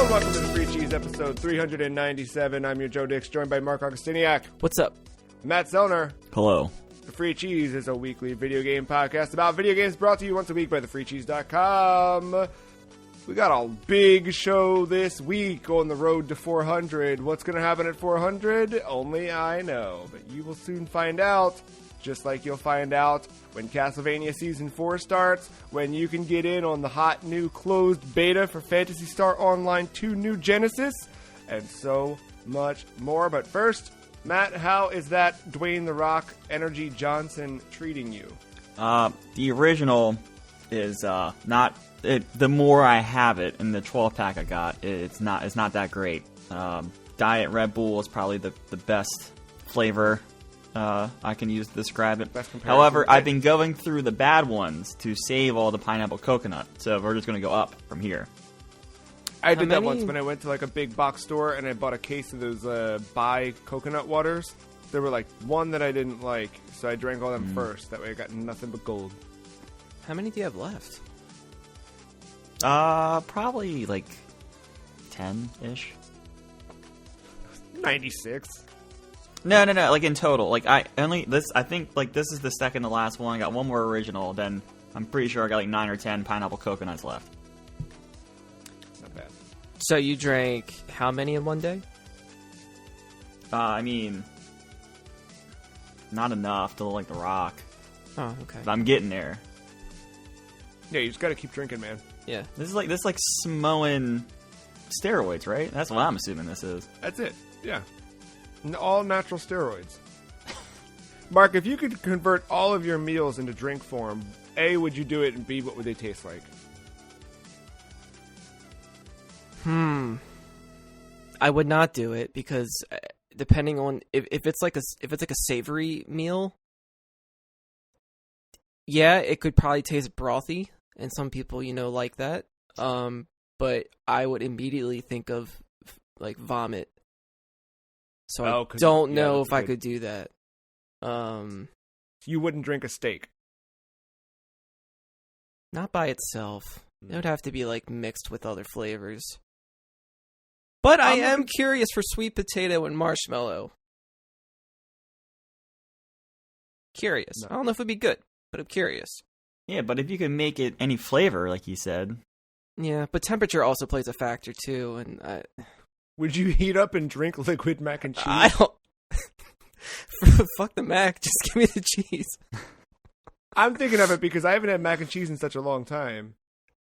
welcome to the Free Cheese episode 397. I'm your Joe Dix, joined by Mark Augustiniak. What's up? Matt Zellner. Hello. The Free Cheese is a weekly video game podcast about video games brought to you once a week by thefreecheese.com. We got a big show this week on the road to 400. What's going to happen at 400? Only I know, but you will soon find out. Just like you'll find out when Castlevania Season 4 starts, when you can get in on the hot new closed beta for Phantasy Star Online 2 New Genesis, and so much more. But first, Matt, how is that Dwayne The Rock Energy Johnson treating you? The original is not... the more I have it, in the 12 pack I got, it's not that great. Diet Red Bull is probably the best flavor I can use to describe it. However, I've been going through the bad ones to save all the pineapple coconut, so we're just going to go up from here. I did that once when I went to like a big box store and I bought a case of those Bai coconut waters. There were like one that I didn't like, so I drank all them first. That way I got nothing but gold. How many do you have left? Probably like 10-ish. 96. No, like in total. Like I think like this is the second to last one. I got one more original, then I'm pretty sure I got like 9 or 10 pineapple coconuts left. Not bad. So you drank how many in one day? I mean, not enough to look like The Rock. Oh, okay. But I'm getting there. Yeah, you just gotta keep drinking, man. Yeah. This is like Samoan steroids, right? That's what I'm assuming this is. That's it. Yeah. All natural steroids. Mark, if you could convert all of your meals into drink form, A, would you do it, and B, what would they taste like? I would not do it because depending on if it's like a savory meal, yeah, it could probably taste brothy, and some people like that. But I would immediately think of like vomit. So I don't know if I could do that. You wouldn't drink a steak? Not by itself. It would have to be like mixed with other flavors. But I am curious for sweet potato and marshmallow. Curious. No. I don't know if it'd be good, but I'm curious. Yeah, but if you could make it any flavor, like you said. Yeah, but temperature also plays a factor too, and would you heat up and drink liquid mac and cheese? I don't. Fuck the mac. Just give me the cheese. I'm thinking of it because I haven't had mac and cheese in such a long time.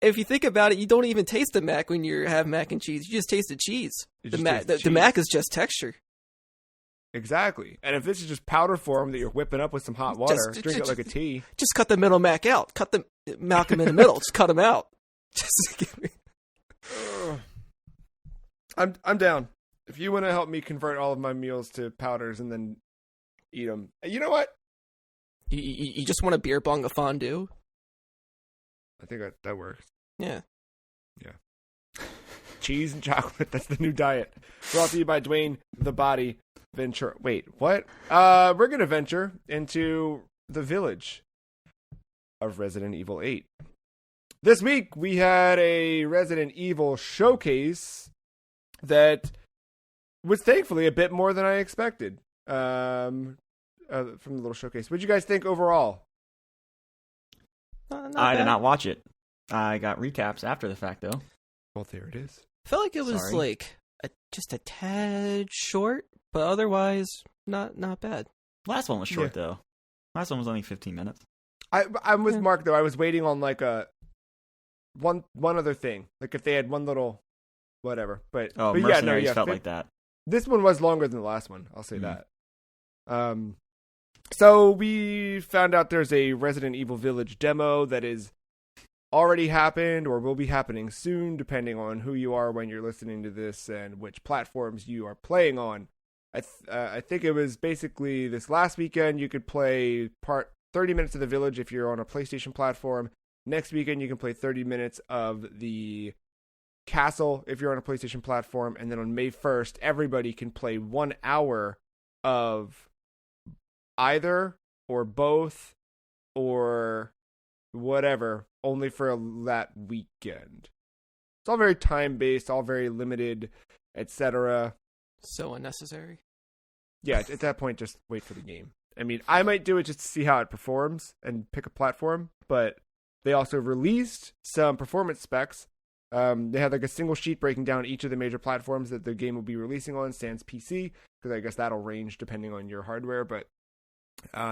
If you think about it, you don't even taste the mac when you have mac and cheese. You just taste the cheese. The mac is just texture. Exactly. And if this is just powder form that you're whipping up with some hot water, drink it like a tea. Just cut the middle mac out. Cut the Malcolm in the middle. Just cut him out. Just give me. I'm down. If you want to help me convert all of my meals to powders and then eat them, you know what? You just want a beer bong of fondue? I think that works. Yeah. Cheese and chocolate. That's the new diet. Brought to you by Dwayne the Body Ventura. Wait, what? We're gonna venture into the village of Resident Evil 8. This week we had a Resident Evil showcase that was thankfully a bit more than I expected from the little showcase. What did you guys think overall? I did not watch it. I got recaps after the fact, though. Well, there it is. I felt like it was just a tad short, but otherwise not bad. Last one was short, though. Last one was only 15 minutes. I'm with Mark, though. I was waiting on like one other thing. Like if they had one little whatever. But Mercenaries felt like that. This one was longer than the last one. I'll say that. So we found out there's a Resident Evil Village demo that is already happened or will be happening soon, depending on who you are when you're listening to this and which platforms you are playing on. I think it was basically this last weekend you could play 30 minutes of the village if you're on a PlayStation platform. Next weekend you can play 30 minutes of the castle if you're on a PlayStation platform, and then on May 1st everybody can play 1 hour of either or both or whatever, only for that weekend. It's all very time-based, all very limited, etc. So unnecessary. Yeah, at that point, just wait for the game. I mean, I might do it just to see how it performs and pick a platform, but they also released some performance specs. They had like a single sheet breaking down each of the major platforms that the game will be releasing on, sans PC, because I guess that'll range depending on your hardware, but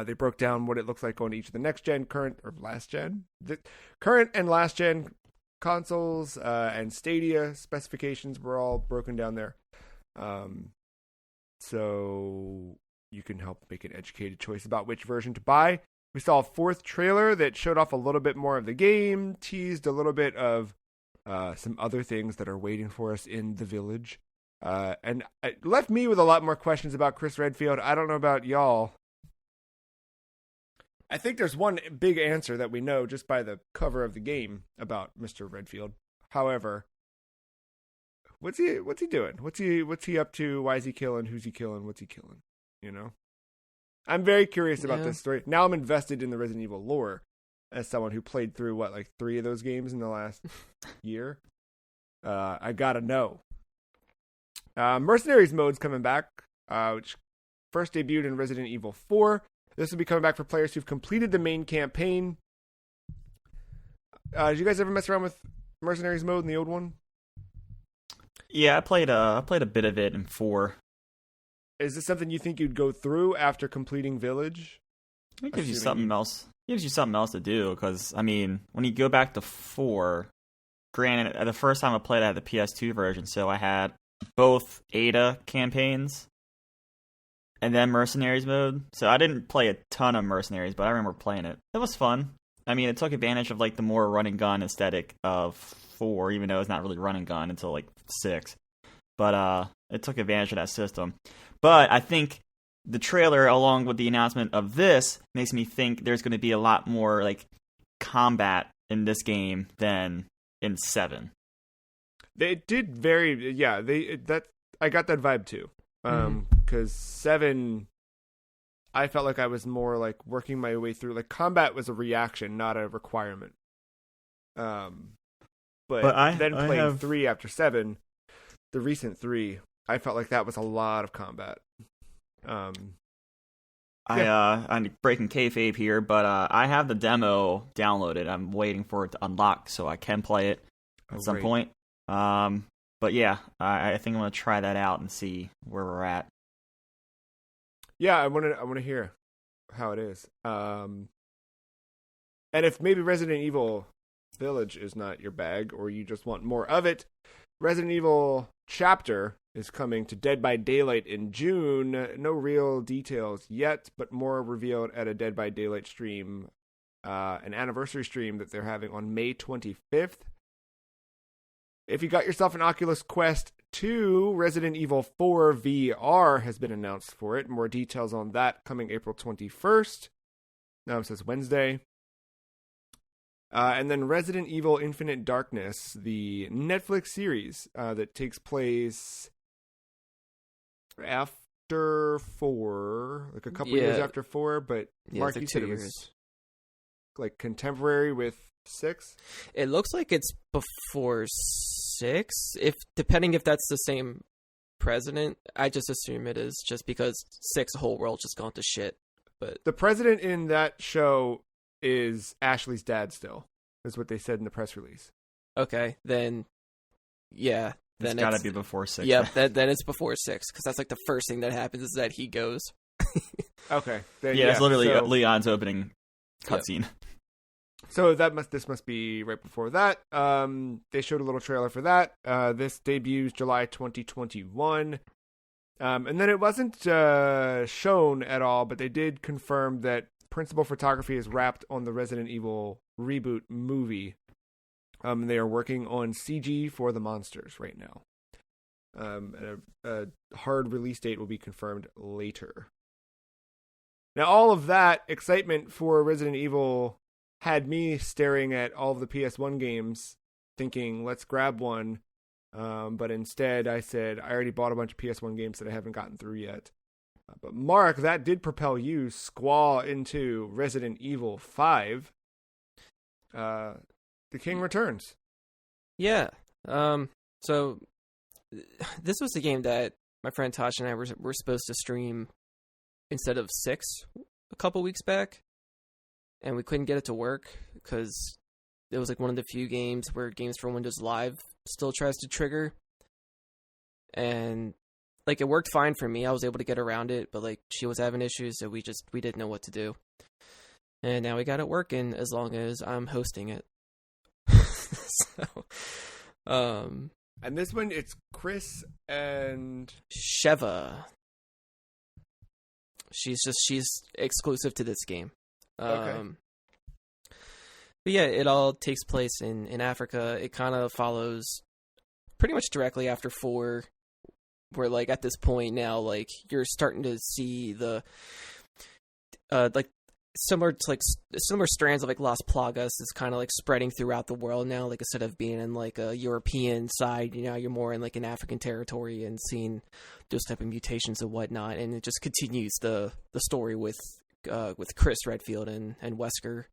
they broke down what it looks like on each of the next-gen, current and last-gen consoles, and Stadia specifications were all broken down there. So you can help make an educated choice about which version to buy. We saw a fourth trailer that showed off a little bit more of the game, teased a little bit of some other things that are waiting for us in the village. And it left me with a lot more questions about Chris Redfield. I don't know about y'all. I think there's one big answer that we know just by the cover of the game about Mr. Redfield. However, what's he doing? What's he up to? Why is he killing? Who's he killing? What's he killing? You know? I'm very curious about this story. Now I'm invested in the Resident Evil lore as someone who played through, 3 of those games in the last year. I gotta know. Mercenaries mode's coming back, which first debuted in Resident Evil 4. This will be coming back for players who've completed the main campaign. Did you guys ever mess around with Mercenaries mode in the old one? Yeah, I played a bit of it in 4. Is this something you think you'd go through after completing Village? It gives you something else. It gives you something else to do, because, I mean, when you go back to 4, granted, the first time I played, I had the PS2 version, so I had both Ada campaigns and then Mercenaries mode. So I didn't play a ton of Mercenaries, but I remember playing it. It was fun. I mean, it took advantage of, the more run-and-gun aesthetic of 4, even though it's not really run-and-gun until, 6. But it took advantage of that system. But I think the trailer, along with the announcement of this, makes me think there's going to be a lot more, combat in this game than in 7. They did I got that vibe too. Because 7, I felt like I was more working my way through. Combat was a reaction, not a requirement. But playing 3 after 7, the recent 3, I felt like that was a lot of combat. I'm breaking kayfabe here, but I have the demo downloaded. I'm waiting for it to unlock so I can play it at some point. But yeah, I think I'm gonna try that out and see where we're at. Yeah, I want to hear how it is. And if maybe Resident Evil Village is not your bag, or you just want more of it, Resident Evil Chapter is coming to Dead by Daylight in June. No real details yet, but more revealed at a Dead by Daylight stream, an anniversary stream that they're having on May 25th. If you got yourself an Oculus Quest 2, Resident Evil 4 VR has been announced for it. More details on that coming April 21st. Now it says Wednesday. And then Resident Evil Infinite Darkness, the Netflix series that takes place after 4, a couple years after 4, but Mark, you said it was contemporary with 6? It looks like it's before 6, depending if that's the same president. I just assume it is, just because 6, the whole world just gone to shit. But the president in that show is Ashley's dad still, is what they said in the press release. Okay, then yeah. It's gotta be before 6. Yeah, then it's before 6, because that's the first thing that happens is that he goes. Okay. Then, it's literally Leon's opening cutscene. Yep. So this must be right before that. They showed a little trailer for that. This debuts July 2021. And then it wasn't shown at all, but they did confirm that principal photography is wrapped on the Resident Evil reboot movie. They are working on CG for the monsters right now. A hard release date will be confirmed later. Now, all of that excitement for Resident Evil had me staring at all of the PS1 games, thinking, let's grab one. But instead, I said, I already bought a bunch of PS1 games that I haven't gotten through yet. But Mark, that did propel you squaw into Resident Evil 5. The King Returns. Yeah. So this was the game that my friend Tosh and I were supposed to stream instead of 6 a couple weeks back, and we couldn't get it to work because it was like one of the few games where Games for Windows Live still tries to trigger. And like it worked fine for me. I was able to get around it, but like she was having issues, so we didn't know what to do. And now we got it working as long as I'm hosting it. So, and this one, it's Chris and chyeah. She's exclusive to this game. Okay. But yeah, it all takes place in Africa. It kind of follows pretty much directly after 4, where like at this point now, like you're starting to see the like similar strands of like Las Plagas is kind of like spreading throughout the world now. Like instead of being in like a European side, you know, you're more in like an African territory and seeing those type of mutations and whatnot. And it just continues the story with Chris Redfield and Wesker.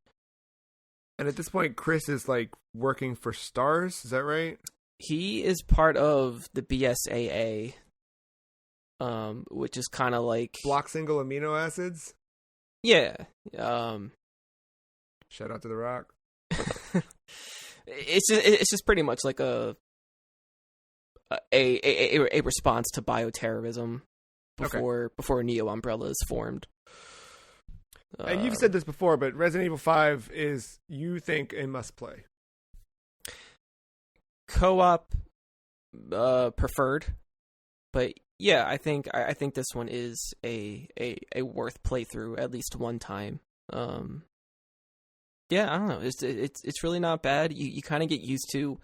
And at this point, Chris is like working for Stars. Is that right? He is part of the BSAA, which is kind of like block single amino acids. Yeah. Shout out to The Rock. It's just pretty much like a response to bioterrorism before Neo Umbrella is formed. And you've said this before, but Resident Evil 5 is, you think, a must play. Co-op preferred, but yeah, I think this one is a worth playthrough at least one time. Yeah, I don't know. It's really not bad. You kind of get used to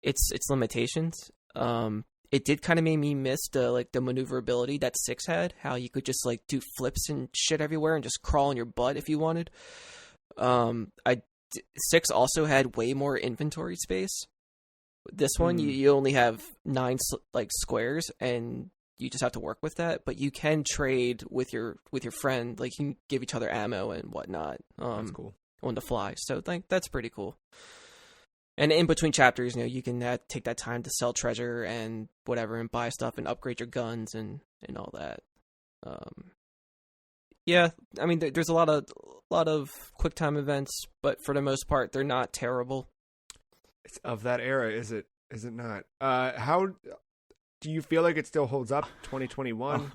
its limitations. It did kind of make me miss the maneuverability that 6 had. How you could just like do flips and shit everywhere and just crawl on your butt if you wanted. 6 also had way more inventory space. This one, you only have 9 like squares, and you just have to work with that. But you can trade with your friend. Like you can give each other ammo and whatnot. That's cool. On the fly. So like that's pretty cool. And in between chapters, you know, you can take that time to sell treasure and whatever, and buy stuff and upgrade your guns and all that. Yeah, I mean, there's a lot of quick time events, but for the most part, they're not terrible. It's of that era, is it? Is it not? How do you feel like it still holds up? 2021.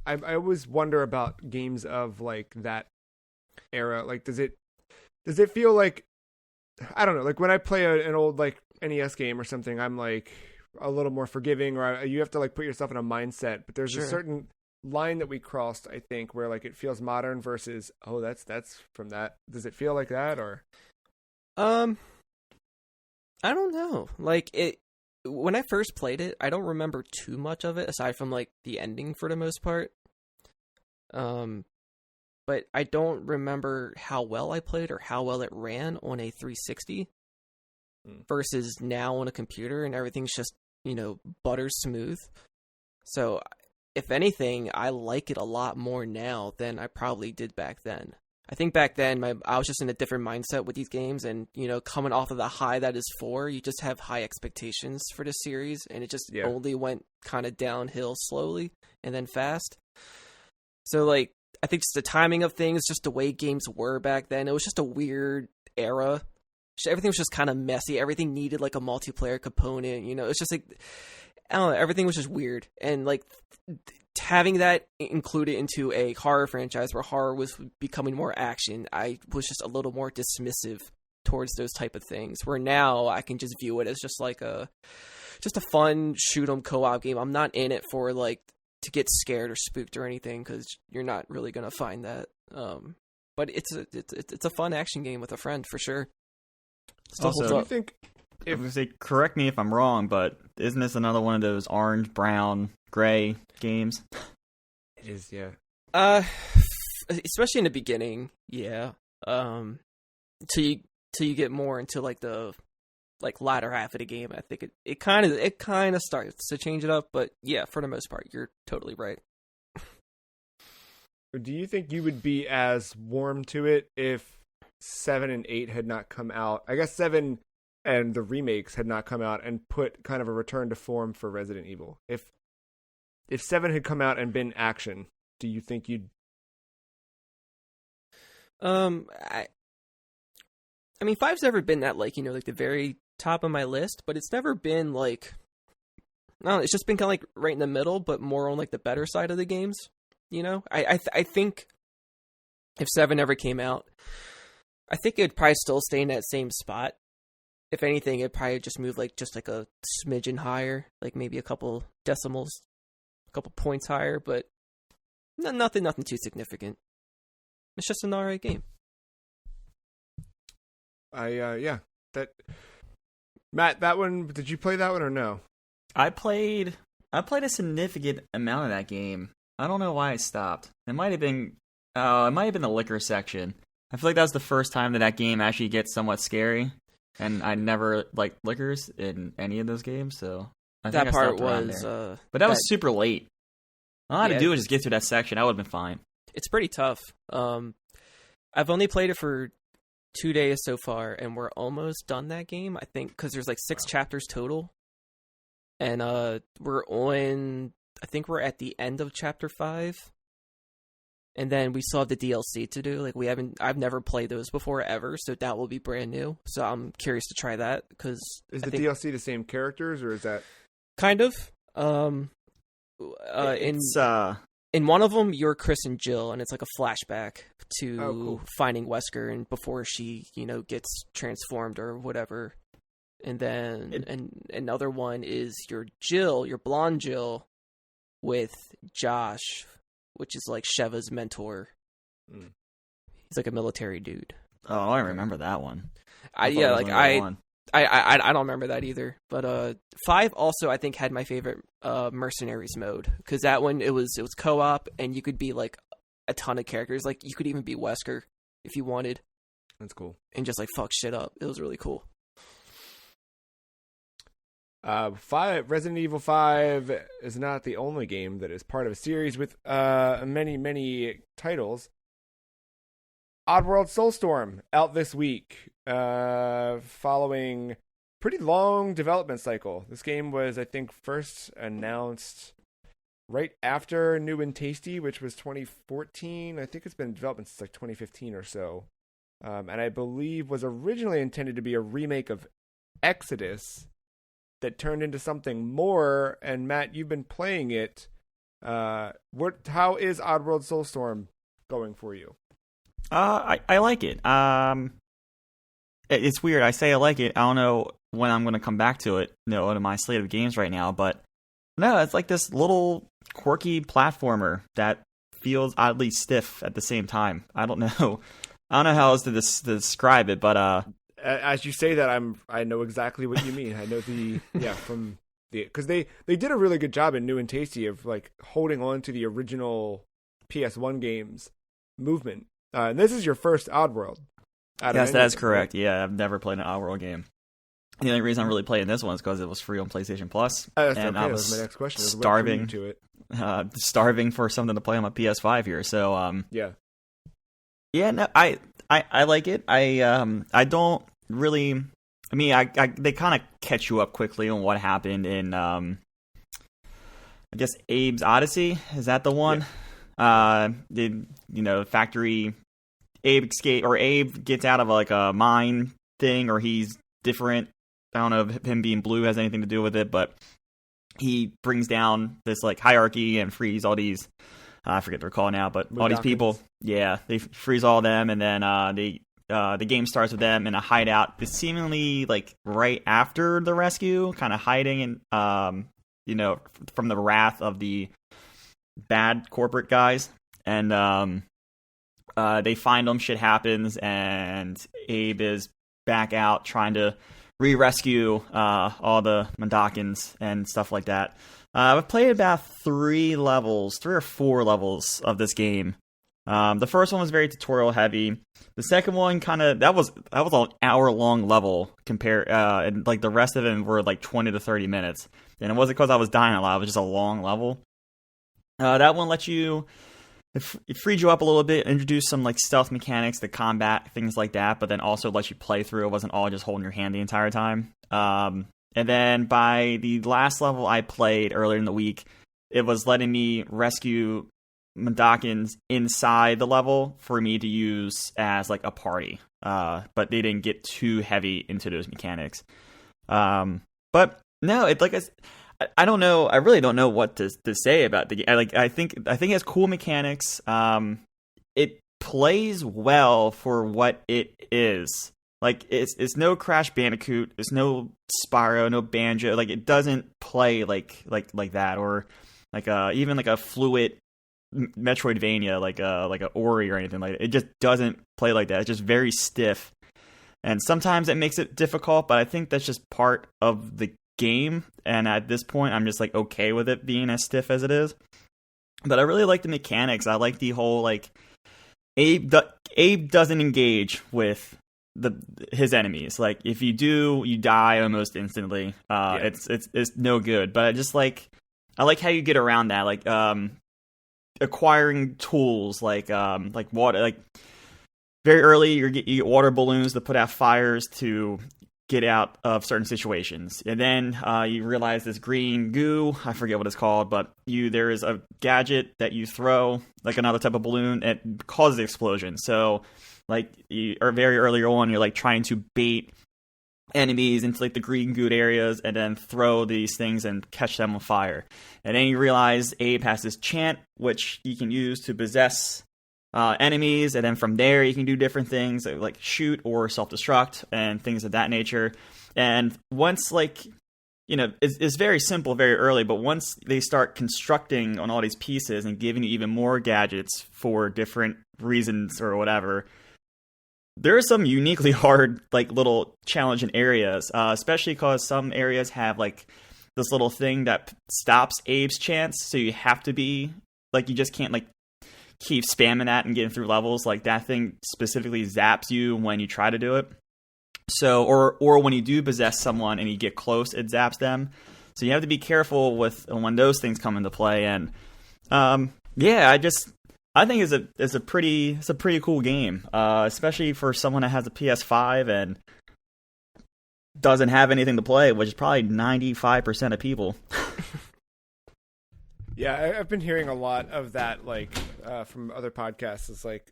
I always wonder about games of like that era. Like, does it feel like, I don't know, like when I play an old like NES game or something, I'm like a little more forgiving, or you have to like put yourself in a mindset. But there's a certain line that we crossed, I think, where like it feels modern versus that's from that. Does it feel like that, or? I don't know. Like when I first played it, I don't remember too much of it aside from like the ending for the most part. But I don't remember how well I played or how well it ran on a 360 versus now on a computer, and everything's just, you know, butter smooth. So if anything, I like it a lot more now than I probably did back then. I think back then I was just in a different mindset with these games, and, you know, coming off of the high that is 4, you just have high expectations for the series, and it just only went kind of downhill slowly and then fast. So like, I think just the timing of things, just the way games were back then, it was just a weird era. Everything was just kind of messy. Everything needed like a multiplayer component, you know. It's just like, I don't know, everything was just weird. And like having that included into a horror franchise where horror was becoming more action, I was just a little more dismissive towards those type of things. Where now I can just view it as just like a fun shoot 'em co-op game. I'm not in it for like to get scared or spooked or anything, because you're not really gonna find that. But it's a fun action game with a friend for sure. Also, do you think? Correct me if I'm wrong, but isn't this another one of those orange, brown, gray games? It is, yeah. Especially in the beginning, yeah. Till you get more into like the latter half of the game, I think it kind of starts to change it up. But yeah, for the most part, you're totally right. Do you think you would be as warm to it if 7 and 8 had not come out? I guess 7 and the remakes had not come out and put kind of a return to form for Resident Evil. If 7 had come out and been action, do you think you'd... I mean, 5's never been that, like, like the very top of my list, but it's never been like, I don't know, it's just been kind of like right in the middle, but more on like the better side of the games. I think if 7 ever came out, I think it'd probably still stay in that same spot. If anything, it'd probably just move like just like a smidgen higher, like maybe a couple decimals, a couple points higher, but nothing too significant. It's just an alright game. Matt, that one, did you play that one or no? I played a significant amount of that game. I don't know why I stopped. It might have been the liquor section. I feel like that was the first time that game actually gets somewhat scary, and I never liked liquors in any of those games, so I think that part was but that was super late. All I had to do was just get through that section. I would have been fine. It's pretty tough. I've only played it for 2 days so far, and we're almost done that game, I think, because there's like 6 chapters total. And I think we're at the end of chapter 5. And then we still have the DLC to do. Like, I've never played those before ever, so that will be brand new. So I'm curious to try that, because... Is the DLC the same characters, or is that... Kind of. In one of them, you're Chris and Jill, and it's like a flashback to finding Wesker and before she, gets transformed or whatever. And then another one is your blonde Jill, with Josh, which is like Sheva's mentor. Mm. He's like a military dude. Oh, I remember that one. I don't remember that either. But 5 also, I think, had my favorite mercenaries mode, because that one it was co-op, and you could be like a ton of characters. Like, you could even be Wesker if you wanted. That's cool. And just like fuck shit up. It was really cool. Resident Evil 5 is not the only game that is part of a series with many titles. Oddworld Soulstorm out this week, following pretty long development cycle. This game was, I think, first announced right after New and Tasty, which was 2014. I think it's been in development since like 2015 or so, and I believe was originally intended to be a remake of Exodus that turned into something more. And Matt, you've been playing it. How is Oddworld Soulstorm going for you? I like it. It's weird. I say I like it. I don't know when I'm going to come back to it, to my slate of games right now. But no, it's like this little quirky platformer that feels oddly stiff at the same time. I don't know how else to describe it, but as you say that, I know exactly what you mean. I know because they did a really good job in New and Tasty of like holding on to the original PS1 games movement. And this is your first Oddworld. Yes, that is correct. Right? Yeah, I've never played an Oddworld game. The only reason I'm really playing this one is because it was free on PlayStation Plus, and I was my next question. Starving to it, starving for something to play on my PS5 here. So yeah. No, I like it. I don't really. I mean, they kind of catch you up quickly on what happened in I guess Abe's Odyssey. Is that the one? Yeah. Factory. Abe gets out of like a mine thing, or he's different. I don't know if him being blue has anything to do with it, but he brings down this like hierarchy and frees all these. I forget to recall now, but all these people. Yeah, they freeze all of them, and then the game starts with them in a hideout, but seemingly like right after the rescue, kind of hiding and from the wrath of the bad corporate guys, and they find them. Shit happens, and Abe is back out trying to re-rescue all the Mondakans and stuff like that. I've played about 3 or 4 levels of this game. The first one was very tutorial heavy. The second one that was an hour-long level and like the rest of them were like 20 to 30 minutes. And it wasn't because I was dying a lot; it was just a long level. That one lets you it freed you up a little bit, introduced some like stealth mechanics, the combat, things like that, but then also let you play through. It wasn't all just holding your hand the entire time. And then by the last level I played earlier in the week, it was letting me rescue Mandakins inside the level for me to use as like a party. But they didn't get too heavy into those mechanics. But no, it like I don't know. I really don't know what to say about the game. I think it has cool mechanics. It plays well for what it is. Like it's no Crash Bandicoot. It's no Spyro, no Banjo. Like it doesn't play like that, or like even like a fluid Metroidvania, like a Ori or anything like that. It just doesn't play like that. It's just very stiff, and sometimes it makes it difficult. But I think that's just part of the game, and at this point I'm just like okay with it being as stiff as it is. But I really like the mechanics. I like the whole like Abe doesn't engage with his enemies. Like if you do, you die almost instantly. It's no good. But I like how you get around that, like acquiring tools like water, like very early you get water balloons to put out fires to get out of certain situations. And then you realize this green goo, I forget what it's called, but there is a gadget that you throw, like another type of balloon, and it causes the explosion. So like you are very early on, you're like trying to bait enemies into like the green goo areas and then throw these things and catch them on fire. And then you realize Abe has this chant which you can use to possess enemies, and then from there you can do different things like shoot or self-destruct and things of that nature. And once it's very simple very early, but once they start constructing on all these pieces and giving you even more gadgets for different reasons or whatever, there are some uniquely hard like little challenging areas, especially because some areas have like this little thing that stops Abe's chance, so you have to be like, you just can't like keep spamming that and getting through levels. Like that thing specifically zaps you when you try to do it. So, or when you do possess someone and you get close, it zaps them. So you have to be careful with when those things come into play. And I think it's a pretty cool game, especially for someone that has a PS5 and doesn't have anything to play, which is probably 95% of people. Yeah, I've been hearing a lot of that, like from other podcasts. It's like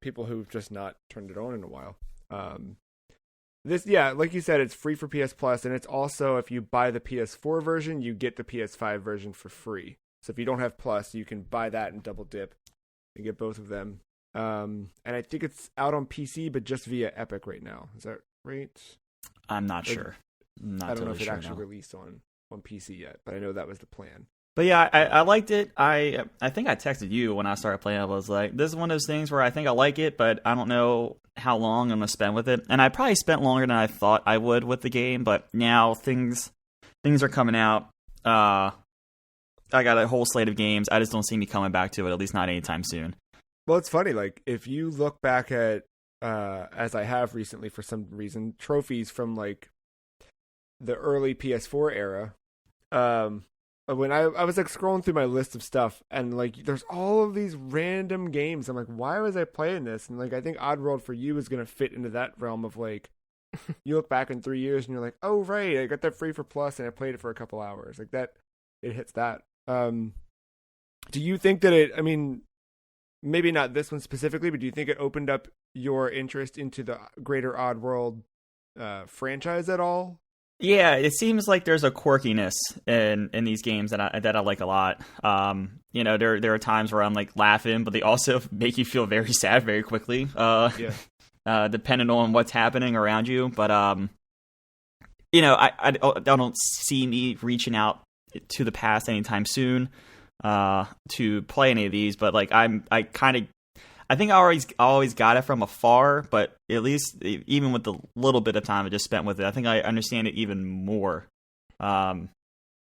people who've just not turned it on in a while. Like you said, it's free for PS Plus, and it's also, if you buy the PS4 version, you get the PS5 version for free. So if you don't have Plus, you can buy that and double dip and get both of them. And I think it's out on PC, but just via Epic right now. Is that right? I'm not sure. I don't know if it actually released on PC yet, but I know that was the plan. But yeah, I liked it. I think I texted you when I started playing. I was like, this is one of those things where I think I like it, but I don't know how long I'm going to spend with it. And I probably spent longer than I thought I would with the game, but now things are coming out. I got a whole slate of games. I just don't see me coming back to it, at least not anytime soon. Well, it's funny. Like, if you look back at, as I have recently for some reason, trophies from like the early PS4 era, when I was like scrolling through my list of stuff, and like there's all of these random games. I'm like, why was I playing this? And like I think Oddworld for you is gonna fit into that realm of like, you look back in 3 years and you're like, oh right, I got that free for Plus and I played it for a couple hours. Like that, it hits that. Do you think that it? I mean, maybe not this one specifically, but do you think it opened up your interest into the greater Oddworld franchise at all? Yeah, it seems like there's a quirkiness in these games that I like a lot. There are times where I'm like laughing, but they also make you feel very sad very quickly. Depending on what's happening around you. But I don't see me reaching out to the past anytime soon to play any of these. But like I think I always got it from afar, but at least even with the little bit of time I just spent with it, I think I understand it even more. And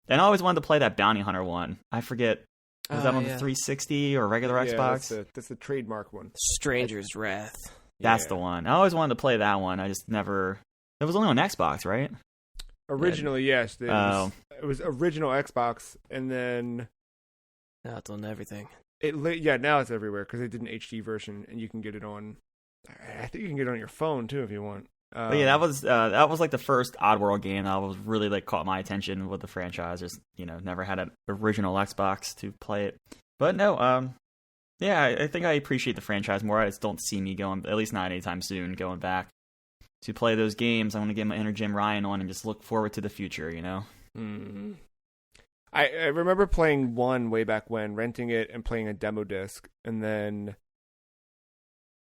I always wanted to play that Bounty Hunter one. I forget, was that on the 360 or regular Xbox? That's the trademark one. Stranger's Wrath. That's the one. I always wanted to play that one. I just never... It was only on Xbox, right? Originally, yes. It was original Xbox, and then... Now it's on everything. Now it's everywhere because they did an HD version, and you can get it on. I think you can get it on your phone too if you want. But yeah, that was like the first Oddworld game that was really like caught my attention with the franchise. Just never had an original Xbox to play it, but no, yeah, I think I appreciate the franchise more. I just don't see me going, at least not anytime soon, going back to play those games. I want to get my inner Jim Ryan on and just look forward to the future. Mm-hmm. I remember playing one way back when, renting it and playing a demo disc, and then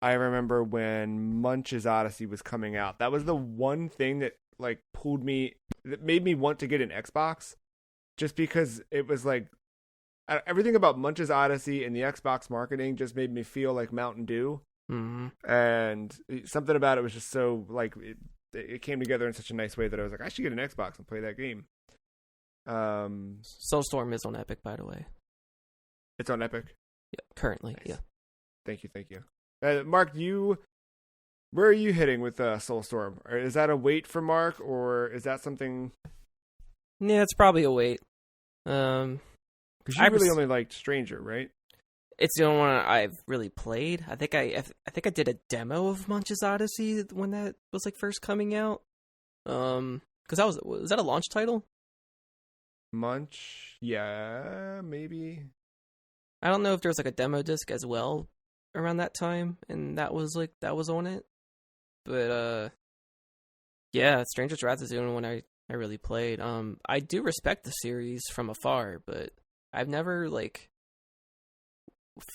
I remember when Munch's Odyssey was coming out. That was the one thing that like that made me want to get an Xbox, just because it was like everything about Munch's Odyssey and the Xbox marketing just made me feel like Mountain Dew, and something about it was just so like it came together in such a nice way that I was like, I should get an Xbox and play that game. Soulstorm is on Epic, by the way. It's on Epic? Yeah, currently, nice. Yeah. Thank you. Mark, where are you hitting with Soulstorm? Or is that a wait for Mark, or is that something? Yeah, it's probably a wait. Because you really only liked Stranger, right? It's the only one I've really played. I think I did a demo of Munch's Odyssey when that was like first coming out. Because was that a launch title? Munch, yeah, maybe. I don't know if there was like a demo disc as well around that time, and that was on it. But yeah, Stranger's Wrath is the only one I really played. I do respect the series from afar, but I've never like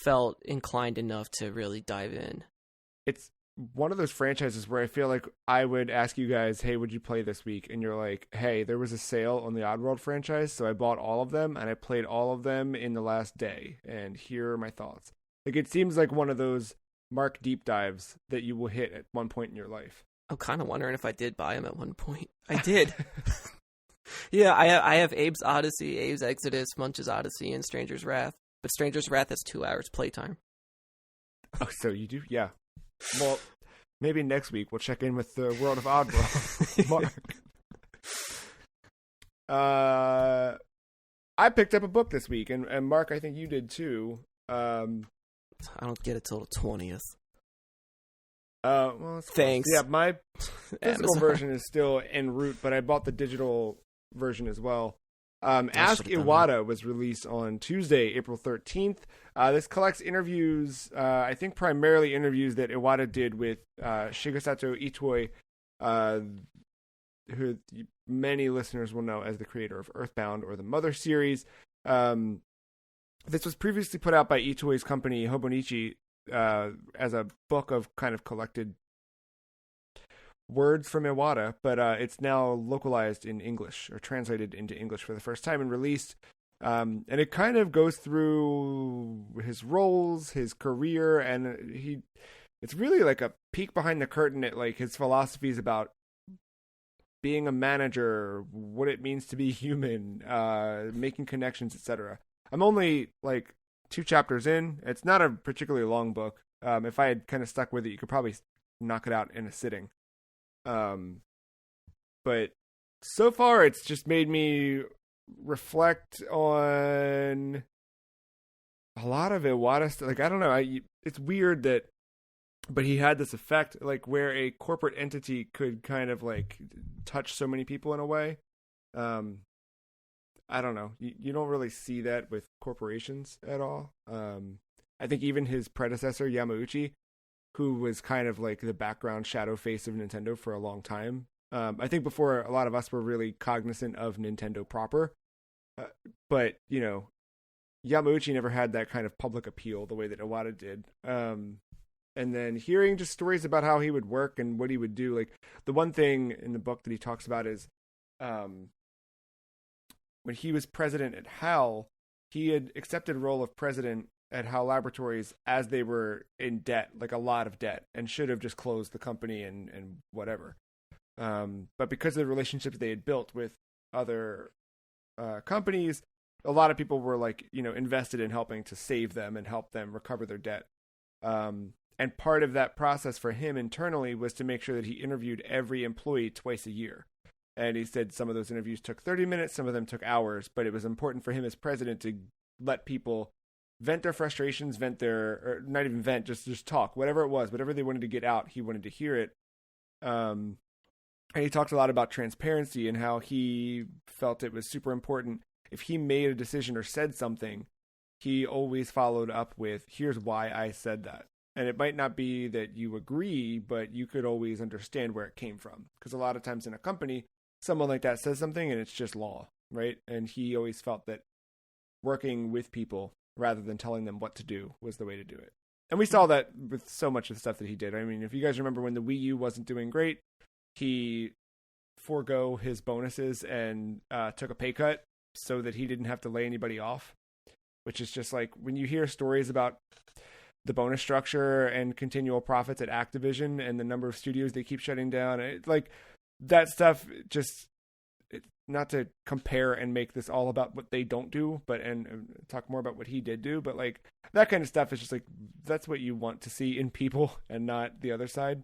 felt inclined enough to really dive in. It's one of those franchises where I feel like I would ask you guys, hey, would you play this week? And you're like, hey, there was a sale on the Oddworld franchise, so I bought all of them, and I played all of them in the last day, and here are my thoughts. Like, it seems like one of those Mark deep dives that you will hit at one point in your life. I'm kind of wondering if I did buy them at one point. I did. Yeah, I have Abe's Odyssey, Abe's Exodus, Munch's Odyssey, and Stranger's Wrath. But Stranger's Wrath has 2 hours playtime. Oh, so you do? Yeah. Well, maybe next week we'll check in with the World of Oddworld. Mark. I picked up a book this week, and Mark, I think you did too. I don't get it till the 20th. Well, thanks. Yeah, my physical version is still en route, but I bought the digital version as well. Ask Iwata was released on Tuesday, April 13th. This collects interviews, I think primarily interviews that Iwata did with Shigesato Itoi, who many listeners will know as the creator of Earthbound or the Mother series. This was previously put out by Itoi's company, Hobonichi, as a book of kind of collected words from Iwata, but it's now localized in English, or translated into English for the first time and released. And it kind of goes through his roles, his career, and it's really like a peek behind the curtain at like his philosophies about being a manager, what it means to be human, making connections, etc. I'm only like 2 chapters in. It's not a particularly long book. If I had kind of stuck with it, you could probably knock it out in a sitting. But so far it's just made me reflect on a lot of Iwata stuff. Like, I don't know, it's weird that, but he had this effect, like, where a corporate entity could kind of like touch so many people in a way. I don't know. You don't really see that with corporations at all. I think even his predecessor, Yamauchi, who was kind of like the background shadow face of Nintendo for a long time. I think before a lot of us were really cognizant of Nintendo proper. But, you know, Yamauchi never had that kind of public appeal the way that Iwata did. And then hearing just stories about how he would work and what he would do. Like, the one thing in the book that he talks about is when he was president at HAL, he had accepted a role of president at HAL Laboratories as they were in debt, like a lot of debt, and should have just closed the company and whatever. But because of the relationships they had built with other companies, a lot of people were like, you know, invested in helping to save them and help them recover their debt. And part of that process for him internally was to make sure that he interviewed every employee twice a year. And he said some of those interviews took 30 minutes, some of them took hours, but it was important for him as president to let people vent their frustrations, or not even vent, just talk, whatever it was, whatever they wanted to get out, he wanted to hear it. And he talked a lot about transparency and how he felt it was super important. If he made a decision or said something, he always followed up with, here's why I said that. And it might not be that you agree, but you could always understand where it came from. Because a lot of times in a company, someone like that says something and it's just law, right? And he always felt that working with people rather than telling them what to do was the way to do it. And we saw that with so much of the stuff that he did. I mean, if you guys remember when the Wii U wasn't doing great, he forego his bonuses and took a pay cut so that he didn't have to lay anybody off, which is just like when you hear stories about the bonus structure and continual profits at Activision and the number of studios they keep shutting down, like that stuff, just not to compare and make this all about what they don't do, but and talk more about what he did do, but like that kind of stuff is just like, that's what you want to see in people and not the other side.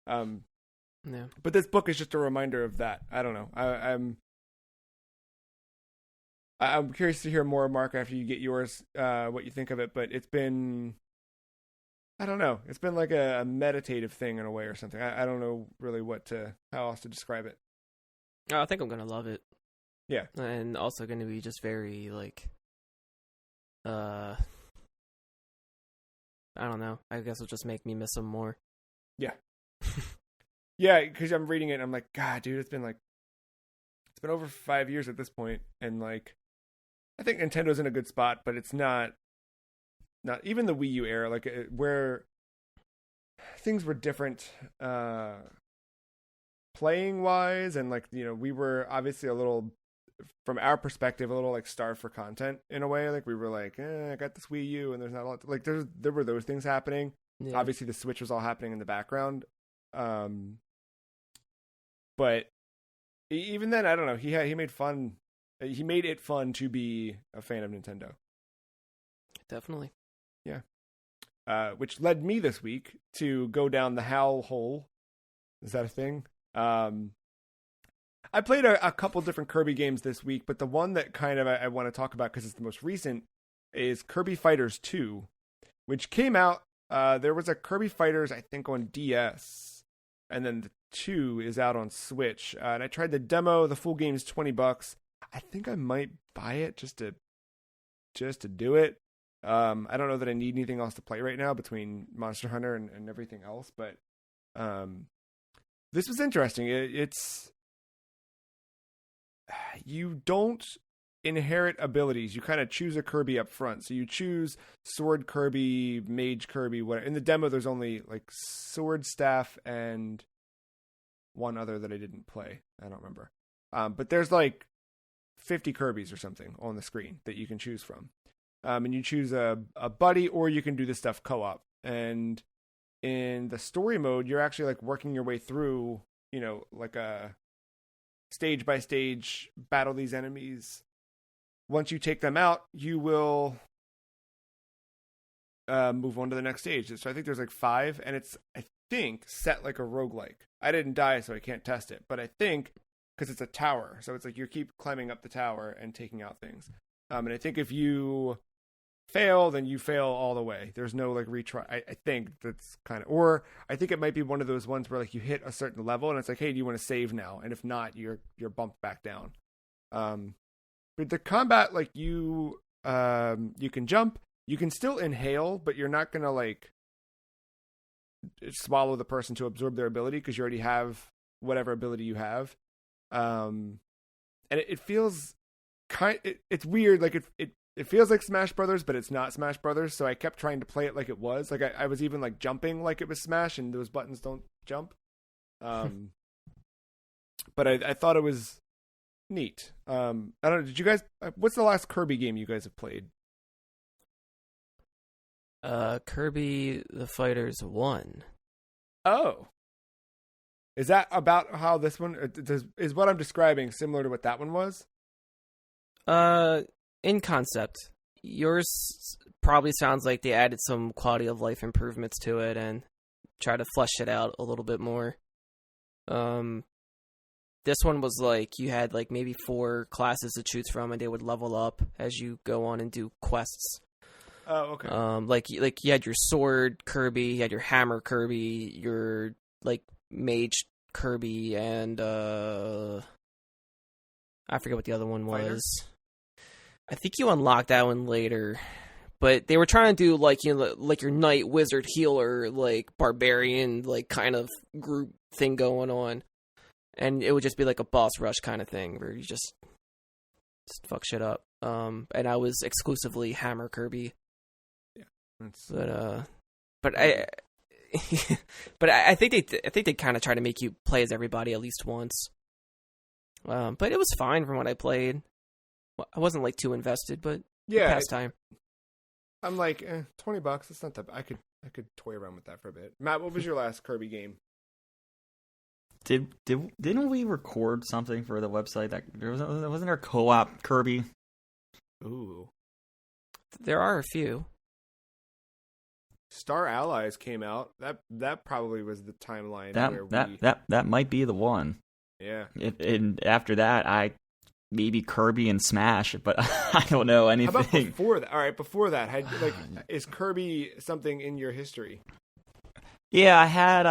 Yeah. But this book is just a reminder of that. I don't know. I'm curious to hear more, Mark, after you get yours, what you think of it, but it's been, I don't know. It's been like a meditative thing in a way or something. I don't know really how else to describe it. I think I'm going to love it. Yeah. And also going to be just very like, I don't know. I guess it'll just make me miss him more. Yeah. Yeah, because I'm reading it and I'm like, God, dude, it's been over 5 years at this point, and like, I think Nintendo's in a good spot, but it's not even the Wii U era, like where things were different, playing wise, and like, you know, we were obviously a little, from our perspective, a little like starved for content in a way. Like we were like, I got this Wii U, and there's not a lot like there were those things happening. Yeah. Obviously, the Switch was all happening in the background. But even then, I don't know. He made fun. He made it fun to be a fan of Nintendo. Definitely. Yeah. Which led me this week to go down the HAL hole. Is that a thing? I played a couple different Kirby games this week, but the one that kind of I want to talk about because it's the most recent is Kirby Fighters 2, which came out. There was a Kirby Fighters, I think, on DS, and then the 2 is out on Switch. And I tried the demo. The full game is $20. I think I might buy it just to do it. I don't know that I need anything else to play right now between Monster Hunter and everything else, but this was interesting. It's you don't inherit abilities. You kind of choose a Kirby up front. So you choose Sword Kirby, Mage Kirby, whatever. In the demo, there's only like Sword, Staff, and one other that I didn't play. I don't remember. But there's like 50 Kirbys or something on the screen that you can choose from. And you choose a buddy, or you can do this stuff co-op. And in the story mode, you're actually like working your way through, you know, like a stage by stage battle these enemies. Once you take them out, you will move on to the next stage. So I think there's like 5, and it's, I think, set like a roguelike. I didn't die, so I can't test it, but I think, because it's a tower, so it's like you keep climbing up the tower and taking out things. And I think if you fail, then you fail all the way. There's no like retry. I think that's kind of, or I think it might be one of those ones where like you hit a certain level and it's like, hey, do you want to save now? And if not, you're bumped back down. But the combat, like you can jump, you can still inhale, but you're not gonna like swallow the person to absorb their ability because you already have whatever ability you have. And it feels it's weird. Like it feels like Smash Brothers, but it's not Smash Brothers. So I kept trying to play it like it was. Like I was even like jumping like it was Smash, and those buttons don't jump. But I thought it was neat. I don't know. Did you guys? What's the last Kirby game you guys have played? Kirby the Fighters 1. Oh. Is that about how this one is? What I'm describing similar to what that one was? In concept, yours probably sounds like they added some quality of life improvements to it and try to flesh it out a little bit more. This one was like you had like maybe 4 classes to choose from, and they would level up as you go on and do quests. Oh, okay. Like you had your sword Kirby, you had your hammer Kirby, your like mage Kirby, and I forget what the other one was. I think you unlocked that one later. But they were trying to do like like your knight, wizard, healer, like barbarian, like kind of group thing going on, and it would just be like a boss rush kind of thing where you just fuck shit up. And I was exclusively hammer Kirby. Yeah, but I think they kind of try to make you play as everybody at least once. But it was fine from what I played. I wasn't like too invested, but pastime. I'm like, $20. It's not that bad. I could toy around with that for a bit. Matt, what was your last Kirby game? Didn't we record something for the website that wasn't there co-op Kirby? Ooh, there are a few. Star Allies came out. That probably was the timeline. That might be the one. Yeah. And after that, maybe Kirby and Smash, but I don't know anything. How about before that? All right, before that, is Kirby something in your history? Yeah, I had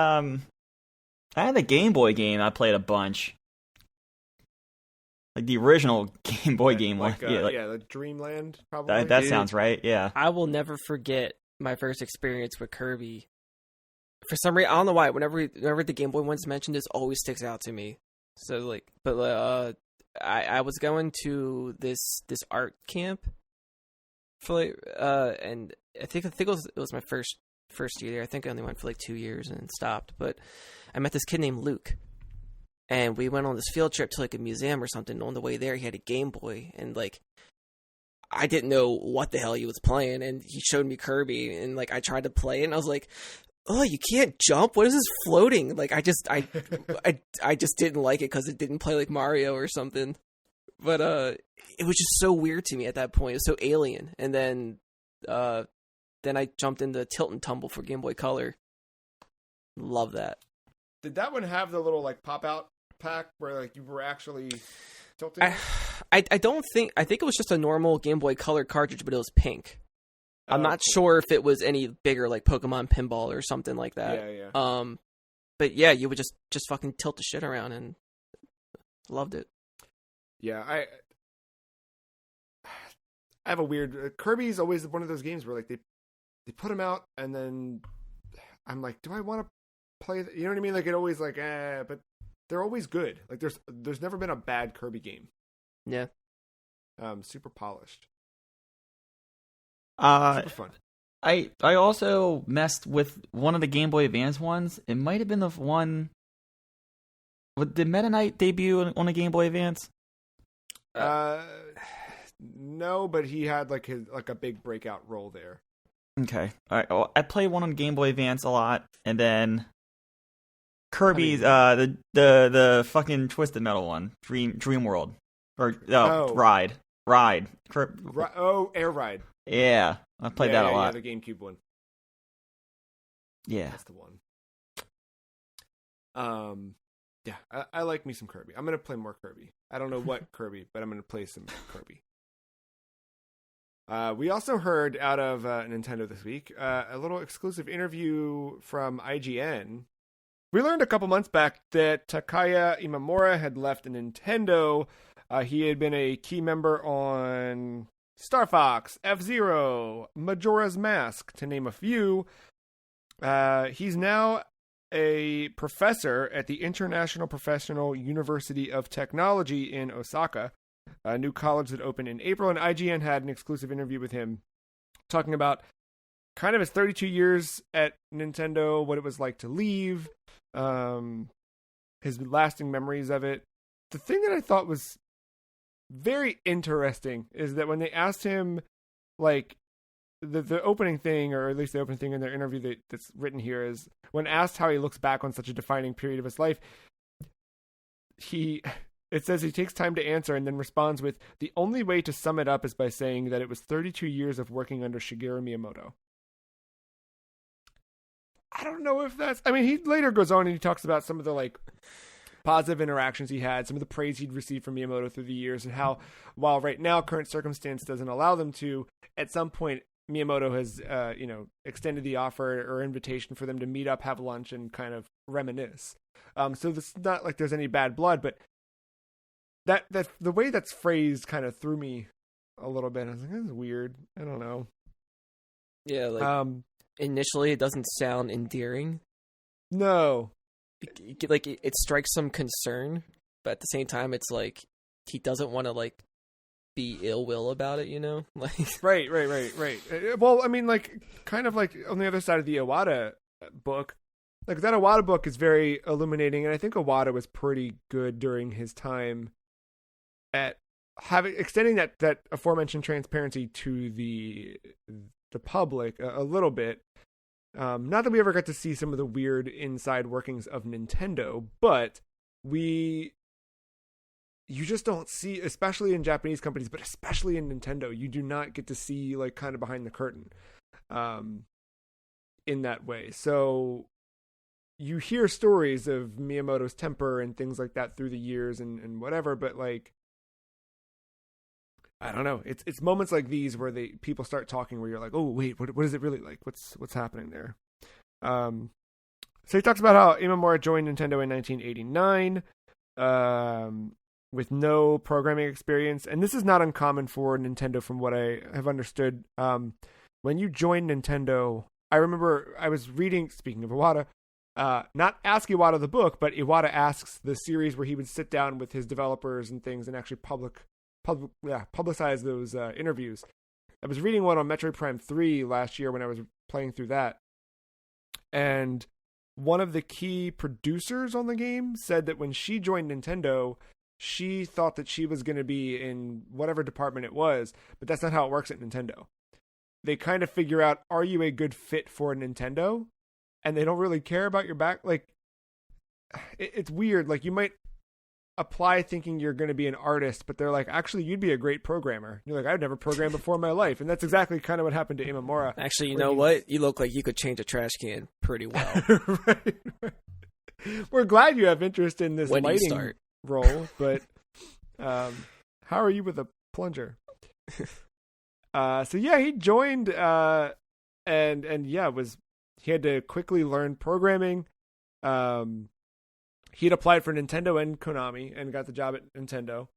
the Game Boy game I played a bunch. Like the original Game Boy game. The Dreamland, probably. That sounds right, yeah. I will never forget my first experience with Kirby. For some reason, I don't know why, whenever the Game Boy one's mentioned, this always sticks out to me. So, I was going to this art camp for and I think it was my first year there. I think I only went for like 2 years and then stopped. But I met this kid named Luke, and we went on this field trip to like a museum or something. On the way there, he had a Game Boy, and like I didn't know what the hell he was playing, and he showed me Kirby, and like I tried to play it, and I was like, oh, you can't jump? What is this floating? Like, I just didn't like it because it didn't play like Mario or something. But it was just so weird to me at that point. It was so alien. And then I jumped into Tilt and Tumble for Game Boy Color. Love that. Did that one have the little like pop out pack where like you were actually tilting? I think it was just a normal Game Boy Color cartridge, but it was pink. I'm not sure if it was any bigger, like Pokemon Pinball or something like that. Yeah. But yeah, you would just fucking tilt the shit around, and loved it. Yeah, I have a weird Kirby's always one of those games where like they put them out, and then I'm like, do I want to play? You know what I mean? Like it always like, but they're always good. Like there's never been a bad Kirby game. Yeah. Super polished. Super fun. I also messed with one of the Game Boy Advance ones. It might have been the one. Did Meta Knight debut on a Game Boy Advance? No, but he had like a big breakout role there. Okay, all right. Well, I played one on Game Boy Advance a lot, and then Kirby's the fucking Twisted Metal one, Dream World, or Ride. Air Ride. Yeah, I played that a lot. Yeah, the GameCube one. Yeah, that's the one. Yeah, I like me some Kirby. I'm gonna play more Kirby. I don't know what Kirby, but I'm gonna play some Kirby. We also heard out of Nintendo this week a little exclusive interview from IGN. We learned a couple months back that Takaya Imamura had left Nintendo. He had been a key member on Star Fox, F-Zero, Majora's Mask, to name a few. He's now a professor at the International Professional University of Technology in Osaka, a new college that opened in April, and IGN had an exclusive interview with him talking about kind of his 32 years at Nintendo, what it was like to leave, his lasting memories of it. The thing that I thought was very interesting is that when they asked him, like, the opening thing, or at least the opening thing in their interview that's written here, is when asked how he looks back on such a defining period of his life, it says he takes time to answer and then responds with, the only way to sum it up is by saying that it was 32 years of working under Shigeru Miyamoto. I don't know if that's... I mean, he later goes on and he talks about some of the, like, positive interactions he had, some of the praise he'd received from Miyamoto through the years, and how, while right now current circumstance doesn't allow them to, at some point Miyamoto has, extended the offer or invitation for them to meet up, have lunch, and kind of reminisce. So it's not like there's any bad blood, but that the way that's phrased kind of threw me a little bit. I was like, this is weird. I don't know. Yeah, like initially it doesn't sound endearing. No. It strikes some concern, but at the same time, it's like he doesn't want to like be ill will about it, Like right. Well, I mean, like kind of like on the other side of the Iwata book, like that Iwata book is very illuminating, and I think Iwata was pretty good during his time at extending that aforementioned transparency to the public a little bit. Not that we ever got to see some of the weird inside workings of Nintendo, but you just don't see, especially in Japanese companies, but especially in Nintendo, you do not get to see like kind of behind the curtain in that way. So you hear stories of Miyamoto's temper and things like that through the years and whatever, but like, I don't know. It's moments like these where people start talking where you're like, oh wait, what is it really like? What's happening there? So he talks about how Imamura joined Nintendo in 1989 with no programming experience, and this is not uncommon for Nintendo from what I have understood. When you join Nintendo, I remember I was reading, speaking of Iwata, not Ask Iwata the book, but Iwata Asks, the series where he would sit down with his developers and things and actually publicize those interviews. I was reading one on Metroid Prime 3 last year when I was playing through that, and one of the key producers on the game said that when she joined Nintendo, she thought that she was going to be in whatever department it was, but that's not how it works at Nintendo. They kind of figure out, are you a good fit for Nintendo? And they don't really care about your back. Like, it's weird. Like, you might apply thinking you're going to be an artist, but they're like, actually, you'd be a great programmer. You're like, I've never programmed before in my life. And that's exactly kind of what happened to Imamura. Actually, you know what? You look like you could change a trash can pretty well. Right. We're glad you have interest in this lighting role, but how are you with a plunger? So yeah, he joined and yeah, he had to quickly learn programming. He'd applied for Nintendo and Konami and got the job at Nintendo.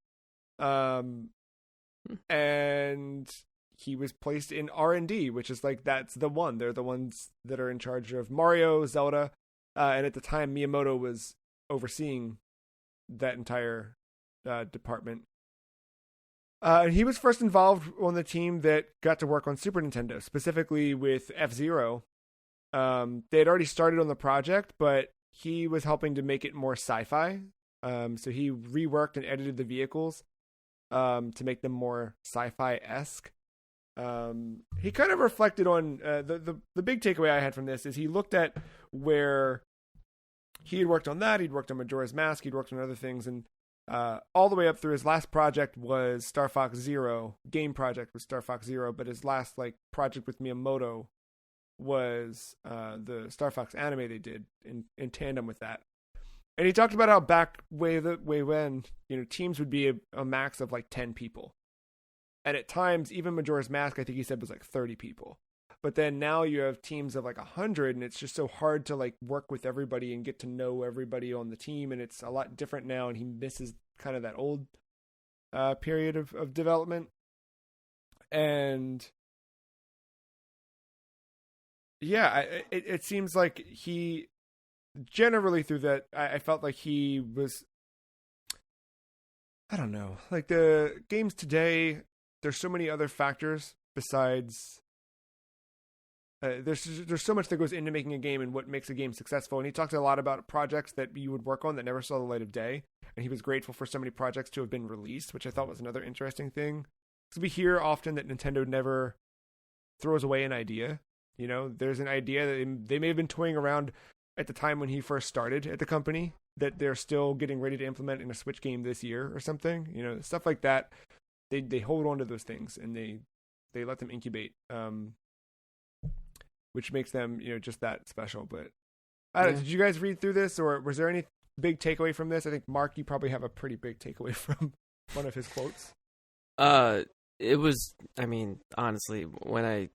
And he was placed in R&D, which is like, that's the one. They're the ones that are in charge of Mario, Zelda, and at the time Miyamoto was overseeing that entire department. And he was first involved on the team that got to work on Super Nintendo, specifically with F-Zero. They had already started on the project, but he was helping to make it more sci-fi. So he reworked and edited the vehicles to make them more sci-fi-esque. He kind of reflected on the big takeaway I had from this is he looked at where he had worked on that. He'd worked on Majora's Mask. He'd worked on other things, and all the way up through his last project was Star Fox Zero. Game project was Star Fox Zero, but his last project with Miyamoto was the Star Fox anime they did in tandem with that. And he talked about how back way when teams would be a max of 10 people, and at times even Majora's Mask I think he said was 30 people. But then now you have teams of 100, and it's just so hard to work with everybody and get to know everybody on the team, and it's a lot different now, and he misses kind of that old period of development. And yeah, it seems like he generally through that, I felt like he was, I don't know, the games today, there's so many other factors besides there's so much that goes into making a game and what makes a game successful. And he talked a lot about projects that you would work on that never saw the light of day, and he was grateful for so many projects to have been released, which I thought was another interesting thing, because we hear often that Nintendo never throws away an idea. There's an idea that they may have been toying around at the time when he first started at the company that they're still getting ready to implement in a Switch game this year or something. Stuff like that. They hold on to those things and they let them incubate, which makes them just that special. But did you guys read through this, or was there any big takeaway from this? I think Mark, you probably have a pretty big takeaway from one of his quotes. It was, honestly, when I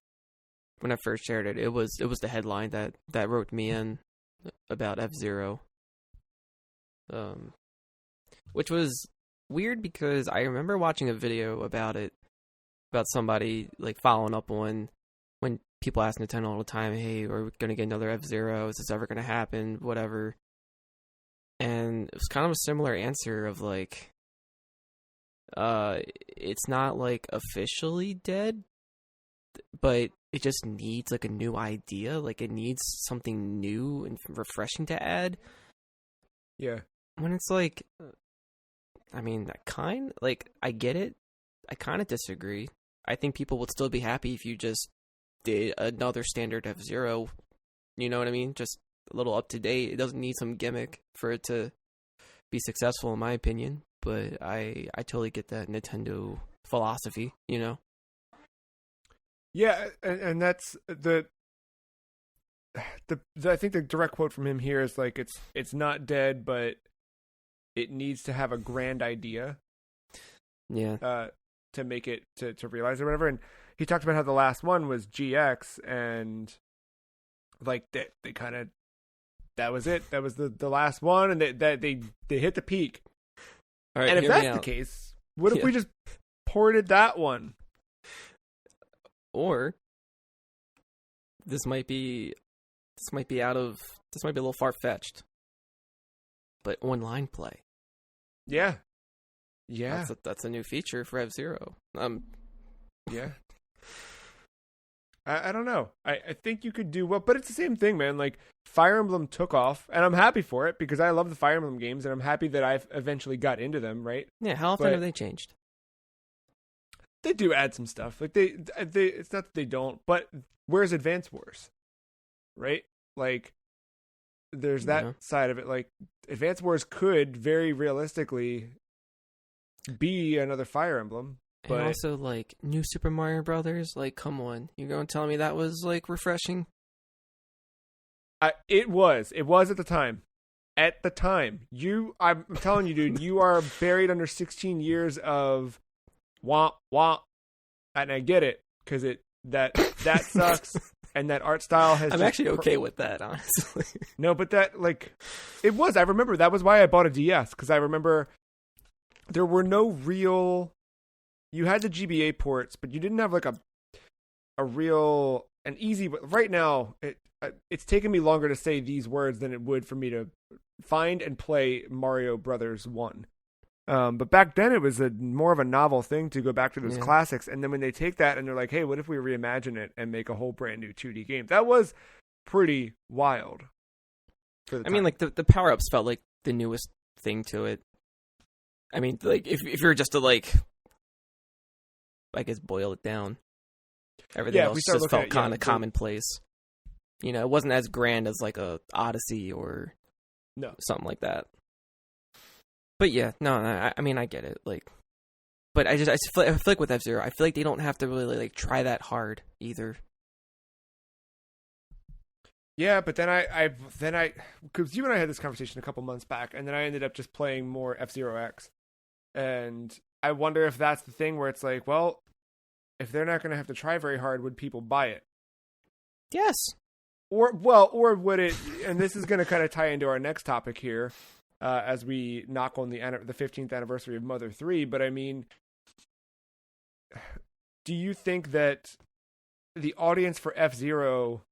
when I first shared it, it was the headline that roped me in about F-Zero. Which was weird because I remember watching a video about it, about somebody like following up on when people ask Nintendo all the time, hey, are we going to get another F-Zero? Is this ever going to happen? Whatever. And it was kind of a similar answer of like, it's not like officially dead, but it just needs like a new idea. Like it needs something new and refreshing to add. Yeah. When it's like, I mean, I get it. I kind of disagree. I think people would still be happy if you just did another standard F-Zero. You know what I mean? Just a little up to date. It doesn't need some gimmick for it to be successful, in my opinion. But I totally get that Nintendo philosophy, you know? Yeah, and that's the I think the direct quote from him here is like, it's not dead, but it needs to have a grand idea. Yeah. To make it to realize or whatever. And he talked about how the last one was GX, and like they kind of, that was it. That was the last one, and they hit the peak. All right, and if that's the case, what if we just ported that one? Or this might be a little far-fetched, but online play. Yeah. Yeah. That's a new feature for F-Zero. Yeah. I don't know. I think you could do well, but it's the same thing, man. Like, Fire Emblem took off, and I'm happy for it because I love the Fire Emblem games, and I'm happy that I've eventually got into them, right? Yeah, how often have they changed? They do add some stuff. Like, they it's not that they don't, but where's Advance Wars? Right? Like, there's that side of it. Like, Advance Wars could very realistically be another Fire Emblem. But and also, like, new Super Mario Brothers, like, come on. You're going to tell me that was, like, refreshing? It was at the time. At the time. I'm telling you, dude, you are buried under 16 years of womp, womp. And I get it, because that sucks, and that art style has I'm actually okay with that, honestly. No, but that, like, it was. I remember that was why I bought a DS, because I remember there were no real... You had the GBA ports, but you didn't have like an easy. Right now, it's taken me longer to say these words than it would for me to find and play Mario Brothers 1. But back then, it was more of a novel thing to go back to those classics. And then when they take that and they're like, "Hey, what if we reimagine it and make a whole brand new 2D game?" That was pretty wild. I mean, like the power ups felt like the newest thing to it. I mean, like if you're just to like, I guess, boil it down, everything else just felt kind of commonplace. You know, it wasn't as grand as like a Odyssey or something like that. But yeah, no, I mean, I get it. Like, but I feel like with F-Zero, I feel like they don't have to really like try that hard either. Yeah, but then I because you and I had this conversation a couple months back, and then I ended up just playing more F-Zero X, and I wonder if that's the thing where it's like, well, if they're not going to have to try very hard, would people buy it? Yes. Or would it? And this is going to kind of tie into our next topic here, as we knock on the 15th anniversary of Mother 3. But I mean, do you think that the audience for F-Zero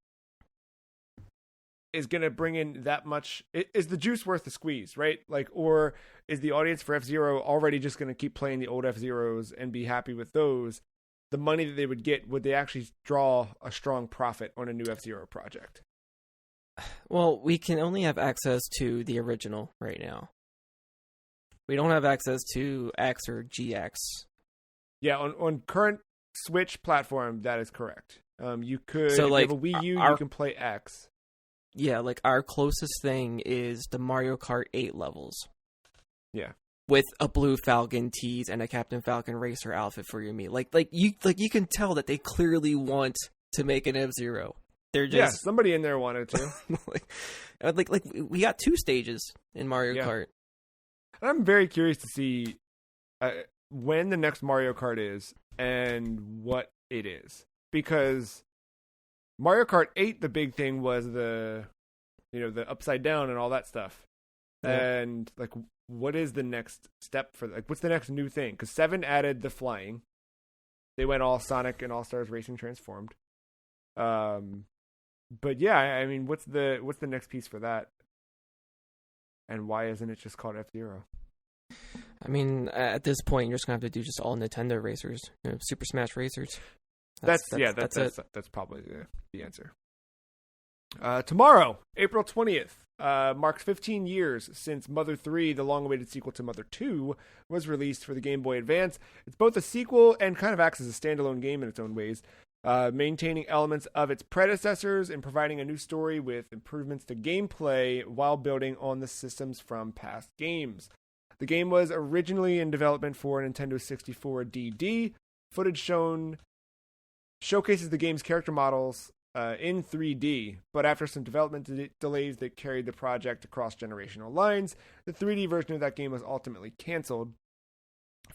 is going to bring in that much? Is the juice worth the squeeze, right? Like, or is the audience for F-Zero already just going to keep playing the old F-Zeros and be happy with those? The money that they would get, would they actually draw a strong profit on a new F-Zero project? Well, we can only have access to the original right now. We don't have access to X or GX. Yeah, on current Switch platform, that is correct. You could, so, like, if you have a Wii U, you can play X. Yeah, like, our closest thing is the Mario Kart 8 levels. Yeah. With a Blue Falcon tease and a Captain Falcon Racer outfit for your Mii. Like you can tell that they clearly want to make an F-Zero. They're just somebody in there wanted to. like we got 2 stages in Mario Kart. And I'm very curious to see when the next Mario Kart is and what it is, because Mario Kart 8, the big thing was the upside down and all that stuff. Yeah. And like, what is the next step for like? What's the next new thing? Because 7 added the flying. They went all Sonic and All Stars Racing transformed. But yeah, I mean, what's the next piece for that? And why isn't it just called F-Zero? I mean, at this point, you're just gonna have to do just all Nintendo racers, Super Smash Racers. That's probably the answer. Tomorrow, April 20th, marks 15 years since Mother 3, the long-awaited sequel to Mother 2, was released for the Game Boy Advance. It's both a sequel and kind of acts as a standalone game in its own ways, maintaining elements of its predecessors and providing a new story with improvements to gameplay while building on the systems from past games. The game was originally in development for Nintendo 64 DD. Footage showcases the game's character models in 3D, but after some development delays that carried the project across generational lines, the 3D version of that game was ultimately canceled.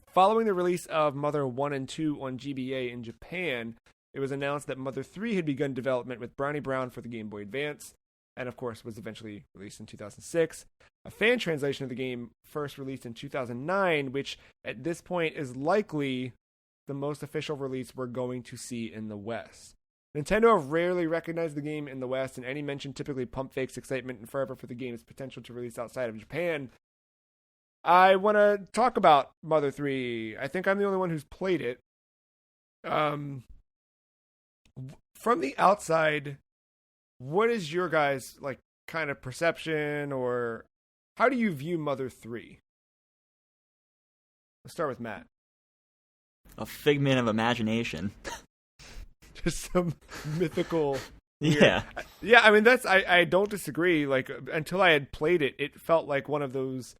Following the release of Mother 1 and 2 on GBA in Japan, it was announced that Mother 3 had begun development with Brownie Brown for the Game Boy Advance, and of course was eventually released in 2006. A fan translation of the game first released in 2009, which at this point is likely the most official release we're going to see in the West. Nintendo have rarely recognized the game in the West, and any mention typically pump fakes excitement and fervor for the game's potential to release outside of Japan. I want to talk about Mother 3. I think I'm the only one who's played it. From the outside, what is your guys' like kind of perception, or how do you view Mother 3? Let's start with Matt. A figment of imagination. Just some mythical. Yeah. Yeah, I mean, I don't disagree. Like, until I had played it, it felt like one of those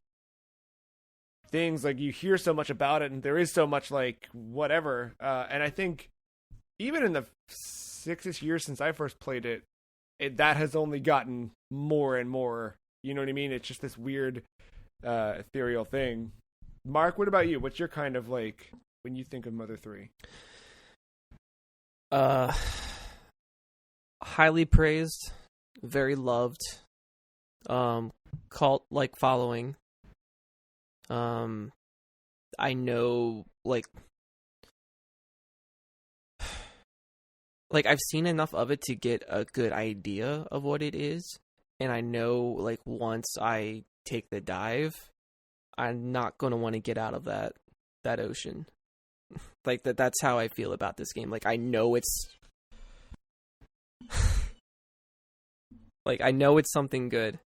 things, like, you hear so much about it, and there is so much, like, whatever. And I think even in the 6-ish years since I first played it, that has only gotten more and more. You know what I mean? It's just this weird, ethereal thing. Mark, what about you? What's your kind of, like, when you think of Mother 3? Highly praised, very loved, cult like following. I know, like I've seen enough of it to get a good idea of what it is, and I know, like, once I take the dive, I'm not going to want to get out of that ocean. Like, that's how I feel about this game. Like, I know it's like, I know it's something good.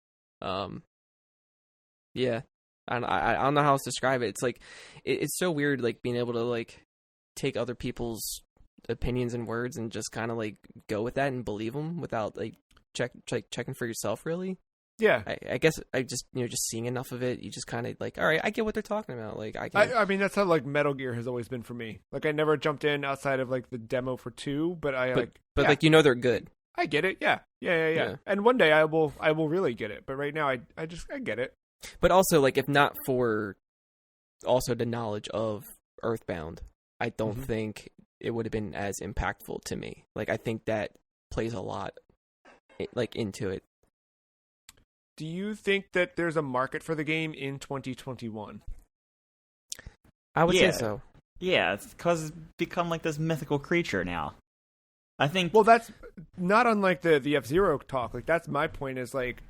Yeah. I don't know how else to describe it. It's like, it's so weird, like, being able to, like, take other people's opinions and words and just kind of, like, go with that and believe them without, like, checking for yourself, really. Yeah. I guess I just, just seeing enough of it, you just kind of, like, all right, I get what they're talking about. Like, I mean, that's how, like, Metal Gear has always been for me. Like, I never jumped in outside of, like, the demo for 2, but like, they're good. I get it. Yeah. And one day I will really get it. But right now I get it. But also, like, if not for also the knowledge of Earthbound, I don't think it would have been as impactful to me. Like, I think that plays a lot, like, into it. Do you think that there's a market for the game in 2021? I would say so. Yeah, it's because it's become like this mythical creature now. I think. Well, that's not unlike the F-Zero talk. Like, that's my point. Is like,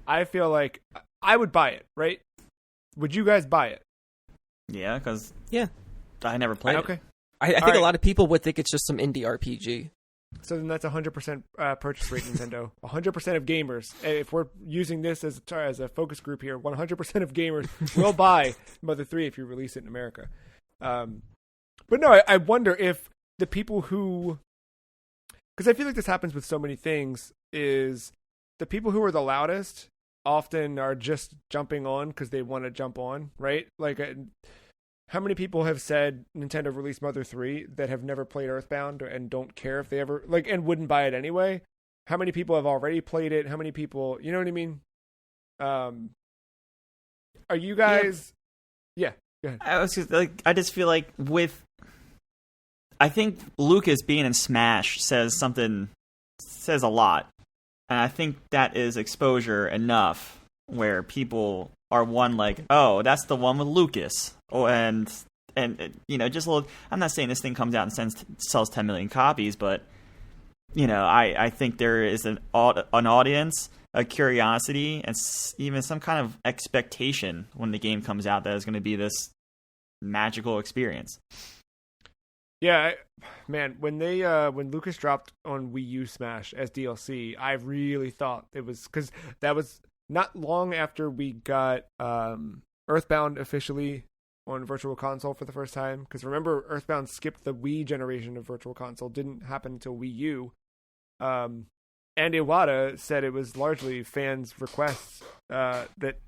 I feel like I would buy it. Right? Would you guys buy it? Yeah, because I never played it. I think a lot of people would think it's just some indie RPG. So then that's 100% purchase rate, Nintendo. 100% of gamers. If we're using this as a focus group here, 100% of gamers will buy Mother 3 if you release it in America. But no, I wonder if the people who... Because I feel like this happens with so many things, is the people who are the loudest often are just jumping on because they want to jump on, right? Like... How many people have said Nintendo released Mother 3 that have never played Earthbound and don't care if they ever, like, and wouldn't buy it anyway? How many people have already played it? How many people, you know what I mean? Are you guys... Yeah, go ahead. I just feel like I think Lucas being in Smash says something says a lot. And I think that is exposure enough where people are like, oh, that's the one with Lucas. Oh, and just a little. I'm not saying this thing comes out and sells 10 million copies, but I think there is an audience, a curiosity, and even some kind of expectation when the game comes out that is going to be this magical experience. Yeah, man, when Lucas dropped on Wii U Smash as DLC, I really thought it was, because that was not long after we got Earthbound officially on Virtual Console for the first time. Because remember, Earthbound skipped the Wii generation of Virtual Console, didn't happen until Wii U. And Iwata said it was largely fans' requests that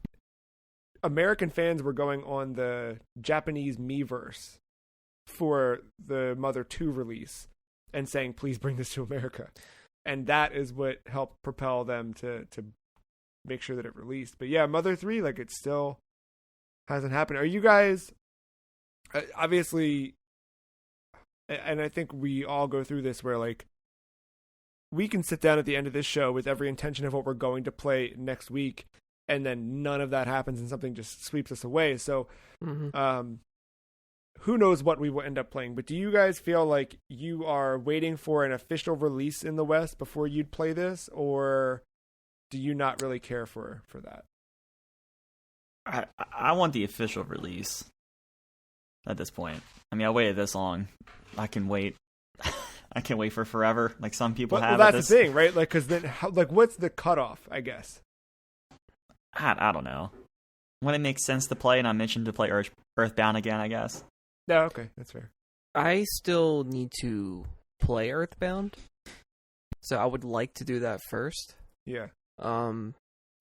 American fans were going on the Japanese Miiverse for the Mother 2 release and saying, please bring this to America. And that is what helped propel them to make sure that it released. But yeah, Mother 3, like, it still hasn't happened. Are you guys, obviously, and I think we all go through this where, like, we can sit down at the end of this show with every intention of what we're going to play next week, and then none of that happens and something just sweeps us away. So, who knows what we will end up playing, but do you guys feel like you are waiting for an official release in the West before you'd play this, or do you not really care for that? I want the official release at this point. I mean, I waited this long. I can wait. I can't wait for forever, like some people have. Well, that's the thing, right? Like, because then, what's the cutoff, I guess? I don't know. When it makes sense to play, and I'm itching to play Earthbound again, I guess. No, okay, that's fair. I still need to play Earthbound, so I would like to do that first. Yeah. And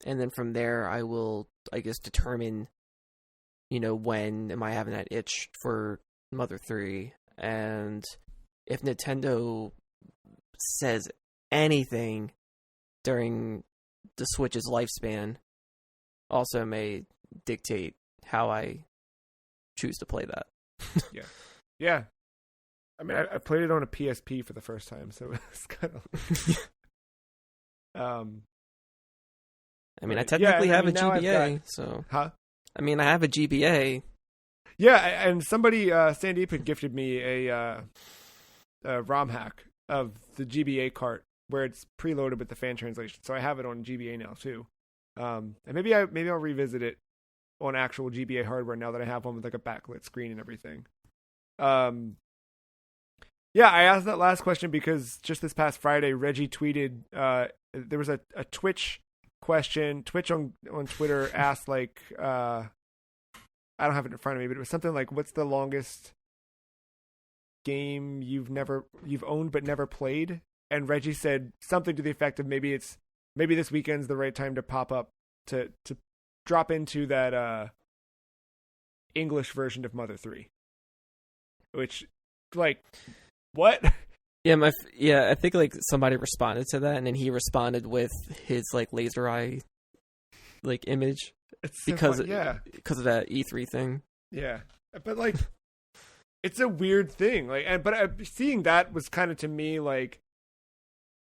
then from there, I will, I guess, determine, when am I having that itch for Mother 3, and if Nintendo says anything during the Switch's lifespan, also may dictate how I choose to play that. Yeah. I mean, I played it on a PSP for the first time, so it's kind of. I mean, I technically have a GBA, so. Huh? I mean, I have a GBA. Yeah, and somebody, Sandeep had gifted me a ROM hack of the GBA cart where it's preloaded with the fan translation, so I have it on GBA now too. And maybe I'll revisit it on actual GBA hardware now that I have one with like a backlit screen and everything. Yeah, I asked that last question because just this past Friday, Reggie tweeted there was a Twitch question. Twitch on Twitter asked, like, I don't have it in front of me, but it was something like, what's the longest game you've owned but never played? And Reggie said something to the effect of maybe this weekend's the right time to pop up to drop into that English version of Mother 3. Which, like, what? Yeah, I think like somebody responded to that, and then he responded with his like laser eye like image because of that E3 thing. Yeah, but like, it's a weird thing. Like, but seeing that was kind of, to me, like,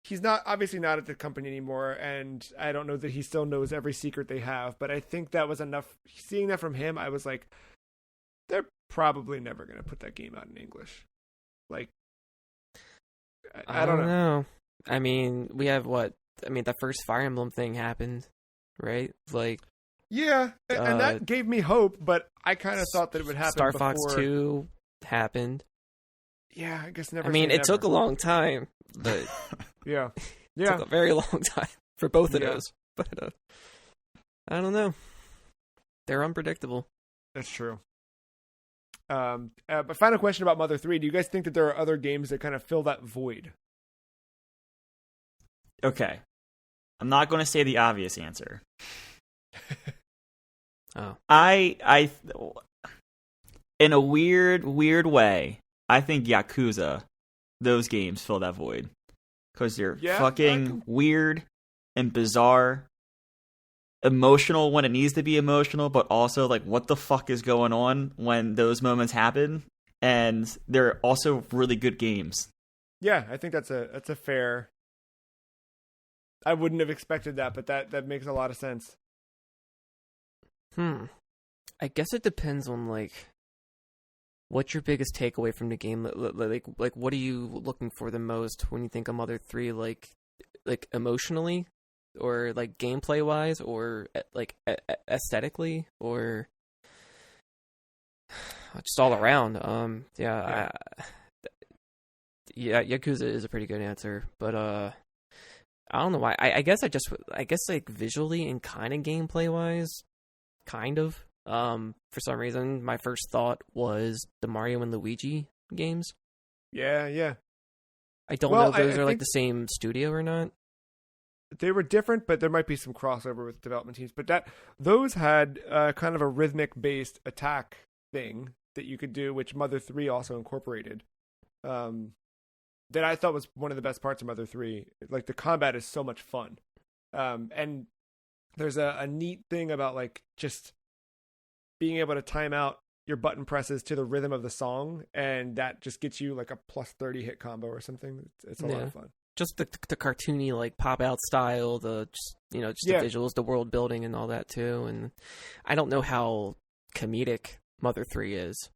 he's obviously not at the company anymore, and I don't know that he still knows every secret they have. But I think that was enough. Seeing that from him, I was like, they're probably never going to put that game out in English. Like, I don't know. I mean, we have the first Fire Emblem thing happened, right? Like, yeah, and that gave me hope, but I kind of thought that it would happen Star before. Fox 2 happened. Yeah, I guess never. I mean, it took a long time, but yeah, it took a very long time for both of those. But I don't know. They're unpredictable. That's true. But final question about Mother 3. Do you guys think that there are other games that kind of fill that void? Okay. I'm not going to say the obvious answer. Oh. I in a weird way, I think Yakuza, those games fill that void. Because they're fucking weird and bizarre. Emotional when it needs to be emotional, but also like, what the fuck is going on when those moments happen? And they're also really good games. Yeah, I think that's a fair I wouldn't have expected that, but that makes a lot of sense. I guess it depends on like what's your biggest takeaway from the game. Like what are you looking for the most when you think of Mother 3? Like emotionally, or like gameplay wise, or like aesthetically, or just all around. Yakuza is a pretty good answer, but I don't know why. I guess like visually and kind of gameplay wise, kind of. For some reason, my first thought was the Mario and Luigi games. Yeah. I don't know if those are like the same studio or not. They were different, but there might be some crossover with development teams. But those had kind of a rhythmic-based attack thing that you could do, which Mother 3 also incorporated. That I thought was one of the best parts of Mother 3. Like, the combat is so much fun. And there's a neat thing about, like, just being able to time out your button presses to the rhythm of the song, and that just gets you, like, a plus 30 hit combo or something. It's a lot of fun. Just the cartoony, like, pop-out style, the visuals, the world building and all that, too. And I don't know how comedic Mother 3 is.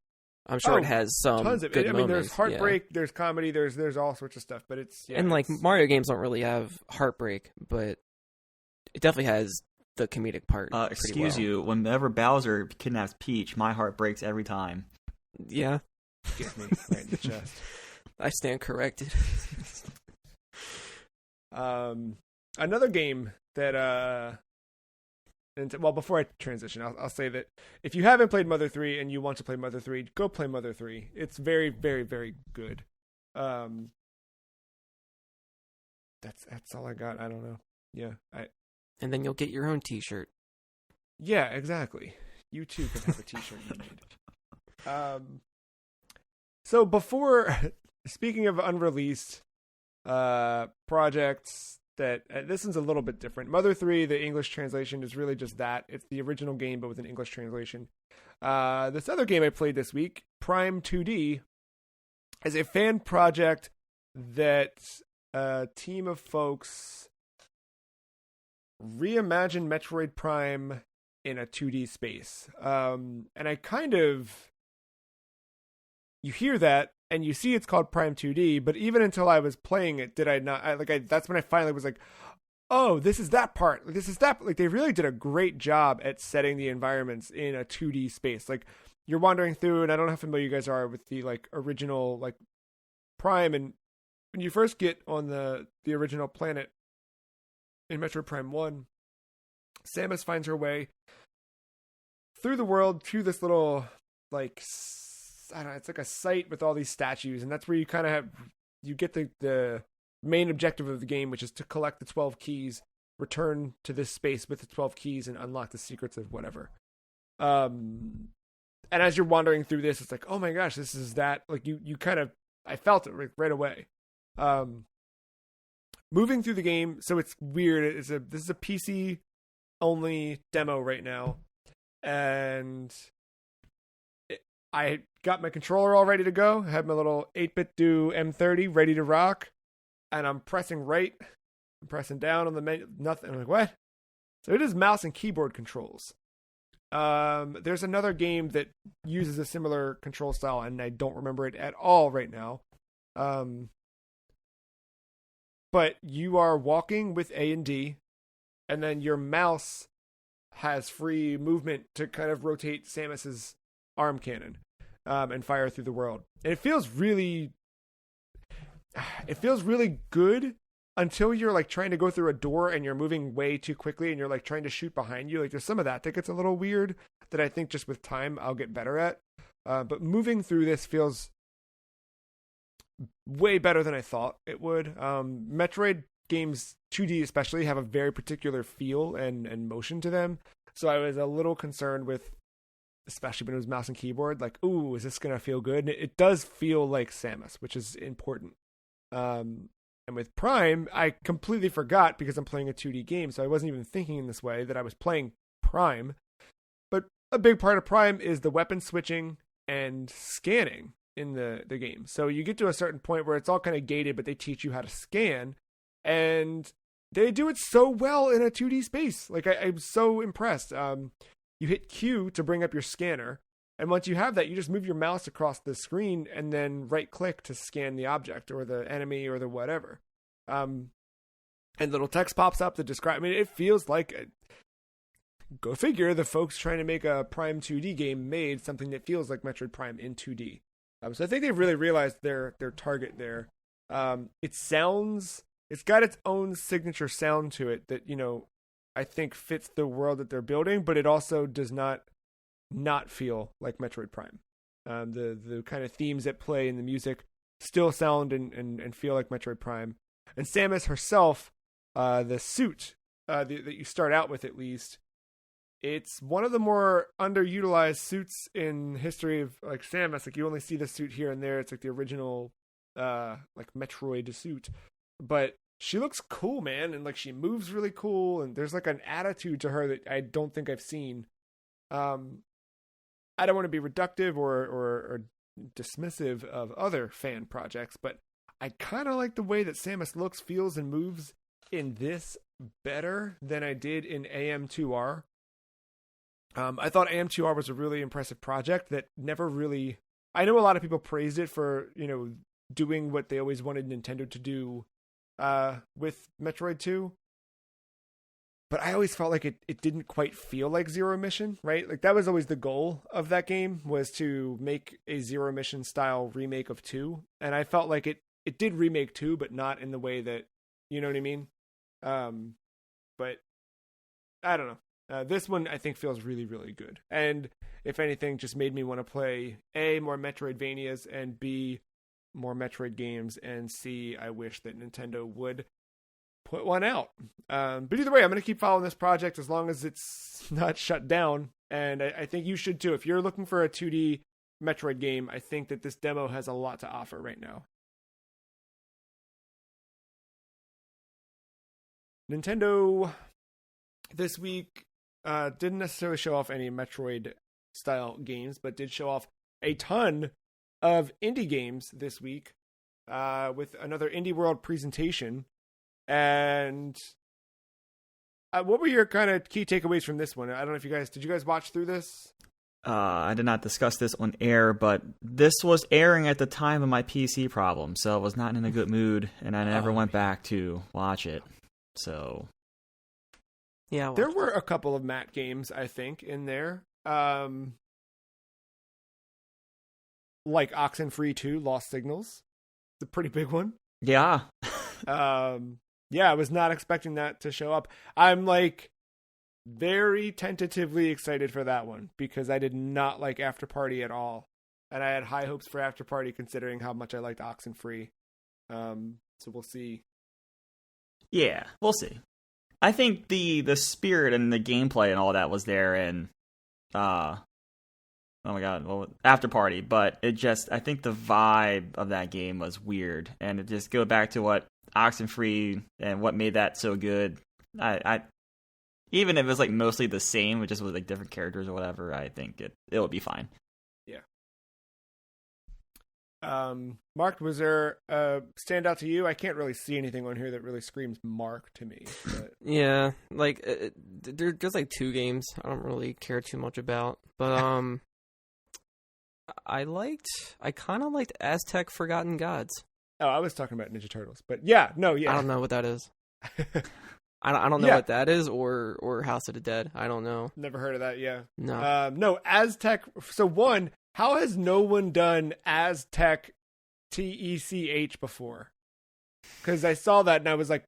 I'm sure it has some tons of good it. I moments. mean, there's heartbreak, there's comedy, there's all sorts of stuff, but it's... and, like, Mario games don't really have heartbreak, but it definitely has the comedic part. Excuse you, whenever Bowser kidnaps Peach, my heart breaks every time. Yeah. Get me right in the chest. I stand corrected. Another game that... well, before I transition, I'll say that if you haven't played Mother 3 and you want to play Mother 3, go play Mother 3. It's very, very, very good. That's all I got. I don't know. Yeah. And then you'll get your own t-shirt. Yeah, exactly. You too can have a t-shirt you need. So before, speaking of unreleased projects, that this one's a little bit different. Mother 3, the English translation is really just that. It's the original game, but with an English translation. This other game I played this week, Prime 2D, is a fan project that a team of folks reimagined Metroid Prime in a 2D space. And I kind of... You hear that, and you see it's called Prime 2D, but even until I was playing it, did I not... that's when I finally was like, oh, this is that part. This is that... Like, they really did a great job at setting the environments in a 2D space. Like, you're wandering through, and I don't know how familiar you guys are with the, like, original, like, Prime, and when you first get on the original planet in Metroid Prime 1, Samus finds her way through the world to this little, like... I don't know, it's like a site with all these statues, and that's where you kind of you get the main objective of the game, which is to collect the 12 keys, return to this space with the 12 keys, and unlock the secrets of whatever. And as you're wandering through this, it's like, oh my gosh, this is that. Like, you kind of, I felt it right away. Moving through the game, so it's weird. This is a PC only demo right now, and I got my controller all ready to go. I had my little 8-bit do M30 ready to rock. And I'm pressing right. I'm pressing down on the menu. Nothing. I'm like, what? So it is mouse and keyboard controls. There's another game that uses a similar control style, and I don't remember it at all right now. But you are walking with A and D, and then your mouse has free movement to kind of rotate Samus's arm cannon and fire through the world. And it feels really good until you're like trying to go through a door and you're moving way too quickly and you're like trying to shoot behind you. Like, there's some of that gets a little weird that I think just with time I'll get better at. But moving through this feels way better than I thought it would. Metroid games, 2D especially, have a very particular feel and motion to them. So I was a little concerned with, especially when it was mouse and keyboard, like, ooh, is this going to feel good? And it does feel like Samus, which is important. And with Prime, I completely forgot because I'm playing a 2D game, so I wasn't even thinking in this way that I was playing Prime. But a big part of Prime is the weapon switching and scanning in the game. So you get to a certain point where it's all kind of gated, but they teach you how to scan. And they do it so well in a 2D space. Like I'm so impressed. You hit Q to bring up your scanner, and once you have that, you just move your mouse across the screen and then right click to scan the object or the enemy or the whatever. And little text pops up to describe. I mean, it feels like go figure. The folks trying to make a Prime 2D game made something that feels like Metroid Prime in 2D. So I think they've really realized their target there. It's got its own signature sound to it that, I think fits the world that they're building, but it also does not feel like Metroid Prime. The kind of themes that play in the music still sound and feel like Metroid Prime. And Samus herself, the suit that you start out with, at least, it's one of the more underutilized suits in history of like Samus. Like you only see the suit here and there. It's like the original like Metroid suit, but she looks cool, man, and like she moves really cool, and there's like an attitude to her that I don't think I've seen. I don't want to be reductive or dismissive of other fan projects, but I kind of like the way that Samus looks, feels, and moves in this better than I did in AM2R. I thought AM2R was a really impressive project that never really... I know a lot of people praised it for, doing what they always wanted Nintendo to do with Metroid 2. But I always felt like it didn't quite feel like Zero Mission, right? Like that was always the goal of that game, was to make a Zero Mission style remake of 2. And I felt like it did remake 2, but not in the way that, you know what I mean? But I don't know. This one, I think, feels really, really good. And if anything, just made me want to play A, more Metroidvanias, and B, more Metroid games, and C, I wish that Nintendo would put one out. But either way, I'm going to keep following this project as long as it's not shut down. And I think you should too. If you're looking for a 2D Metroid game, I think that this demo has a lot to offer right now. Nintendo this week didn't necessarily show off any Metroid style games, but did show off a ton of indie games this week with another Indie World presentation. And what were your kind of key takeaways from this one? I don't know if did you guys watch through this? I did not discuss this on air, but this was airing at the time of my PC problem, so I was not in a good mood, and I never went back to watch it. So, yeah, there were a couple of Matt games, I think, in there. Like Oxenfree 2, Lost Signals. It's a pretty big one. Yeah. Yeah, I was not expecting that to show up. I'm like very tentatively excited for that one because I did not like After Party at all. And I had high hopes for After Party considering how much I liked Oxenfree. So we'll see. Yeah, we'll see. I think the spirit and the gameplay and all that was there in oh my god, After Party, but I think the vibe of that game was weird, and it just go back to what Oxenfree and what made that so good. I even if it's like mostly the same, just with like different characters or whatever, I think it will be fine. Yeah. Mark, was there stand out to you? I can't really see anything on here that really screams Mark to me. But... yeah, like there's like 2 games I don't really care too much about, but I kind of liked Aztec Forgotten Gods. Oh, I was talking about Ninja Turtles, but yeah. I don't know what that is. I don't know what that is, or House of the Dead. I don't know. Never heard of that. Yeah. No. No, Aztec. So one, how has no one done Aztec TECH before? Because I saw that and I was like,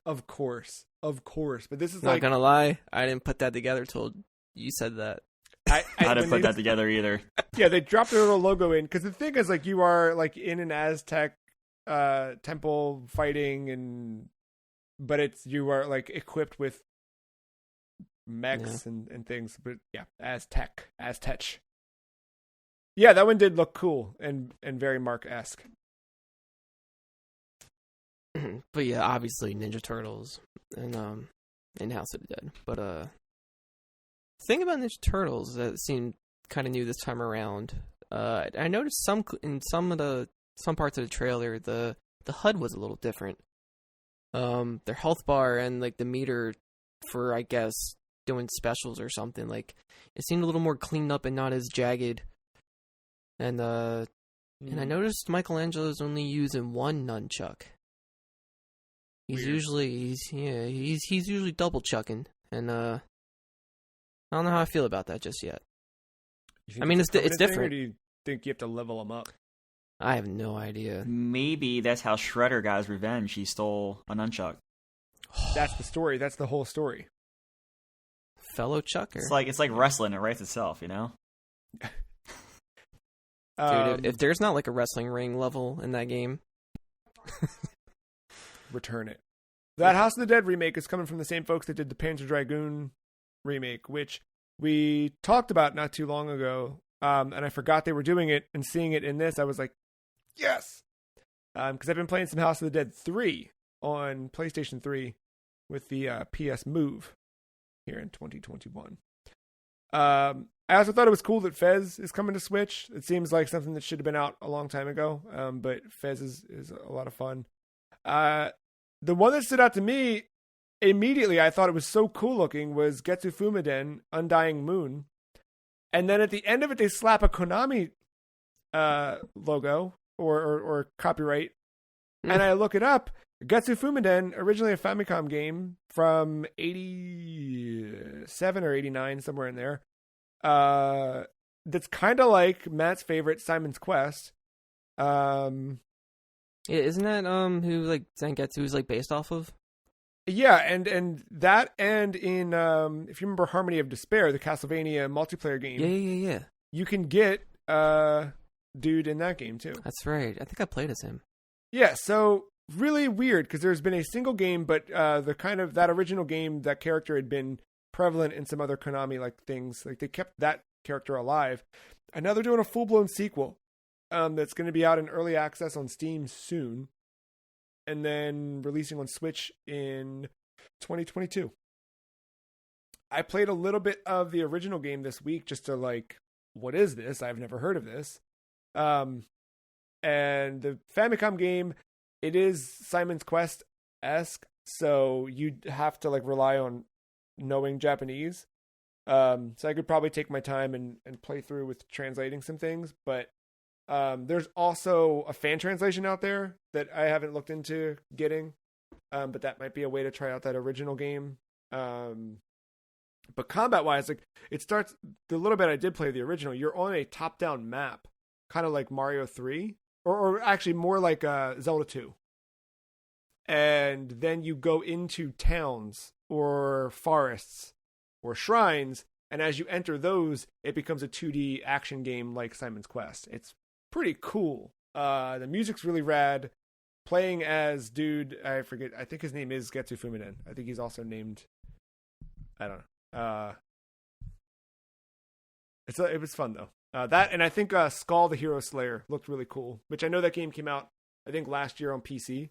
of course. But this is not gonna lie, I didn't put that together till you said that. I didn't put that together either. Yeah, they dropped their little logo in because the thing is, like, you are like in an Aztec temple fighting, but you are like equipped with mechs and things. But yeah, Aztec. Yeah, that one did look cool and very Mark-esque. But yeah, obviously Ninja Turtles and House of the Dead. But the thing about Ninja Turtles that seemed kind of new this time around, I noticed some parts of the trailer, the HUD was a little different. their health bar and like the meter for, I guess, doing specials or something. Like, it seemed a little more cleaned up and not as jagged. And I noticed Michelangelo's only using one nunchuck. He's usually double chucking, and I don't know how I feel about that just yet. I mean, it's different. Or do you think you have to level them up? I have no idea. Maybe that's how Shredder got his revenge. He stole a nunchuck. That's the story. That's the whole story. Fellow chucker. It's like wrestling. It writes itself, you know. Dude, if there's not like a wrestling ring level in that game, return it. That House of the Dead remake is coming from the same folks that did the Panzer Dragoon remake, which we talked about not too long ago. And I forgot they were doing it, and seeing it in this, I was like, yes! Because I've been playing some House of the Dead 3 on PlayStation 3 with the PS Move here in 2021. I also thought it was cool that Fez is coming to Switch. It seems like something that should have been out a long time ago, but Fez is a lot of fun. The one that stood out to me immediately, I thought it was so cool looking, was Getsu Fumiden, Undying Moon. And then at the end of it, they slap a Konami logo or copyright. And I look it up. Getsu Fumiden, originally a Famicom game from 87 or 89, somewhere in there. That's kind of like Matt's favorite Simon's Quest. Yeah, isn't that who like Zangetsu is like based off of? Yeah, and that, and in if you remember Harmony of Despair, the Castlevania multiplayer game. Yeah. You can get dude in that game too. That's right. I think I played as him. Yeah, so really weird because there's been a single game, but the kind of that original game, that character had been prevalent in some other Konami like things. Like they kept that character alive, and now they're doing a full blown sequel that's going to be out in early access on Steam soon, and then releasing on Switch in 2022. I played a little bit of the original game this week just to like, what is this? I've never heard of this. And the Famicom game, it is Simon's Quest-esque, so you'd have to like rely on knowing Japanese. So I could probably take my time and play through with translating some things, but there's also a fan translation out there that I haven't looked into getting, but that might be a way to try out that original game. But combat-wise, like it starts, the little bit I did play the original, you're on a top-down map, kind of like Mario 3, or actually more like Zelda 2. And then you go into towns or forests or shrines, and as you enter those, it becomes a 2D action game like Simon's Quest. It's pretty cool. The music's really rad. Playing as dude, I forget, I think his name is Getsu Fumiden. I think he's also named, I don't know. It was fun though. That, and I think Skull the Hero Slayer looked really cool, which I know that game came out, I think last year on PC,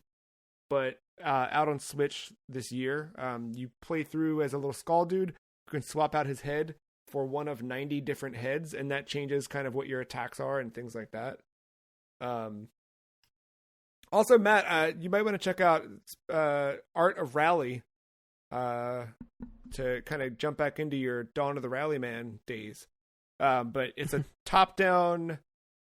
but out on Switch this year. You play through as a little Skull dude. You can swap out his head for one of 90 different heads, and that changes kind of what your attacks are and things like that. Also, Matt, you might want to check out Art of Rally to kind of jump back into your Dawn of the Rallyman days. But it's a top-down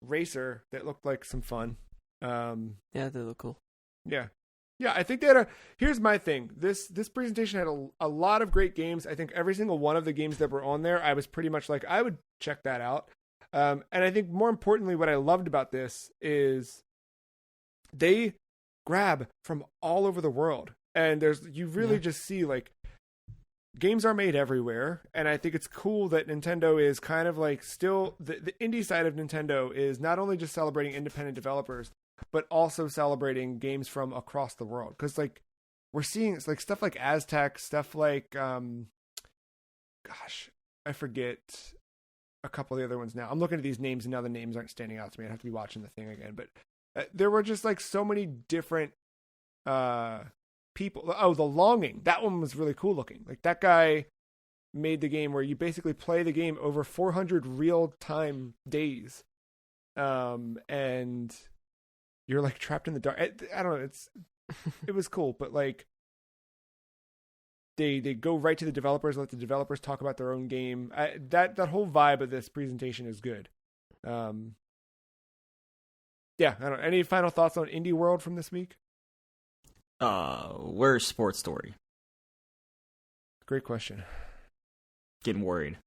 racer that looked like some fun. Yeah, they look cool. Yeah. Yeah, I think they had here's my thing. This presentation had a lot of great games. I think every single one of the games that were on there, I was pretty much like, I would check that out. And I think more importantly, what I loved about this is they grab from all over the world. And you really just see like games are made everywhere. And I think it's cool that Nintendo is kind of like still the indie side of Nintendo is not only just celebrating independent developers, but also celebrating games from across the world. Because like we're seeing it's like stuff like Aztec, stuff like gosh, I forget a couple of the other ones now. I'm looking at these names and now the names aren't standing out to me. I have to be watching the thing again. But there were just like so many different people. Oh, The Longing. That one was really cool looking. Like that guy made the game where you basically play the game over 400 real-time days. And you're like trapped in the dark. I don't know. it was cool, but like they go right to the developers, let the developers talk about their own game. That whole vibe of this presentation is good. Yeah, I don't know. Any final thoughts on Indie World from this week? Where's Sports Story? Great question. Getting worried.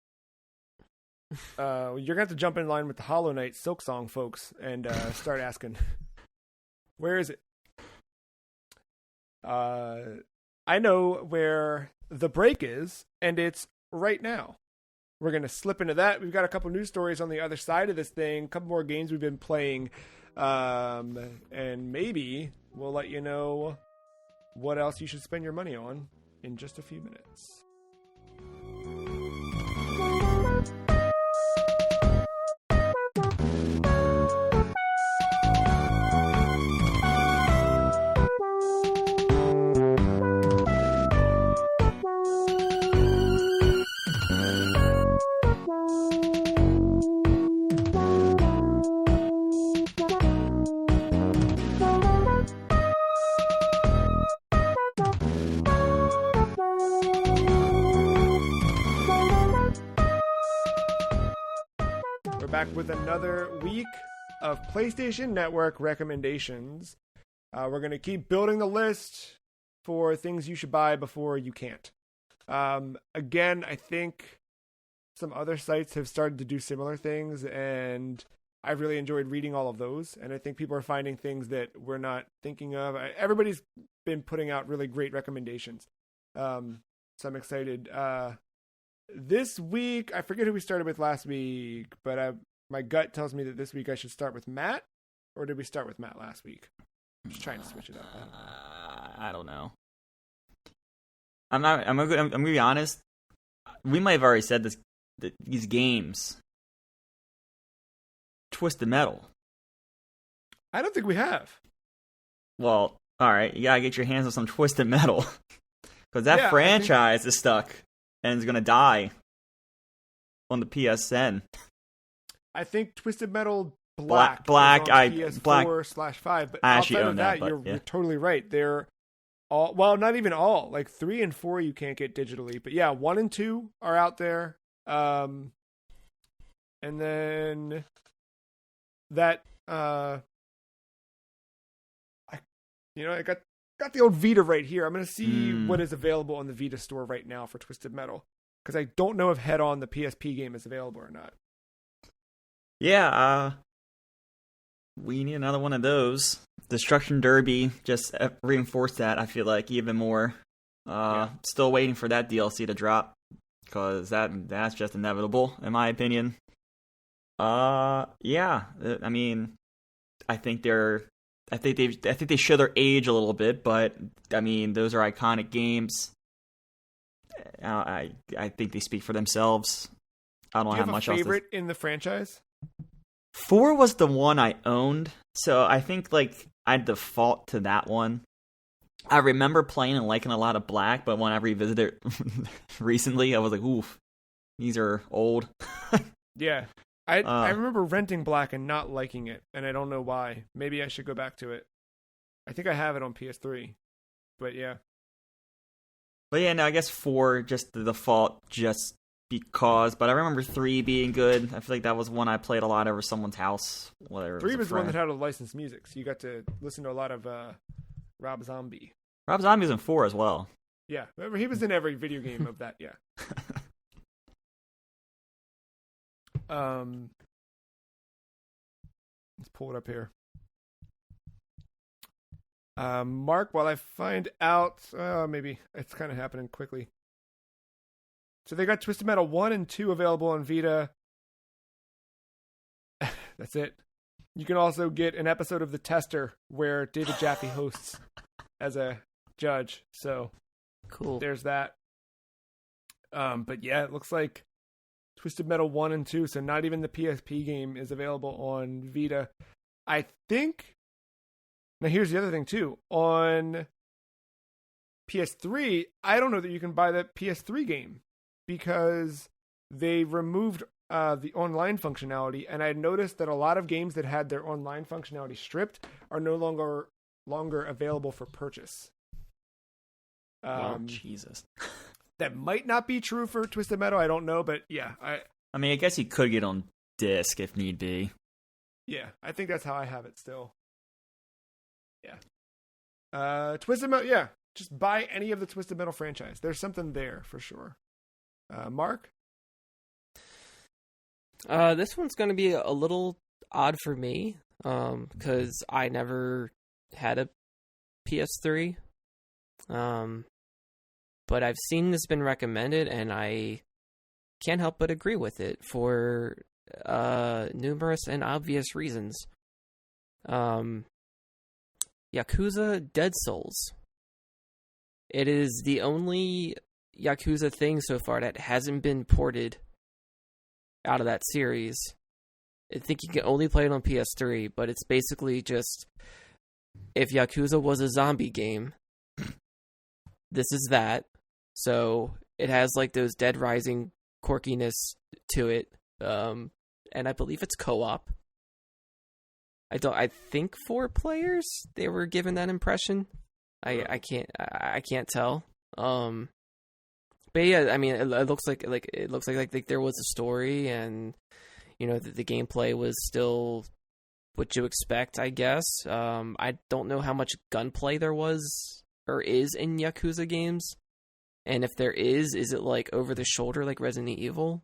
You're gonna have to jump in line with the Hollow Knight Silk Song folks and start asking, where is it? I know where the break is, and it's right now. We're gonna slip into that. We've got a couple news stories on the other side of this thing, a couple more games we've been playing, and maybe we'll let you know what else you should spend your money on in just a few minutes. Back with another week of PlayStation Network recommendations. We're going to keep building the list for things you should buy before you can't. Again, I think some other sites have started to do similar things, and I've really enjoyed reading all of those. And I think people are finding things that we're not thinking of. Everybody's been putting out really great recommendations. So I'm excited. This week, I forget who we started with last week, but my gut tells me that this week I should start with Matt, or did we start with Matt last week? I'm just trying to switch it up. I don't know. I'm gonna be honest. We might have already said this. These games, Twisted Metal. I don't think we have. Well, all right. You gotta get your hands on some Twisted Metal because that franchise is stuck and is gonna die on the PSN. I think Twisted Metal Black is on PS4/5, but outside of that, you're totally right. They're all, well, not even all. Like 3 and 4 you can't get digitally, but yeah, 1 and 2 are out there. And then that I got the old Vita right here. I'm gonna see what is available on the Vita store right now for Twisted Metal, because I don't know if Head On, the PSP game, is available or not. Yeah, we need another one of those. Destruction Derby just reinforced that, I feel like, even more. Still waiting for that DLC to drop, because that's just inevitable, in my opinion. I mean, I think they show their age a little bit, but I mean, those are iconic games. I think they speak for themselves. I don't have much else. Do you have a favorite in the franchise? 4 was the one I owned, so I think like I default to that one. I remember playing and liking a lot of Black, but when I revisited it recently, I was like, oof, these are old. Yeah. I remember renting Black and not liking it, and I don't know why. Maybe I should go back to it. I think I have it on PS3, but yeah. But yeah, no, I guess 4 just the default, just because. But I remember 3 being good. I feel like that was one I played a lot over someone's house. 3 was the one that had a licensed music, so you got to listen to a lot of Rob Zombie. Rob Zombie's in 4 as well. Yeah, he was in every video game of that. Yeah. Let's pull it up here. Mark, while I find out, maybe it's kind of happening quickly. So they got Twisted Metal 1 and 2 available on Vita. That's it. You can also get an episode of The Tester where David Jaffe hosts as a judge. So cool. There's that. But yeah, it looks like Twisted Metal 1 and 2, so not even the PSP game is available on Vita. I think... Now here's the other thing too. On PS3, I don't know that you can buy the PS3 game, because they removed the online functionality, and I noticed that a lot of games that had their online functionality stripped are no longer longer available for purchase. Jesus. That might not be true for Twisted Metal. I don't know, but yeah, I mean, I guess you could get on disc if need be. Yeah, I think that's how I have it still. Yeah. Twisted Metal, yeah. Just buy any of the Twisted Metal franchise. There's something there for sure. Mark? This one's going to be a little odd for me, because I never had a PS3. But I've seen this been recommended, and I can't help but agree with it for numerous and obvious reasons. Yakuza Dead Souls. It is the only Yakuza thing so far that hasn't been ported out of that series. I think you can only play it on PS3, but it's basically just, if Yakuza was a zombie game, this is that. So it has like those Dead Rising quirkiness to it, and I believe it's co-op. I think 4 players. They were given that impression. I can't tell. But yeah, I mean, it looks like there was a story, and you know the gameplay was still what you expect, I guess. I don't know how much gunplay there was or is in Yakuza games, and if there is it like over the shoulder like Resident Evil?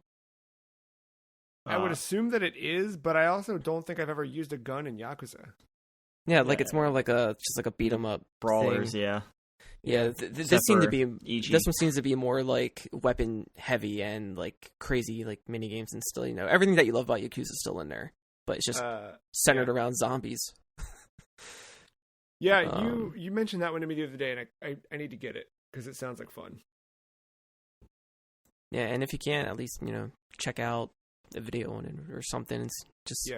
I would assume that it is, but I also don't think I've ever used a gun in Yakuza. Yeah, like it's more like just like a beat 'em up Brawlers, thing. yeah. Yeah, this one seems to be more like weapon heavy and like crazy like mini games, and still, you know, everything that you love about Yakuza is still in there, but it's just centered around zombies. Yeah, you mentioned that one to me the other day, and I need to get it because it sounds like fun. Yeah, and if you can, at least, you know, check out a video on it or something, and just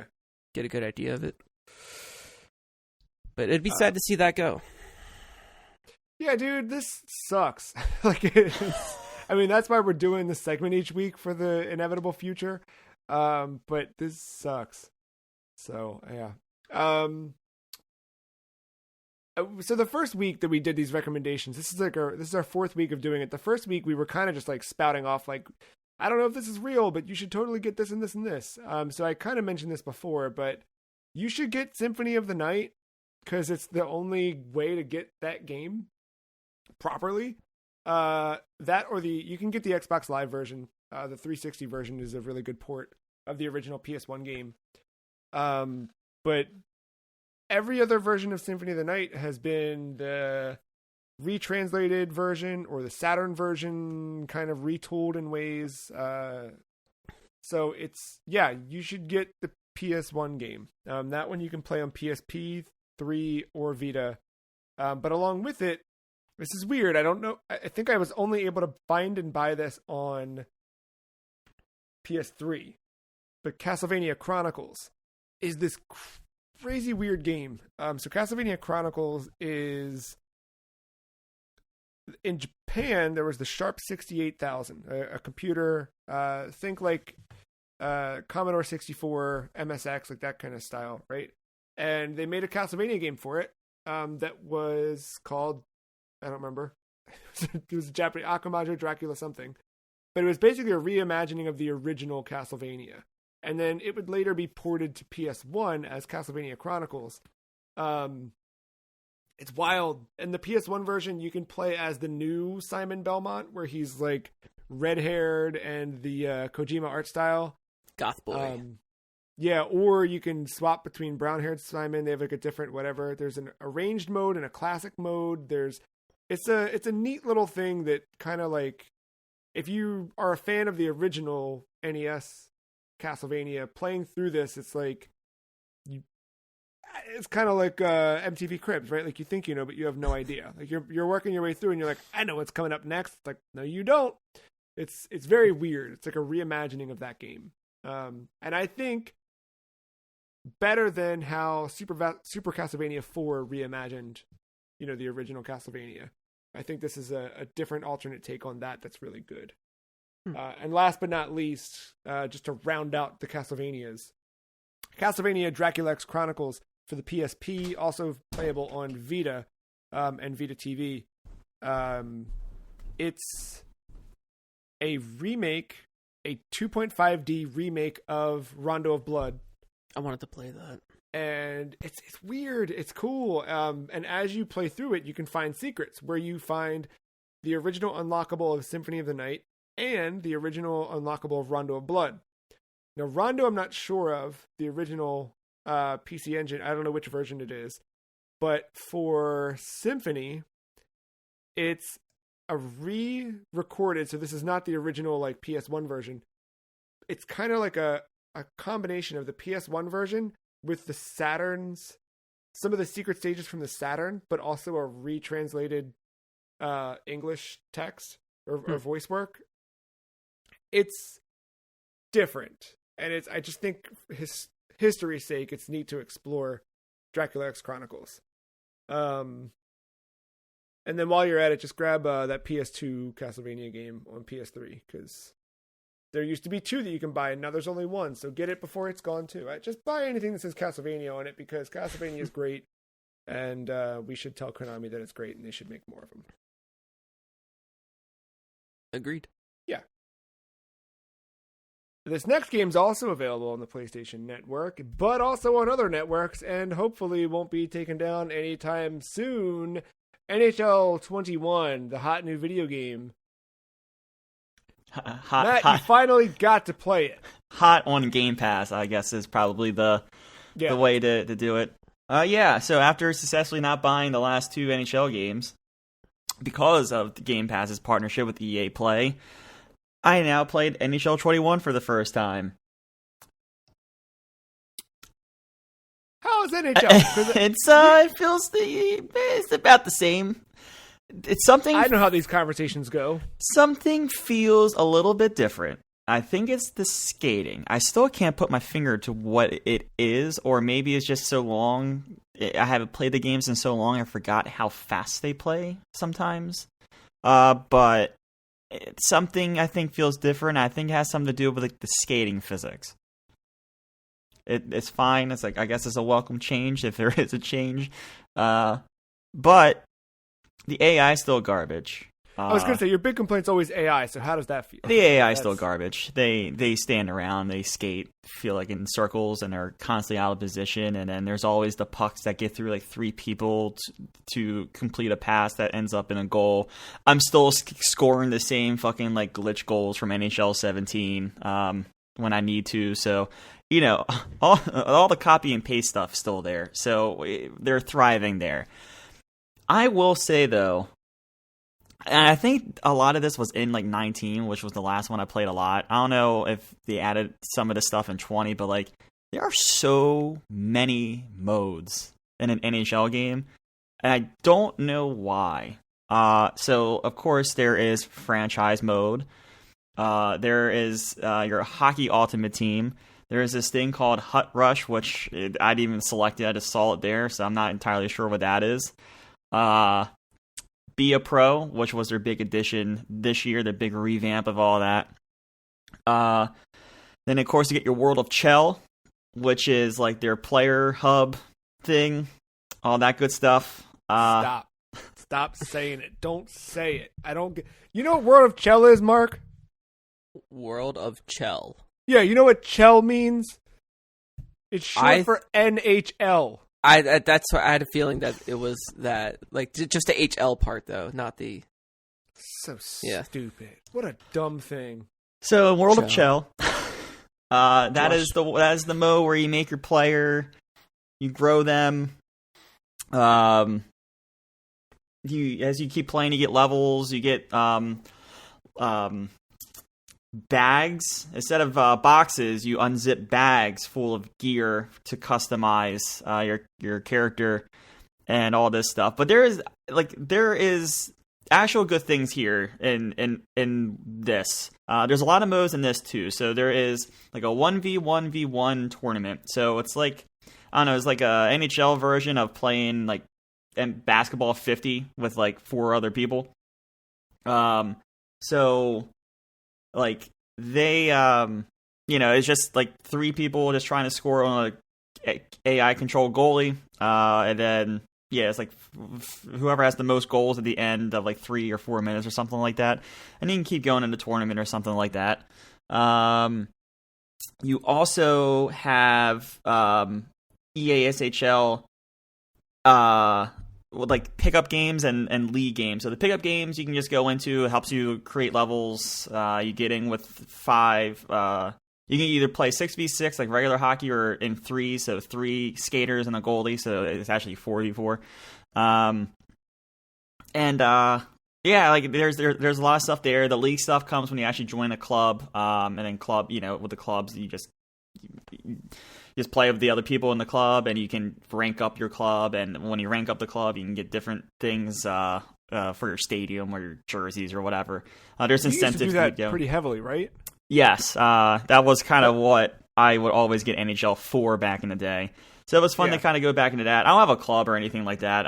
get a good idea of it. But it'd be sad to see that go. Yeah, dude, this sucks. I mean, that's why we're doing this segment each week for the inevitable future. But this sucks. So yeah. So the first week that we did these recommendations, this is our 4th week of doing it. The first week we were kind of just like spouting off like, I don't know if this is real, but you should totally get this and this and this. So I kind of mentioned this before, but you should get Symphony of the Night because it's the only way to get that game properly. That or you can get the Xbox Live version. The 360 version is a really good port of the original PS1 game. But every other version of Symphony of the Night has been the retranslated version or the Saturn version, kind of retooled in ways. So it's, you should get the PS1 game. That one you can play on PSP, 3, or Vita. But along with it, this is weird. I don't know. I think I was only able to find and buy this on PS3. But Castlevania Chronicles is this crazy weird game. So Castlevania Chronicles is, in Japan, there was the Sharp 68000, a computer, think like Commodore 64, MSX, like that kind of style, right? And they made a Castlevania game for it that was called, I don't remember. It was a Japanese, Akamajo Dracula something. But it was basically a reimagining of the original Castlevania. And then it would later be ported to PS1 as Castlevania Chronicles. It's wild. In the PS1 version, you can play as the new Simon Belmont, where he's like red-haired and the Kojima art style. Goth boy. Yeah, or you can swap between brown-haired Simon. They have like a different whatever. There's an arranged mode and a classic mode. It's a neat little thing that kind of like, if you are a fan of the original NES Castlevania, playing through this, it's like it's kind of like MTV Cribs, right? Like you think you know, but you have no idea. Like you're working your way through, and you're like, I know what's coming up next. It's like, no, you don't. It's very weird. It's like a reimagining of that game, and I think better than how Super Castlevania 4 reimagined, you know, the original Castlevania. I think this is a different alternate take on that that's really good. And last but not least, just to round out the Castlevanias, Castlevania Dracula X Chronicles for the PSP, also playable on Vita and Vita TV. It's a remake, a 2.5D remake of Rondo of Blood. I wanted to play that. And it's weird. It's cool. And as you play through it, you can find secrets where you find the original unlockable of Symphony of the Night and the original unlockable of Rondo of Blood. Now, Rondo, I'm not sure of. The original PC Engine, I don't know which version it is. But for Symphony, it's a re-recorded, so this is not the original like PS1 version. It's kind of like a combination of the PS1 version with the Saturn's, some of the secret stages from the Saturn, but also a retranslated English text or voice work. It's different, and I just think history's sake, it's neat to explore Dracula X Chronicles. And then while you're at it, just grab that PS2 Castlevania game on PS3, because there used to be 2 that you can buy, and now there's only 1, so get it before it's gone too. Just buy anything that says Castlevania on it, because Castlevania is great, and we should tell Konami that it's great, and they should make more of them. Agreed. Yeah. This next game's also available on the PlayStation Network, but also on other networks, and hopefully won't be taken down anytime soon. NHL 21, the hot new video game. Matt, you finally got to play it. Hot on Game Pass, I guess, is probably the way to do it. So after successfully not buying the last 2 NHL games, because of the Game Pass's partnership with EA Play, I now played NHL 21 for the first time. How is NHL? It's about the same. It's something. I know how these conversations go. Something feels a little bit different. I think it's the skating. I still can't put my finger to what it is, or maybe it's just so long. I haven't played the games in so long, I forgot how fast they play sometimes. But it's something I think feels different. I think it has something to do with like the skating physics. It's fine. It's like, I guess it's a welcome change if there is a change. But the AI is still garbage. I was going to say, your big complaint's always AI, so how does that feel? The AI is still garbage. They stand around, they skate, feel like in circles, and are constantly out of position, and then there's always the pucks that get through like 3 people to complete a pass that ends up in a goal. I'm still scoring the same fucking like glitch goals from NHL 17 when I need to, so... You know, all the copy and paste stuff still there, so they're thriving there. I will say, though, and I think a lot of this was in, like, 19, which was the last one I played a lot. I don't know if they added some of the stuff in 20, but, like, there are so many modes in an NHL game, and I don't know why. So, of course, there is franchise mode. There is your Hockey Ultimate Team. There is this thing called Hut Rush, which I didn't even select it. I just saw it there, so I'm not entirely sure what that is. Be a Pro, which was their big addition this year, the big revamp of all that. Then, of course, you get your World of Chel, which is like their player hub thing, all that good stuff. Stop saying it. Don't say it. I don't get... You know what World of Chel is, Mark? World of Chel. Yeah, you know what chel means? It's short for NHL. That's what I had a feeling that it was that, like, just the HL part though, not the. So stupid. What a dumb thing. So in World of Chel, that is the mode where you make your player, you grow them. As you keep playing, you get levels. You get bags. Instead of boxes, you unzip bags full of gear to customize your character and all this stuff. But there is actual good things here in this. There's a lot of modes in this too. So there is like a 1v1v1 tournament. So it's like, I don't know, it's like a NHL version of playing like basketball 50 with like 4 other people. So like they, it's just like 3 people just trying to score on AI control goalie, and then it's like whoever has the most goals at the end of like 3 or 4 minutes or something like that, and you can keep going in the tournament or something like that. You also have EASHL like pickup games and league games. So the pickup games you can just go into. It helps you create levels. You get in with 5. You can either play 6v6 like regular hockey or in 3, so 3 skaters and a goalie. So it's actually 4v4. Like there's a lot of stuff there. The league stuff comes when you actually join a club. And then club, with the clubs you just play with the other people in the club, and you can rank up your club. And when you rank up the club, you can get different things for your stadium or your jerseys or whatever. There's incentives to do that pretty heavily, right? Yes, that was kind of what I would always get NHL for back in the day. So it was fun to kind of go back into that. I don't have a club or anything like that.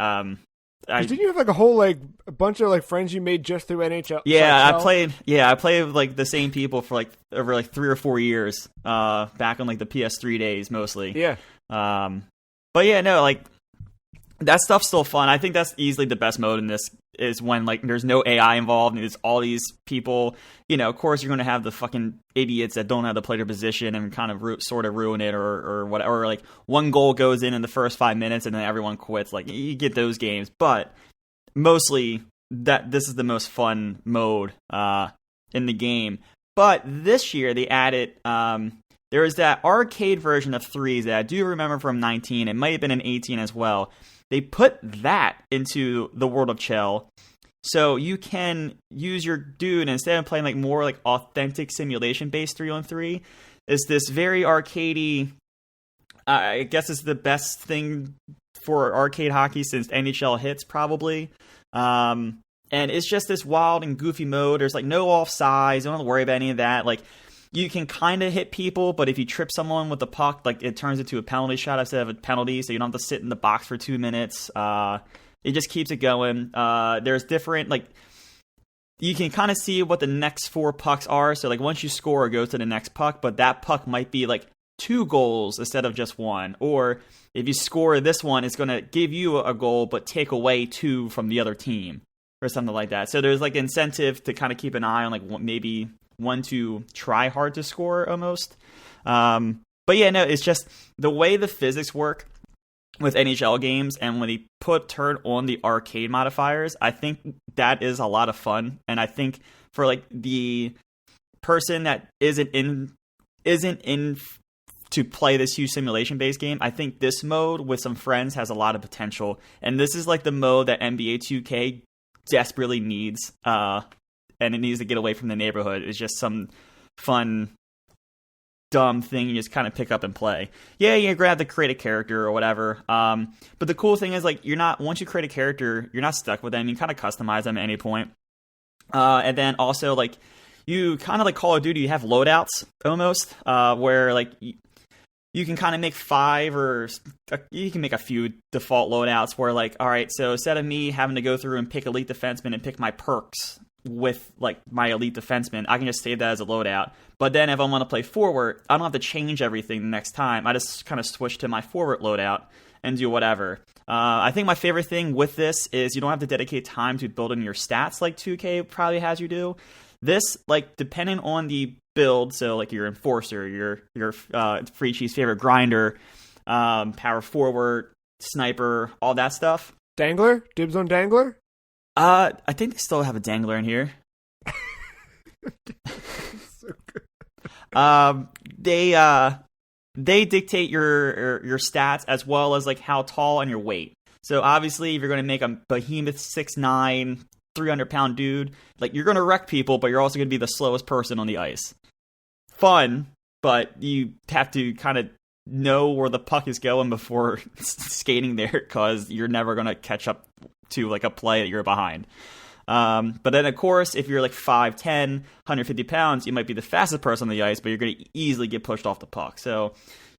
Didn't you have like a whole a bunch of like friends you made just through NHL? Yeah, I played with like the same people for like over like 3 or 4 years. Back on like the PS3 days mostly. Yeah. But yeah, no, like that stuff's still fun. I think that's easily the best mode in this is when like there's no AI involved and it's all these people. Of course you're going to have the fucking idiots that don't know how to play their position and kind of sort of ruin it or whatever. Or like one goal goes in the first 5 minutes and then everyone quits. Like you get those games, but mostly this is the most fun mode in the game. But this year they added there is that arcade version of 3s that I do remember from 19. It might have been in 18 as well. They put that into the world of chel. So you can use your dude, and instead of playing like more like authentic simulation-based 3-on-3, is this very arcadey. I guess it's the best thing for arcade hockey since NHL hits, probably. And it's just this wild and goofy mode. There's like no offsides. Don't have to worry about any of that. Like you can kind of hit people, but if you trip someone with the puck, like it turns into a penalty shot instead of a penalty, so you don't have to sit in the box for 2 minutes. It just keeps it going. There's different, like, you can kind of see what the next 4 pucks are. So, like, once you score, it goes to the next puck, but that puck might be, like, 2 goals instead of just 1. Or if you score this one, it's going to give you a goal, but take away 2 from the other team or something like that. So there's, like, incentive to kind of keep an eye on, like, maybe one to try hard to score almost. But, yeah, no, it's just the way the physics work with NHL games, and when they turn on the arcade modifiers, I think that is a lot of fun. And I think for like the person that isn't in to play this huge simulation based game, I think this mode with some friends has a lot of potential. And this is like the mode that NBA 2K desperately needs, and it needs to get away from the neighborhood. It's just some fun dumb thing you just kind of pick up and play. Yeah, you grab to create a character or whatever. But the cool thing is, like, once you create a character, you're not stuck with them. You can kind of customize them at any point. And then also, like, you kind of like Call of Duty, you have loadouts almost, where like you can kind of make 5 or you can make a few default loadouts where like, all right, so instead of me having to go through and pick elite defenseman and pick my perks with like my elite defenseman, I can just save that as a loadout. But then if I want to play forward, I don't have to change everything the next time. I just kind of switch to my forward loadout and do whatever. I think my favorite thing with this is you don't have to dedicate time to building your stats like 2K probably has you do. This, like, depending on the build, so like your enforcer, your Free Cheese favorite grinder, power forward, sniper, all that stuff. Dangler? Dibs on Dangler? I think they still have a dangler in here. So good. They dictate your stats as well as like how tall and your weight. So obviously, if you're going to make a behemoth 6'9", 300-pound dude, like you're going to wreck people, but you're also going to be the slowest person on the ice. Fun, but you have to kind of know where the puck is going before skating there, because you're never going to catch up to like a play that you're behind. But then, of course, if you're like 5'10", 150 pounds, you might be the fastest person on the ice, but you're going to easily get pushed off the puck. So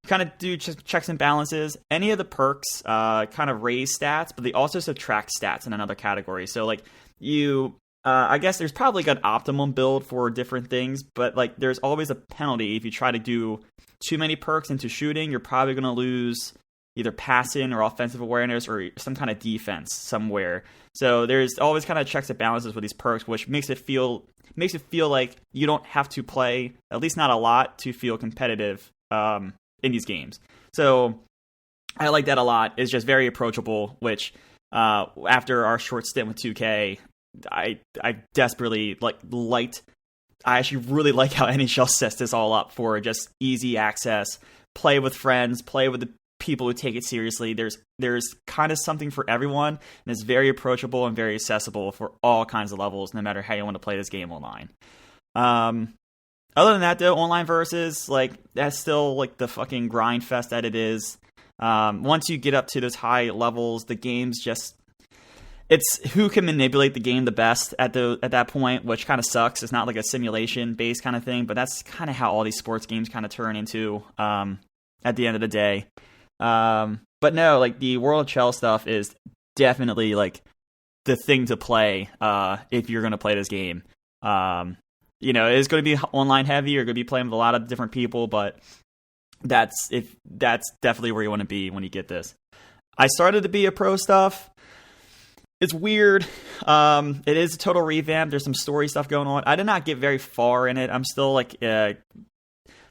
you kind of do checks and balances. Any of the perks kind of raise stats, but they also subtract stats in another category. So like you I guess there's probably like an optimum build for different things, but like there's always a penalty if you try to do too many perks into shooting. You're probably going to lose either passing or offensive awareness or some kind of defense somewhere. So there's always kind of checks and balances with these perks, which makes it feel like you don't have to play, at least not a lot, to feel competitive in these games. So I like that a lot. It's just very approachable, which after our short stint with 2K, I desperately liked. I actually really like how NHL sets this all up for just easy access, play with friends, play with the people who take it seriously. There's kind of something for everyone, and it's very approachable and very accessible for all kinds of levels, no matter how you want to play this game online. Other than that, though, online versus, like, that's still like the fucking grind fest that it is. Once you get up to those high levels, the game's just, it's who can manipulate the game the best at that point, which kind of sucks. It's not like a simulation based kind of thing, but that's kind of how all these sports games kind of turn into at the end of the day. But no, like the World of Chel stuff is definitely like the thing to play if you're going to play this game. It's going to be online heavy. You're going to be playing with a lot of different people, but that's definitely where you want to be when you get this. I started to be a pro stuff. It's weird. It is a total revamp. There's some story stuff going on. I did not get very far in it. I'm still like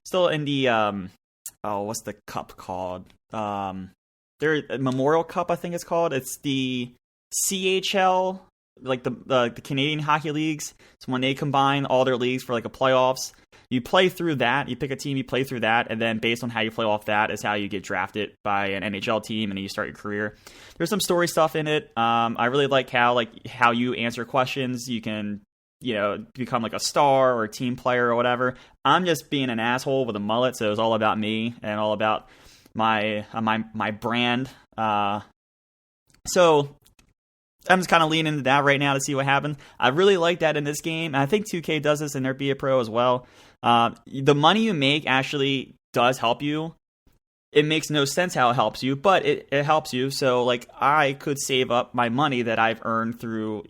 still in the what's the cup called? Memorial Cup, I think it's called. It's the CHL, like the Canadian Hockey Leagues. It's when they combine all their leagues for like a playoffs. You play through that. You pick a team, you play through that, and then based on how you play off that is how you get drafted by an NHL team, and then you start your career. There's some story stuff in it. I really like how you answer questions. You can, become like a star or a team player or whatever. I'm just being an asshole with a mullet, so it's all about me and all about my brand. So I'm just kind of leaning into that right now to see what happens. I really like that in this game. I think 2K does this in their Be a Pro as well. The money you make actually does help you. It makes no sense how it helps you, but it helps you. So, like, I could save up my money that I've earned through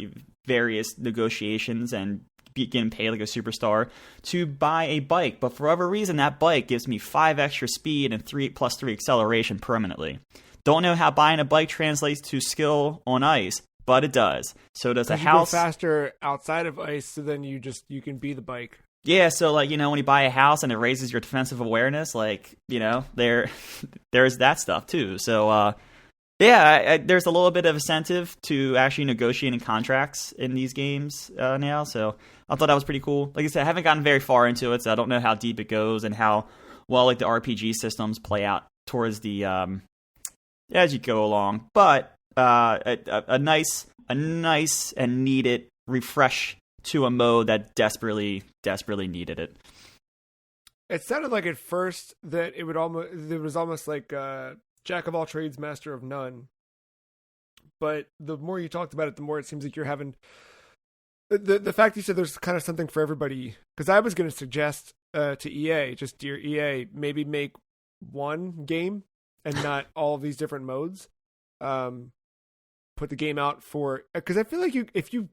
various negotiations and getting paid like a superstar to buy a bike. But for whatever reason, that bike gives me 5 extra speed and 3+3 acceleration permanently. Don't know how buying a bike translates to skill on ice, but it does. So does a house. You go faster outside of ice, so then you can be the bike. Yeah, so like, when you buy a house and it raises your defensive awareness, like, there's that stuff too. So there's a little bit of incentive to actually negotiating contracts in these games now. So I thought that was pretty cool. Like I said, I haven't gotten very far into it, so I don't know how deep it goes and how well like the RPG systems play out towards the as you go along. But a nice and needed refresh to a mode that desperately needed it. It sounded like at first that it was almost like jack of all trades, master of none. But the more you talked about it, the more it seems like you're having the fact you said there's kind of something for everybody. Because I was going to suggest to EA, just dear EA, maybe make one game and not all of these different modes. Put the game out for, because I feel like if you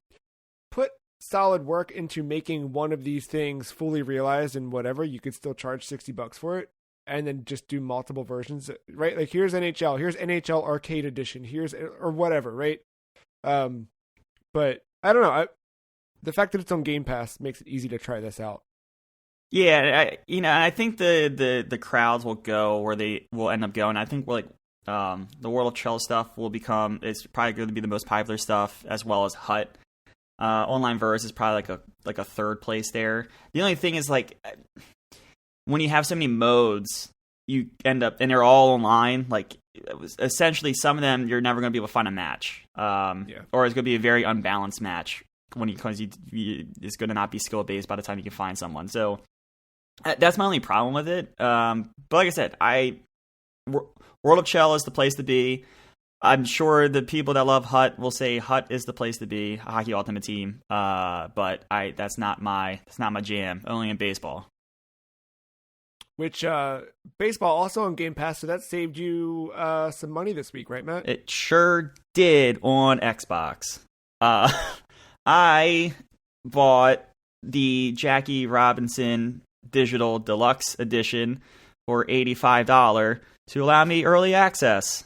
put solid work into making one of these things fully realized and whatever, you could still charge $60 for it and then just do multiple versions, right? Like here's NHL Arcade Edition, or whatever, right? But I don't know. The fact that it's on Game Pass makes it easy to try this out. Yeah, I think the crowds will go where they will end up going. I think like the World of Chel stuff it's probably going to be the most popular stuff, as well as Hut. Online verse is probably like a third place there. The only thing is, like, when you have so many modes, you end up, and they're all online, like, essentially some of them you're never going to be able to find a match. Or it's going to be a very unbalanced match because it's going to not be skill based by the time you can find someone. So that's my only problem with it. But like I said, World of Chel is the place to be. I'm sure the people that love Hut will say Hut is the place to be, Hockey Ultimate Team. But that's not my jam. Only in baseball. Which baseball also on Game Pass, so that saved you some money this week, right, Matt? It sure did on Xbox. I bought the Jackie Robinson Digital Deluxe Edition for $85 to allow me early access.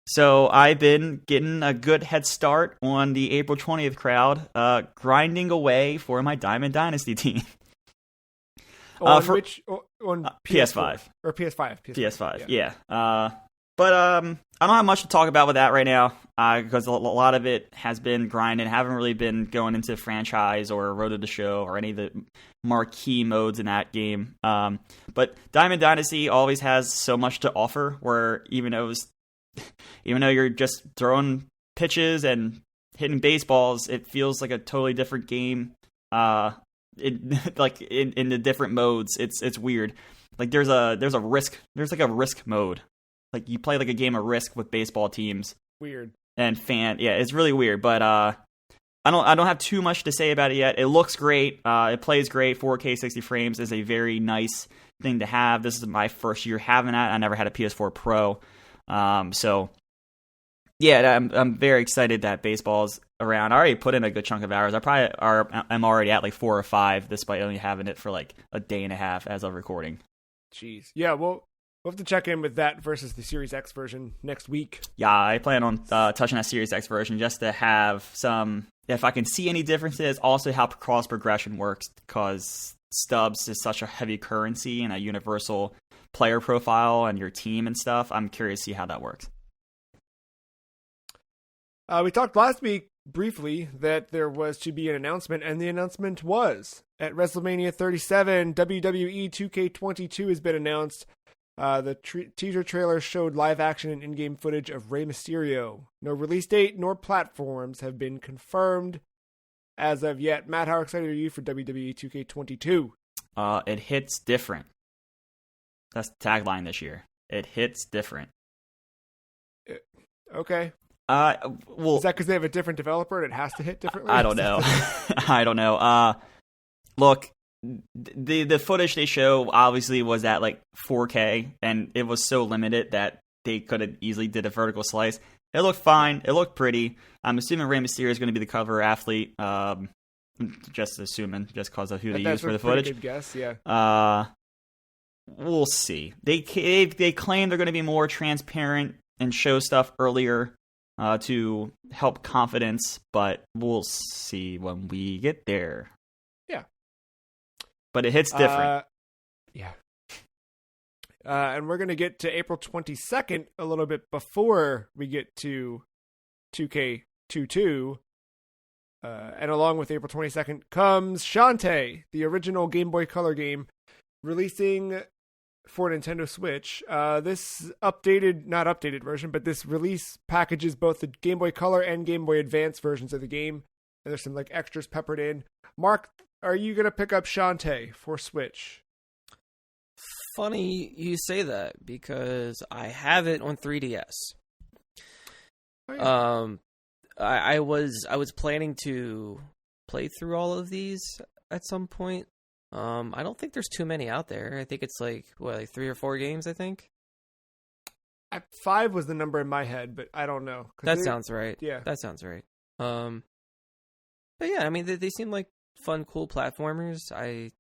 So I've been getting a good head start on the April 20th crowd, grinding away for my Diamond Dynasty team. On PS5 or PS5? PS5, yeah. But I don't have much to talk about with that right now because a lot of it has been grinding. Haven't really been going into franchise or Road to the Show or any of the marquee modes in that game. But Diamond Dynasty always has so much to offer. Where even though you're just throwing pitches and hitting baseballs, it feels like a totally different game. In the different modes, it's weird. Like there's a risk mode. Like you play like a game of Risk with baseball teams. Weird. And it's really weird. But I don't have too much to say about it yet. It looks great. It plays great. 4K 60 frames is a very nice thing to have. This is my first year having that. I never had a PS4 Pro. So yeah, I'm very excited that baseball's around. I already put in a good chunk of hours. I'm already at like 4 or 5, despite only having it for like a day and a half as of recording. Jeez. Yeah, well, we'll have to check in with that versus the Series X version next week. Yeah, I plan on touching that Series X version just to have some, if I can see any differences, also how cross progression works, because stubs is such a heavy currency and a universal player profile and your team and stuff. I'm curious to see how that works. We talked last week briefly that there was to be an announcement, and the announcement was at WrestleMania 37, WWE 2K22 has been announced. The teaser trailer showed live action and in-game footage of Rey Mysterio. No release date nor platforms have been confirmed as of yet. Matt, how excited are you for WWE 2K22? It hits different. That's the tagline this year. It hits different. Okay. Well, is that because they have a different developer and it has to hit differently? I don't know. I don't know. Look, the footage they show obviously was at like 4K, and it was so limited that they could have easily did a vertical slice. It looked fine. It looked pretty. I'm assuming Rey Mysterio is going to be the cover athlete. Just assuming, just because of who they use for the footage. Good guess, yeah. We'll see. They claim they're going to be more transparent and show stuff earlier to help confidence, but we'll see when we get there. Yeah. But it hits different. Yeah. And we're going to get to April 22nd a little bit before we get to 2K22. And along with April 22nd comes Shantae, the original Game Boy Color game, releasing for Nintendo Switch. This not updated version, but this release packages both the Game Boy Color and Game Boy Advance versions of the game. And there's some like extras peppered in. Mark, are you going to pick up Shantae for Switch? Funny you say that, because I have it on 3DS. Oh, yeah. I was planning to play through all of these at some point. I don't think there's too many out there. I think it's like 3 or 4 games, I think. 5 was the number in my head, but I don't know. That sounds right. Yeah. That sounds right. But yeah, I mean, they seem like fun, cool platformers. I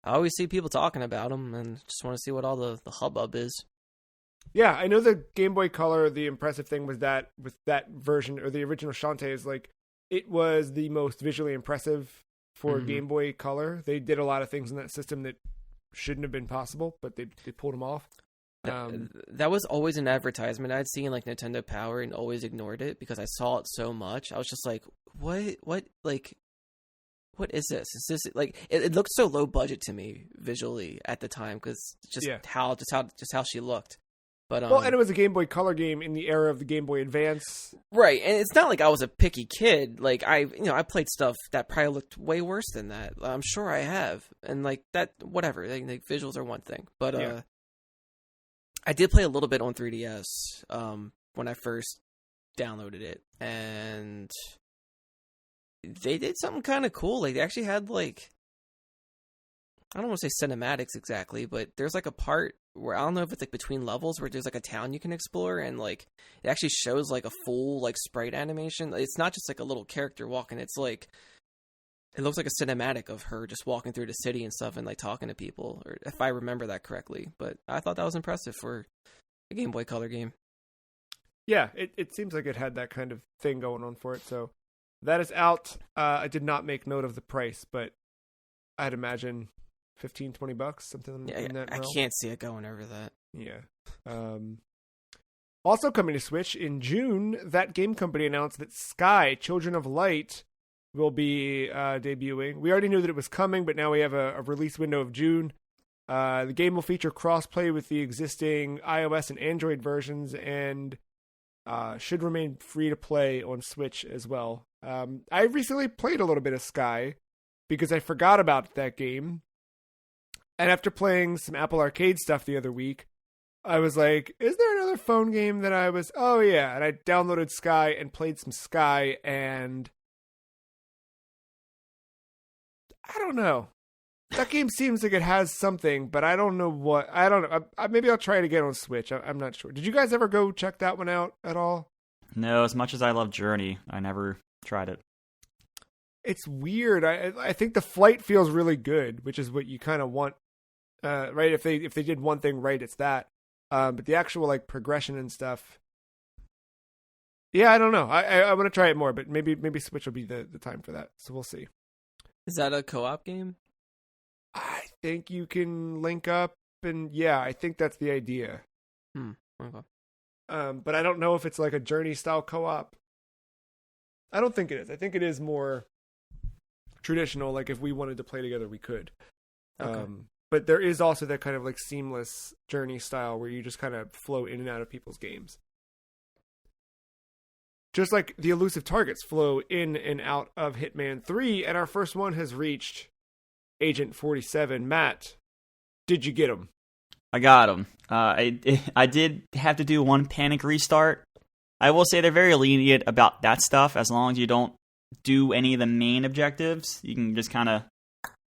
always see people talking about them, and just want to see what all the hubbub is. Yeah, I know the Game Boy Color, the impressive thing was that with that version, or the original Shantae, is like, it was the most visually impressive for Game Boy Color. They did a lot of things in that system that shouldn't have been possible, but they pulled them off. That was always an advertisement I'd see in like Nintendo Power and always ignored it because I saw it so much. I was just like, what is this? Is this like it looked so low budget to me visually at the time because how she looked. But well, and it was a Game Boy Color game in the era of the Game Boy Advance, right? And it's not like I was a picky kid. Like I played stuff that probably looked way worse than that. I'm sure I have, and like that, whatever. Like visuals are one thing, but I did play a little bit on 3DS when I first downloaded it, and they did something kind of cool. Like they actually had like I don't want to say cinematics exactly, but there's like a part where I don't know if it's like between levels where there's like a town you can explore, and like it actually shows like a full like sprite animation. It's not just like a little character walking. It's like it looks like a cinematic of her just walking through the city and stuff and like talking to people, or if I remember that correctly. But I thought that was impressive for a Game Boy Color game. Yeah, it seems like it had that kind of thing going on for it. So that is out. I did not make note of the price, but I'd imagine $15-$20, something in that realm. I can't see it going over that. Yeah. Also coming to Switch in June, that game company announced that Sky, Children of Light, will be debuting. We already knew that it was coming, but now we have a release window of June. The game will feature cross-play with the existing iOS and Android versions, and should remain free to play on Switch as well. I recently played a little bit of Sky because I forgot about that game. And after playing some Apple Arcade stuff the other week, I was like, is there another phone game that I was... Oh, yeah. And I downloaded Sky and played some Sky, and... I don't know. That game seems like it has something, but I don't know what... I don't know. Maybe I'll try it again on Switch. I'm not sure. Did you guys ever go check that one out at all? No, as much as I love Journey, I never tried it. It's weird. I think the flight feels really good, which is what you kind of want. Right, if they did one thing right, it's that. But the actual like progression and stuff, yeah, I don't know. I want to try it more, but maybe Switch will be the time for that. So we'll see. Is that a co-op game? I think you can link up, and yeah, I think that's the idea. Okay. But I don't know if it's like a Journey style co-op. I don't think it is. I think it is more traditional. Like if we wanted to play together, we could. Okay. But there is also that kind of like seamless Journey style where you just kind of flow in and out of people's games. Just like the elusive targets flow in and out of Hitman 3, and our first one has reached Agent 47. Matt, did you get him? I got him. I did have to do one panic restart. I will say they're very lenient about that stuff. As long as you don't do any of the main objectives, you can just kind of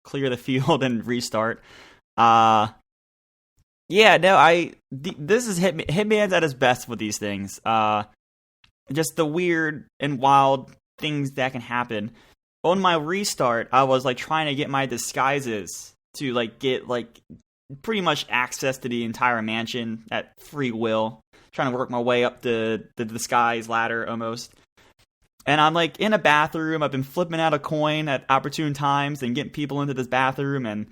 clear the field and restart. This is Hitman's at his best with these things. Just the weird and wild things that can happen. On my restart, I was like trying to get my disguises to like get like pretty much access to the entire mansion at free will. Trying to work my way up the disguise ladder almost. And I'm like in a bathroom. I've been flipping out a coin at opportune times and getting people into this bathroom and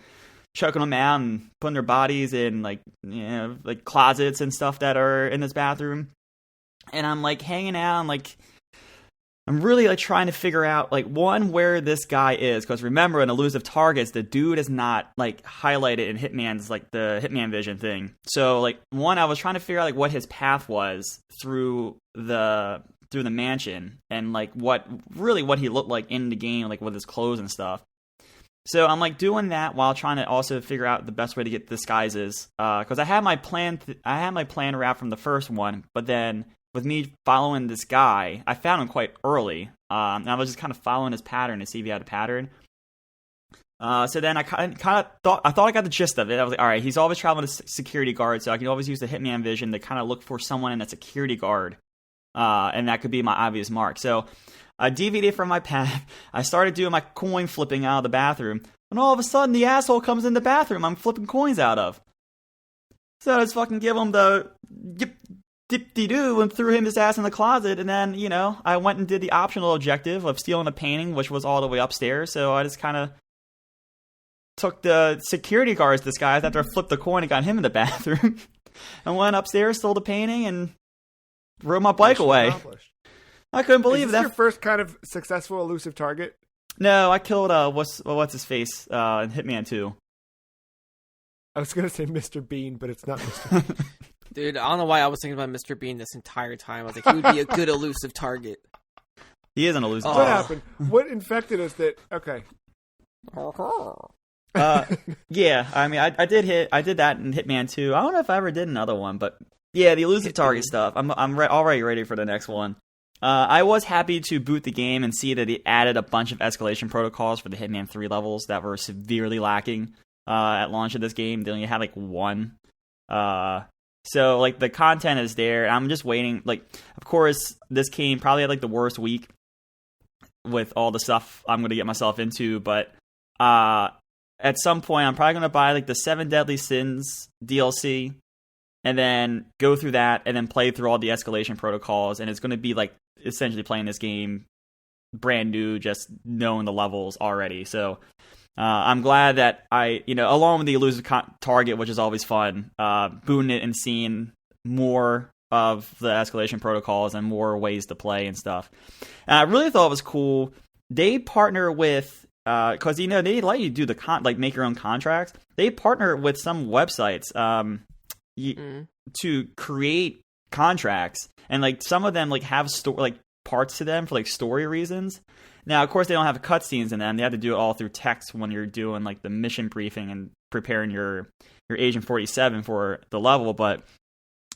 chucking them out and putting their bodies in like, you know, like closets and stuff that are in this bathroom. And I'm like hanging out and like I'm really like trying to figure out like one where this guy is, because remember in elusive targets the dude is not like highlighted in Hitman's like the Hitman vision thing. So like one, I was trying to figure out like what his path was through the mansion and like what he looked like in the game, like with his clothes and stuff. So I'm like doing that while trying to also figure out the best way to get disguises, because I had my plan wrapped from the first one, but then with me following this guy, I found him quite early. And I was just kind of following his pattern to see if he had a pattern. So then I kind of thought I got the gist of it. I was like, all right, he's always traveling with a security guard, so I can always use the Hitman vision to kind of look for someone in that security guard. And that could be my obvious mark. So I deviated from my path. I started doing my coin flipping out of the bathroom. And all of a sudden, the asshole comes in the bathroom I'm flipping coins out of. So I just fucking give him the dip-de-doo and threw his ass in the closet. And then, you know, I went and did the optional objective of stealing a painting, which was all the way upstairs. So I just kind of took the security guard's disguise after I flipped the coin and got him in the bathroom. And went upstairs, stole the painting, and rode my bike away. I couldn't believe that. Is this your first kind of successful elusive target? No, I killed what's his face in Hitman 2. I was gonna say Mr. Bean, but it's not Mr. Bean. Dude, I don't know why I was thinking about Mr. Bean this entire time. I was like, he would be a good elusive target. He is an elusive What target. happened? What infected us that... Okay. Yeah, I mean, I did that in Hitman 2. I don't know if I ever did another one, but yeah, the elusive target stuff. I'm already ready for the next one. I was happy to boot the game and see that it added a bunch of escalation protocols for the Hitman 3 levels that were severely lacking. at launch of this game. They only had like one. So like the content is there. I'm just waiting. Like, of course, this game probably had like the worst week with all the stuff I'm going to get myself into. But at some point, I'm probably going to buy like the 7 Deadly Sins DLC and then go through that and then play through all the escalation protocols. And it's going to be like essentially playing this game brand new, just knowing the levels already. So I'm glad that along with the elusive target, which is always fun, booting it and seeing more of the escalation protocols and more ways to play and stuff. And I really thought it was cool. They partner with, because they let you do make your own contracts. They partner with some websites to create contracts, and like some of them like have parts to them for like story reasons. Now, of course, they don't have cutscenes in them. They have to do it all through text when you're doing like the mission briefing and preparing your Agent 47 for the level. But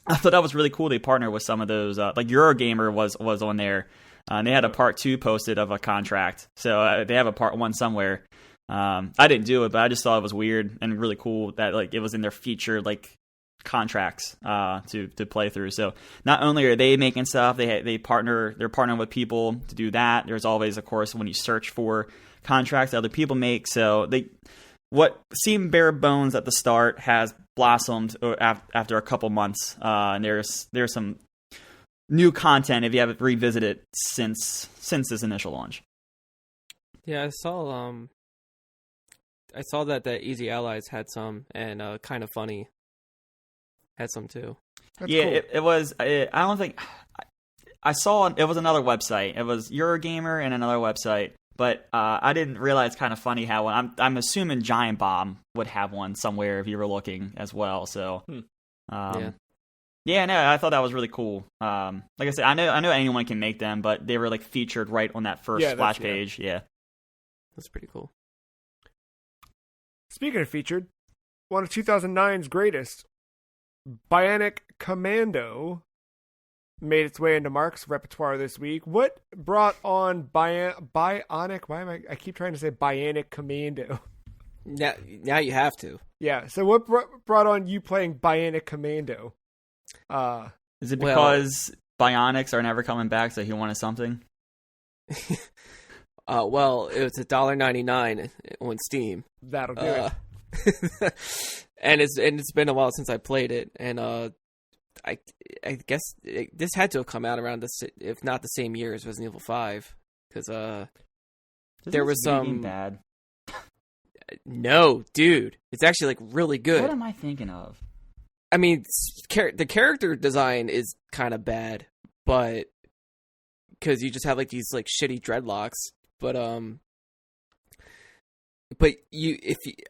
I thought that was really cool. They partner with some of those. Like Eurogamer was on there. And they had a part 2 posted of a contract. So they have a part 1 somewhere. I didn't do it, but I just thought it was weird and really cool that like it was in their featured like contracts to play through. So not only are they making stuff, they're partnering with people to do that. There's always, of course, when you search for contracts that other people make. So what seemed bare bones at the start has blossomed after a couple months, and there's some new content if you haven't revisited since this initial launch. Yeah, I saw that Easy Allies had some, and Kind of Funny had some too. That's cool. It was. I don't think I saw it was another website. It was Eurogamer and another website, but I didn't realize. Kind of funny how I'm assuming Giant Bomb would have one somewhere if you were looking as well. So, yeah, no, I thought that was really cool. Like I said, I know anyone can make them, but they were like featured right on that first splash page. Yeah, that's pretty cool. Speaking of featured, one of 2009's greatest, Bionic Commando, made its way into Mark's repertoire this week. What brought on Bionic? I keep trying to say Bionic Commando. Now you have to. Yeah. So what brought on you playing Bionic Commando? Is it because Bionics are never coming back, so he wanted something? Well, it was $1.99 on Steam. That'll do it. And it's been a while since I played it, and I guess this had to have come out around this, if not the same year as Resident Evil 5, because there was some bad. No, dude, it's actually like really good. What am I thinking of? I mean, the character design is kind of bad, but because you just have like these like shitty dreadlocks. But I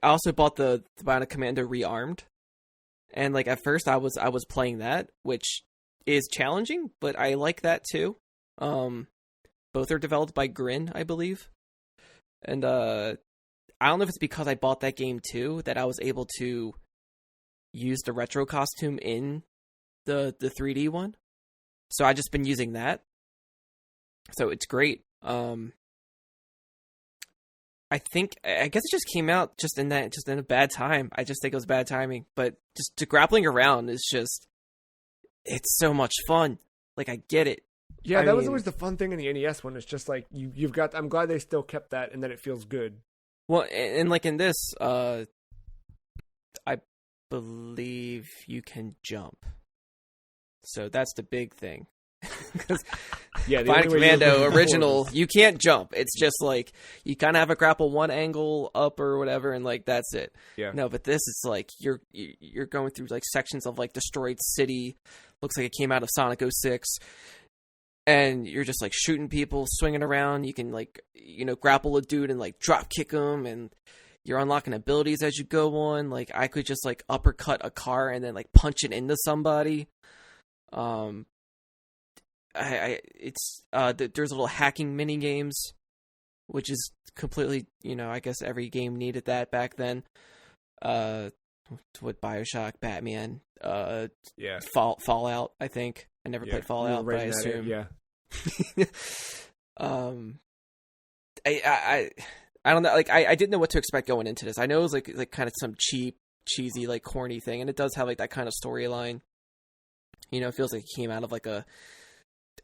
also bought the Bionic Commando Rearmed, and like at first I was playing that, which is challenging, but I like that too. Both are developed by Grin, I believe, and I don't know if it's because I bought that game too that I was able to use the retro costume in the 3D one, so I just been using that. So it's great. I guess it just came out just in a bad time. I just think it was bad timing, but just grappling around is it's so much fun. Like, I get it. Yeah, that was always the fun thing in the NES one. It's just like you've got. I'm glad they still kept that, and that it feels good. Well, and like in this, I believe you can jump. So that's the big thing. Yeah, Bionic Commando original, you can't jump. It's just like you kind of have a grapple one angle up or whatever, and like that's it. Yeah. No, but this is like you're going through like sections of like destroyed city. Looks like it came out of Sonic 06, and you're just like shooting people, swinging around. You can like grapple a dude and like drop kick him, and you're unlocking abilities as you go on. Like I could just like uppercut a car and then like punch it into somebody. There's little hacking mini games, which is completely, I guess every game needed that back then. What BioShock, Batman, Fallout. I think I never played Fallout, but I assume. Yeah. I I don't know. Like, I didn't know what to expect going into this. I know it was like kind of some cheap, cheesy, like corny thing, and it does have like that kind of storyline. You know, it feels like it came out of like a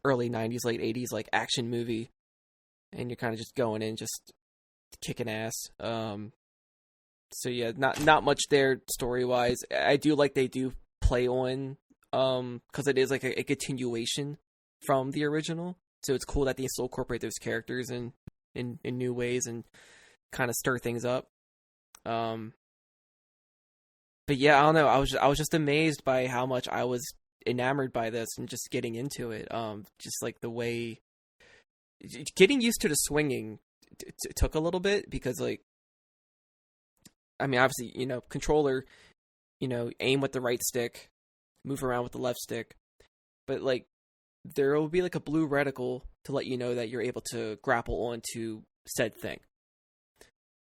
early '90s, late '80s like action movie, and you're kind of just going in, just kicking ass. So yeah, not much there story wise. I do like they do play on, because it is like a continuation from the original. So it's cool that they still incorporate those characters in new ways and kind of stir things up. But yeah, I don't know. I was just amazed by how much I was enamored by this and just getting into it. Just like the way getting used to the swinging took a little bit, because like, I mean, obviously, you know, controller, you know, aim with the right stick, move around with the left stick, but like there will be like a blue reticle to let you know that you're able to grapple onto said thing.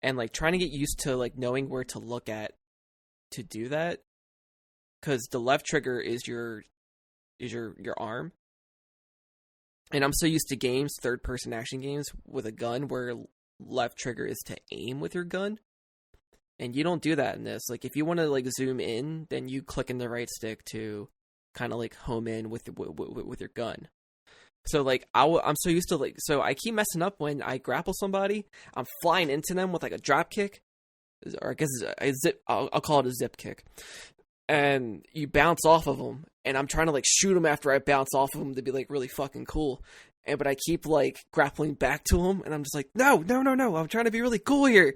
And like trying to get used to like knowing where to look at to do that, because the left trigger is your arm. And I'm so used to games, third person action games with a gun, where left trigger is to aim with your gun. And you don't do that in this. Like if you want to like zoom in, then you click in the right stick to kind of like home in with your gun. So like I'm so used to like, so I keep messing up when I grapple somebody. I'm flying into them with like a drop kick, or I guess I'll call it a zip kick, and you bounce off of them, and I'm trying to like shoot them after I bounce off of them to be like really fucking cool. But I keep like grappling back to them, and I'm just like, no, I'm trying to be really cool here.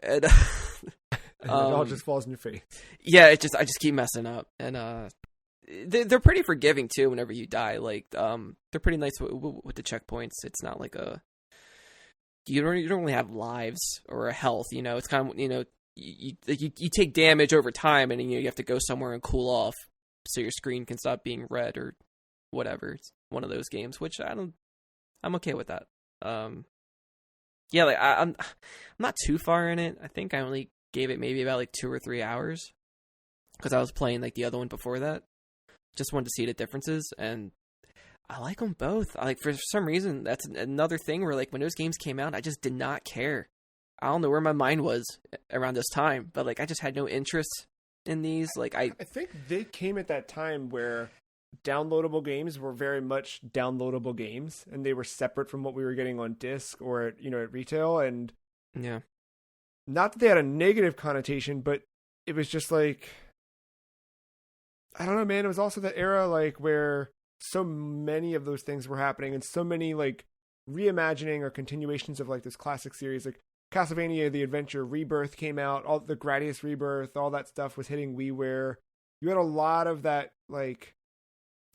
And, and it all just falls in your face. Yeah, I just keep messing up, and they're pretty forgiving too. Whenever you die, like they're pretty nice with the checkpoints. It's not like you don't really have lives or a health. You know, it's kind of, you know, you take damage over time, and you have to go somewhere and cool off so your screen can stop being red or whatever. It's one of those games, which I'm okay with that. Yeah, like I'm not too far in it. I think I only gave it maybe about like 2 or 3 hours, because I was playing like the other one before that. Just wanted to see the differences, and I like them both. I like, for some reason, that's another thing where like when those games came out, I just did not care. I don't know where my mind was around this time, but like I just had no interest in these. Like I think they came at that time where downloadable games were very much downloadable games, and they were separate from what we were getting on disc or at, you know, at retail. And yeah, not that they had a negative connotation, but it was just like, I don't know, man. It was also that era like where so many of those things were happening, and so many like reimagining or continuations of like this classic series, like Castlevania The Adventure Rebirth came out, all the Gradius Rebirth, all that stuff was hitting WiiWare. You had a lot of that, like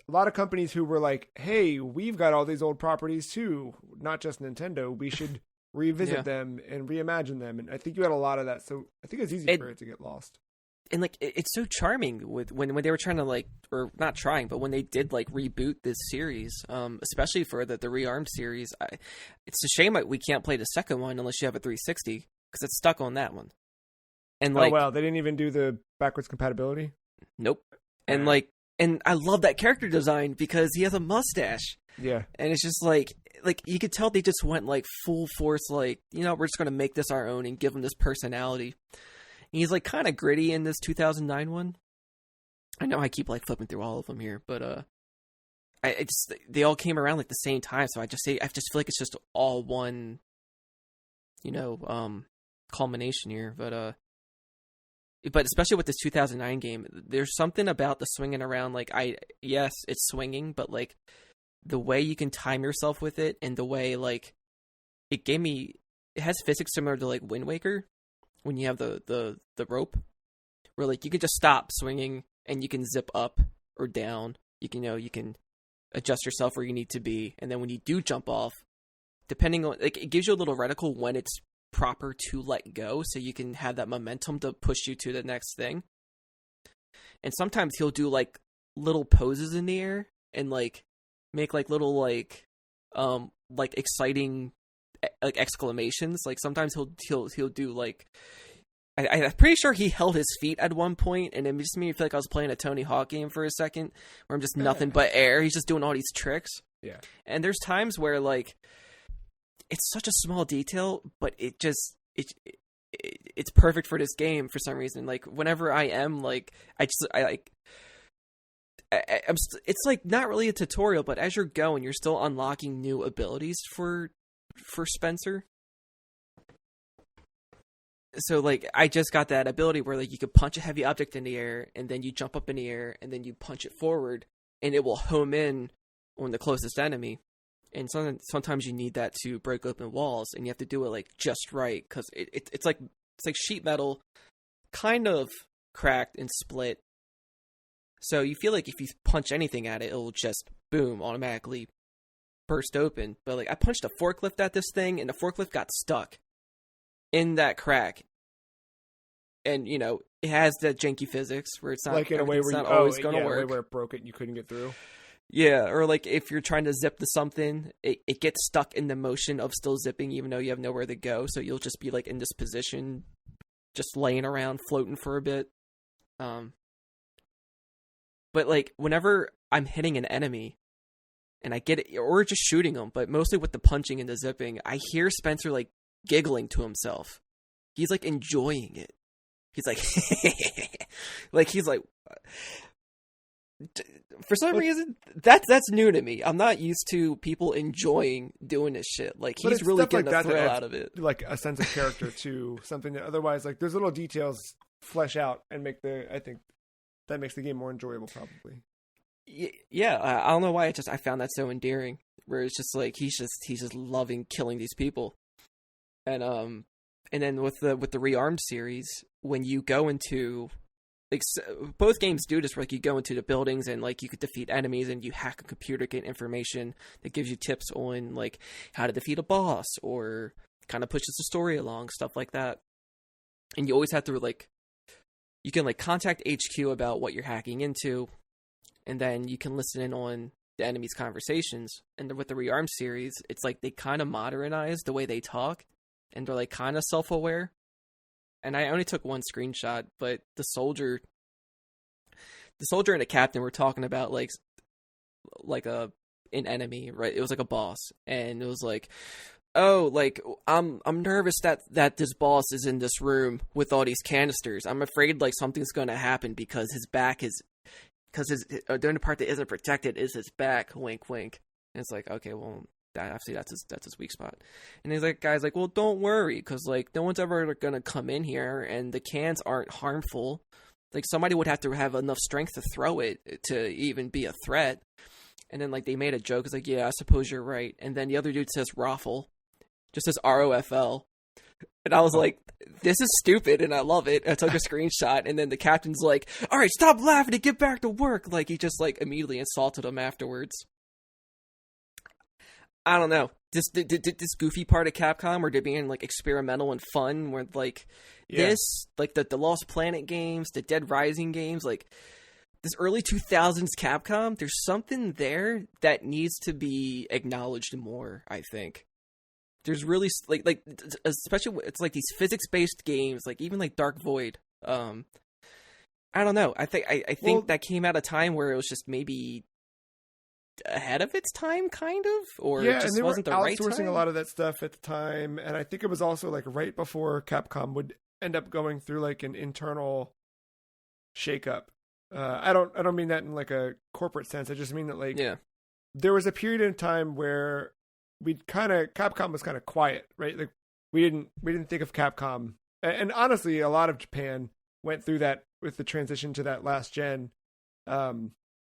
a lot of companies who were like, hey, we've got all these old properties too, not just Nintendo. We should revisit them and reimagine them. And I think you had a lot of that. So I think it's easy for it to get lost. And like it's so charming with when they were trying to like, or not trying, but when they did like reboot this series, especially for the Rearmed series, it's a shame we can't play the second one unless you have a 360, because it's stuck on that one. And like, oh wow, they didn't even do the backwards compatibility. Nope. And like, and I love that character design because he has a mustache. Yeah. And it's just like you could tell they just went like full force, like, you know, we're just gonna make this our own and give him this personality. He's like kind of gritty in this 2009 one. I know I keep like flipping through all of them here, but they all came around like the same time, so I just feel like it's just all one, you know, culmination here. But especially with this 2009 game, there's something about the swinging around. Like yes, it's swinging, but like the way you can time yourself with it, and the way like it has physics similar to like Wind Waker. When you have the rope, where like you can just stop swinging and you can zip up or down. You can adjust yourself where you need to be, and then when you do jump off, depending on, like, it gives you a little reticle when it's proper to let go, so you can have that momentum to push you to the next thing. And sometimes he'll do like little poses in the air and like make like little like exciting like exclamations. Like sometimes he'll do like, I'm pretty sure he held his feet at one point, and it just made me feel like I was playing a Tony Hawk game for a second, where I'm just nothing but air. He's just doing all these tricks. Yeah. And there's times where like it's such a small detail, but it's perfect for this game for some reason. Like whenever I am like, it's like not really a tutorial, but as you're going, you're still unlocking new abilities for Spencer. So like I just got that ability where like you could punch a heavy object in the air and then you jump up in the air and then you punch it forward and it will home in on the closest enemy. And sometimes you need that to break open walls, and you have to do it like just right because it's like sheet metal, kind of cracked and split. So you feel like if you punch anything at it, it'll just boom automatically burst open. But like I punched a forklift at this thing, and the forklift got stuck in that crack. And you know it has that janky physics where it's not like in a way where not always going to work. A way where it broke it, and you couldn't get through. Yeah, or like if you're trying to zip to something, it gets stuck in the motion of still zipping even though you have nowhere to go. So you'll just be like in this position, just laying around, floating for a bit. But like whenever I'm hitting an enemy and I get it, or just shooting them, but mostly with the punching and the zipping, I hear Spencer like giggling to himself. He's like enjoying it. He's like, like he's like... For some reason, that's new to me. I'm not used to people enjoying doing this shit. Like he's really getting a thrill out of it, like a sense of character to something that otherwise, like there's little details flesh out and make I think that makes the game more enjoyable, probably. Yeah, I don't know why. I found that so endearing. Where it's just like he's just loving killing these people, and then with the Rearmed series, when you go into like both games do this, where like you go into the buildings and like you could defeat enemies and you hack a computer, get information that gives you tips on like how to defeat a boss or kind of pushes the story along, stuff like that. And you always have to like, you can like contact HQ about what you're hacking into, and then you can listen in on the enemy's conversations. And with the Rearmed series, it's like they kind of modernize the way they talk, and they're like kind of self-aware. And I only took one screenshot, but the soldier and the captain were talking about like an enemy, right? It was like a boss, and it was like, oh, like I'm nervous that this boss is in this room with all these canisters. I'm afraid like something's going to happen because his back is, because the only part that isn't protected is his back. Wink, wink. And it's like, okay, well. Obviously that's his weak spot. And he's like, guys, like, well, don't worry, because like no one's ever gonna come in here, and the cans aren't harmful. Like somebody would have to have enough strength to throw it to even be a threat. And then like they made a joke. It's like, yeah, I suppose you're right. And then the other dude says Raffle, just says ROFL. And I was like, this is stupid, and I love it. I took a screenshot, and then the captain's like, all right, stop laughing and get back to work. Like he just like immediately insulted him afterwards. I don't know. This goofy part of Capcom where they're being like experimental and fun, where like this, like the Lost Planet games, the Dead Rising games, like this early 2000s Capcom, there's something there that needs to be acknowledged more, I think. There's really like especially it's like these physics-based games, like even like Dark Void. I don't know. I think that came at a time where it was just maybe ahead of its time, kind of, or it just wasn't the right time. Outsourcing a lot of that stuff at the time, and I think it was also like right before Capcom would end up going through like an internal shakeup. I don't mean that in like a corporate sense. I just mean that like there was a period of time where Capcom was kind of quiet, right? Like we didn't think of Capcom, and honestly, a lot of Japan went through that with the transition to that last gen.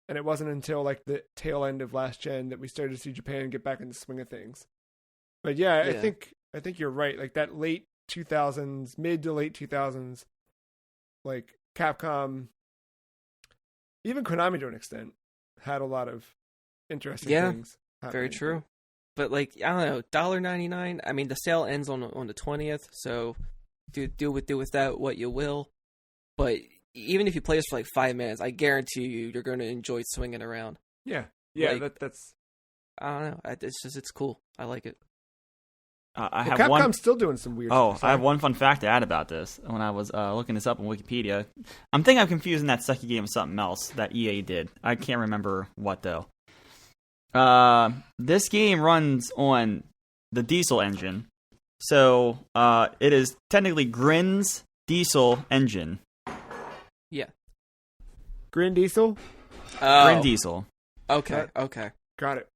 And it wasn't until like the tail end of last gen that we started to see Japan get back in the swing of things. But yeah. I think you're right. Like that late 2000s, mid to late 2000s, like Capcom, even Konami to an extent, had a lot of interesting things. Very true. But like, I don't know, $1.99. I mean, the sale ends on the 20th, so do with that what you will. But even if you play this for like 5 minutes, I guarantee you're going to enjoy swinging around. Yeah, like, that's. I don't know. It's cool. I like it. Capcom's still doing some weird stuff. I have one fun fact to add about this. When I was looking this up on Wikipedia, I'm confusing that second game with something else that EA did. I can't remember what though. This game runs on the diesel engine. So it is technically Grin's diesel engine. Yeah. Grin Diesel? Grin Diesel. Okay, okay. Got it.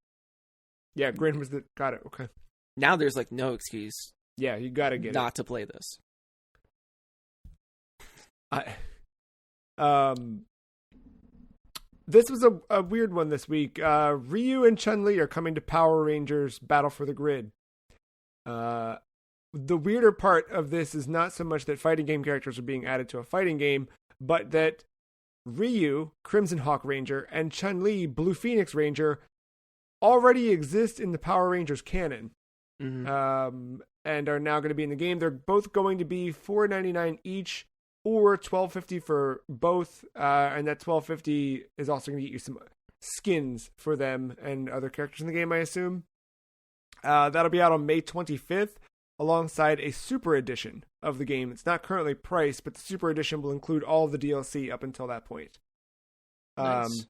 Yeah, Grin was the... Got it, okay. Now there's, like, no excuse Yeah, you gotta get not to play this. This was a weird one this week. Ryu and Chun-Li are coming to Power Rangers Battle for the Grid. The weirder part of this is not so much that fighting game characters are being added to a fighting game, but that Ryu, Crimson Hawk Ranger, and Chun-Li, Blue Phoenix Ranger, already exist in the Power Rangers canon. Mm-hmm. And are now going to be in the game. They're both going to be $4.99 each, or $12.50 for both. And that $12.50 is also going to get you some skins for them and other characters in the game, I assume. That'll be out on May 25th, alongside a Super Edition of the game. It's not currently priced, but the Super Edition will include all of the DLC up until that point. Nice.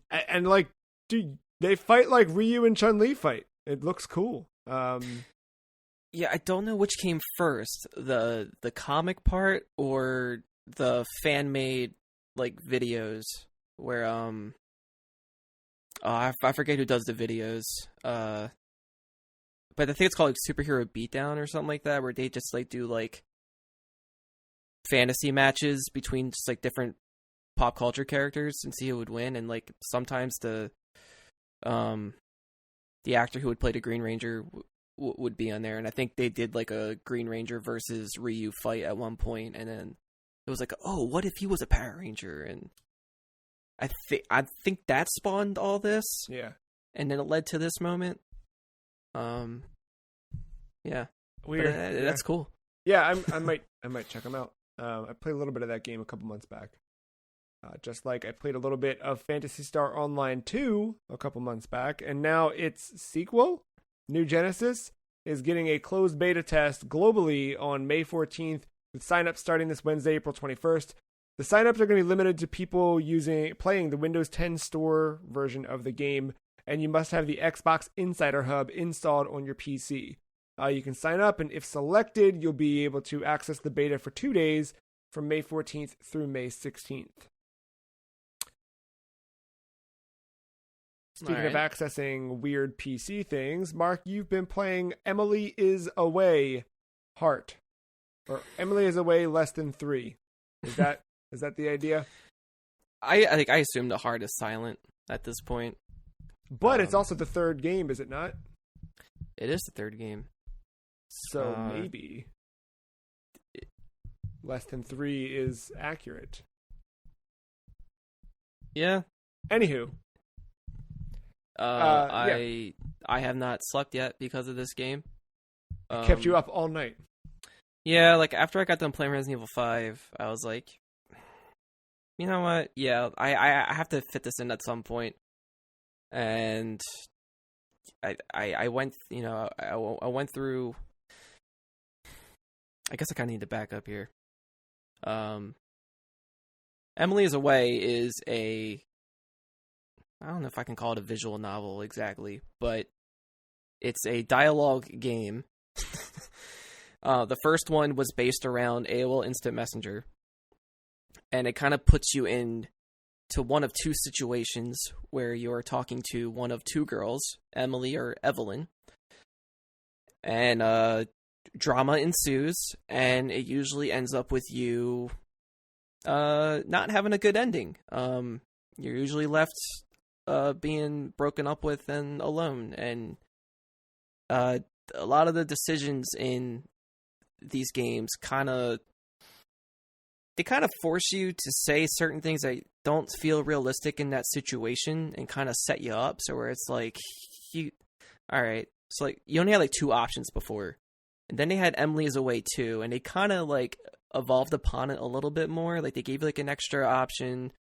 And like, dude, they fight like Ryu and Chun-Li fight. It looks cool. Yeah, I don't know which came first, the comic part or the fan made like videos where I forget who does the videos. But I think it's called like Superhero Beatdown or something like that, where they just like do like fantasy matches between just like different pop culture characters and see who would win. And like sometimes the actor who would play the Green Ranger would be on there, and I think they did like a Green Ranger versus Ryu fight at one point, and then it was like, oh, what if he was a Power Ranger? And I think that spawned all this. Yeah, and then it led to this moment. Yeah, weird. That's cool. Yeah, I might check them out. I played a little bit of that game a couple months back. Just like I played a little bit of Phantasy Star Online 2 a couple months back, and now its sequel, New Genesis, is getting a closed beta test globally on May 14th, with signups starting this Wednesday, April 21st. The signups are going to be limited to people playing the Windows 10 Store version of the game, and you must have the Xbox Insider Hub installed on your PC. You can sign up, and if selected, you'll be able to access the beta for 2 days from May 14th through May 16th. Speaking of accessing weird PC things, Mark, you've been playing Emily is Away Heart. Or Emily is Away Less Than 3. Is that the idea? I think I assume the heart is silent at this point. But it's also the third game, is it not? It is the third game. So maybe Less Than 3 is accurate. Yeah. Anywho. I have not slept yet because of this game. Kept you up all night. Yeah, like after I got done playing Resident Evil 5, I was like, you know what? Yeah, I have to fit this in at some point. And I went, I went through. I guess I kind of need to back up here. Emily is Away is I don't know if I can call it a visual novel exactly, but it's a dialogue game. The first one was based around AOL Instant Messenger, and it kind of puts you in to one of two situations where you are talking to one of two girls, Emily or Evelyn, and drama ensues, and it usually ends up with you not having a good ending. You're usually left being broken up with and alone, and a lot of the decisions in these games kind of force you to say certain things that don't feel realistic in that situation and kind of set you up. So where it's like, alright, so like you only had like two options before, and then they had Emily is Away too, and they kind of like evolved upon it a little bit more. Like they gave you like an extra option,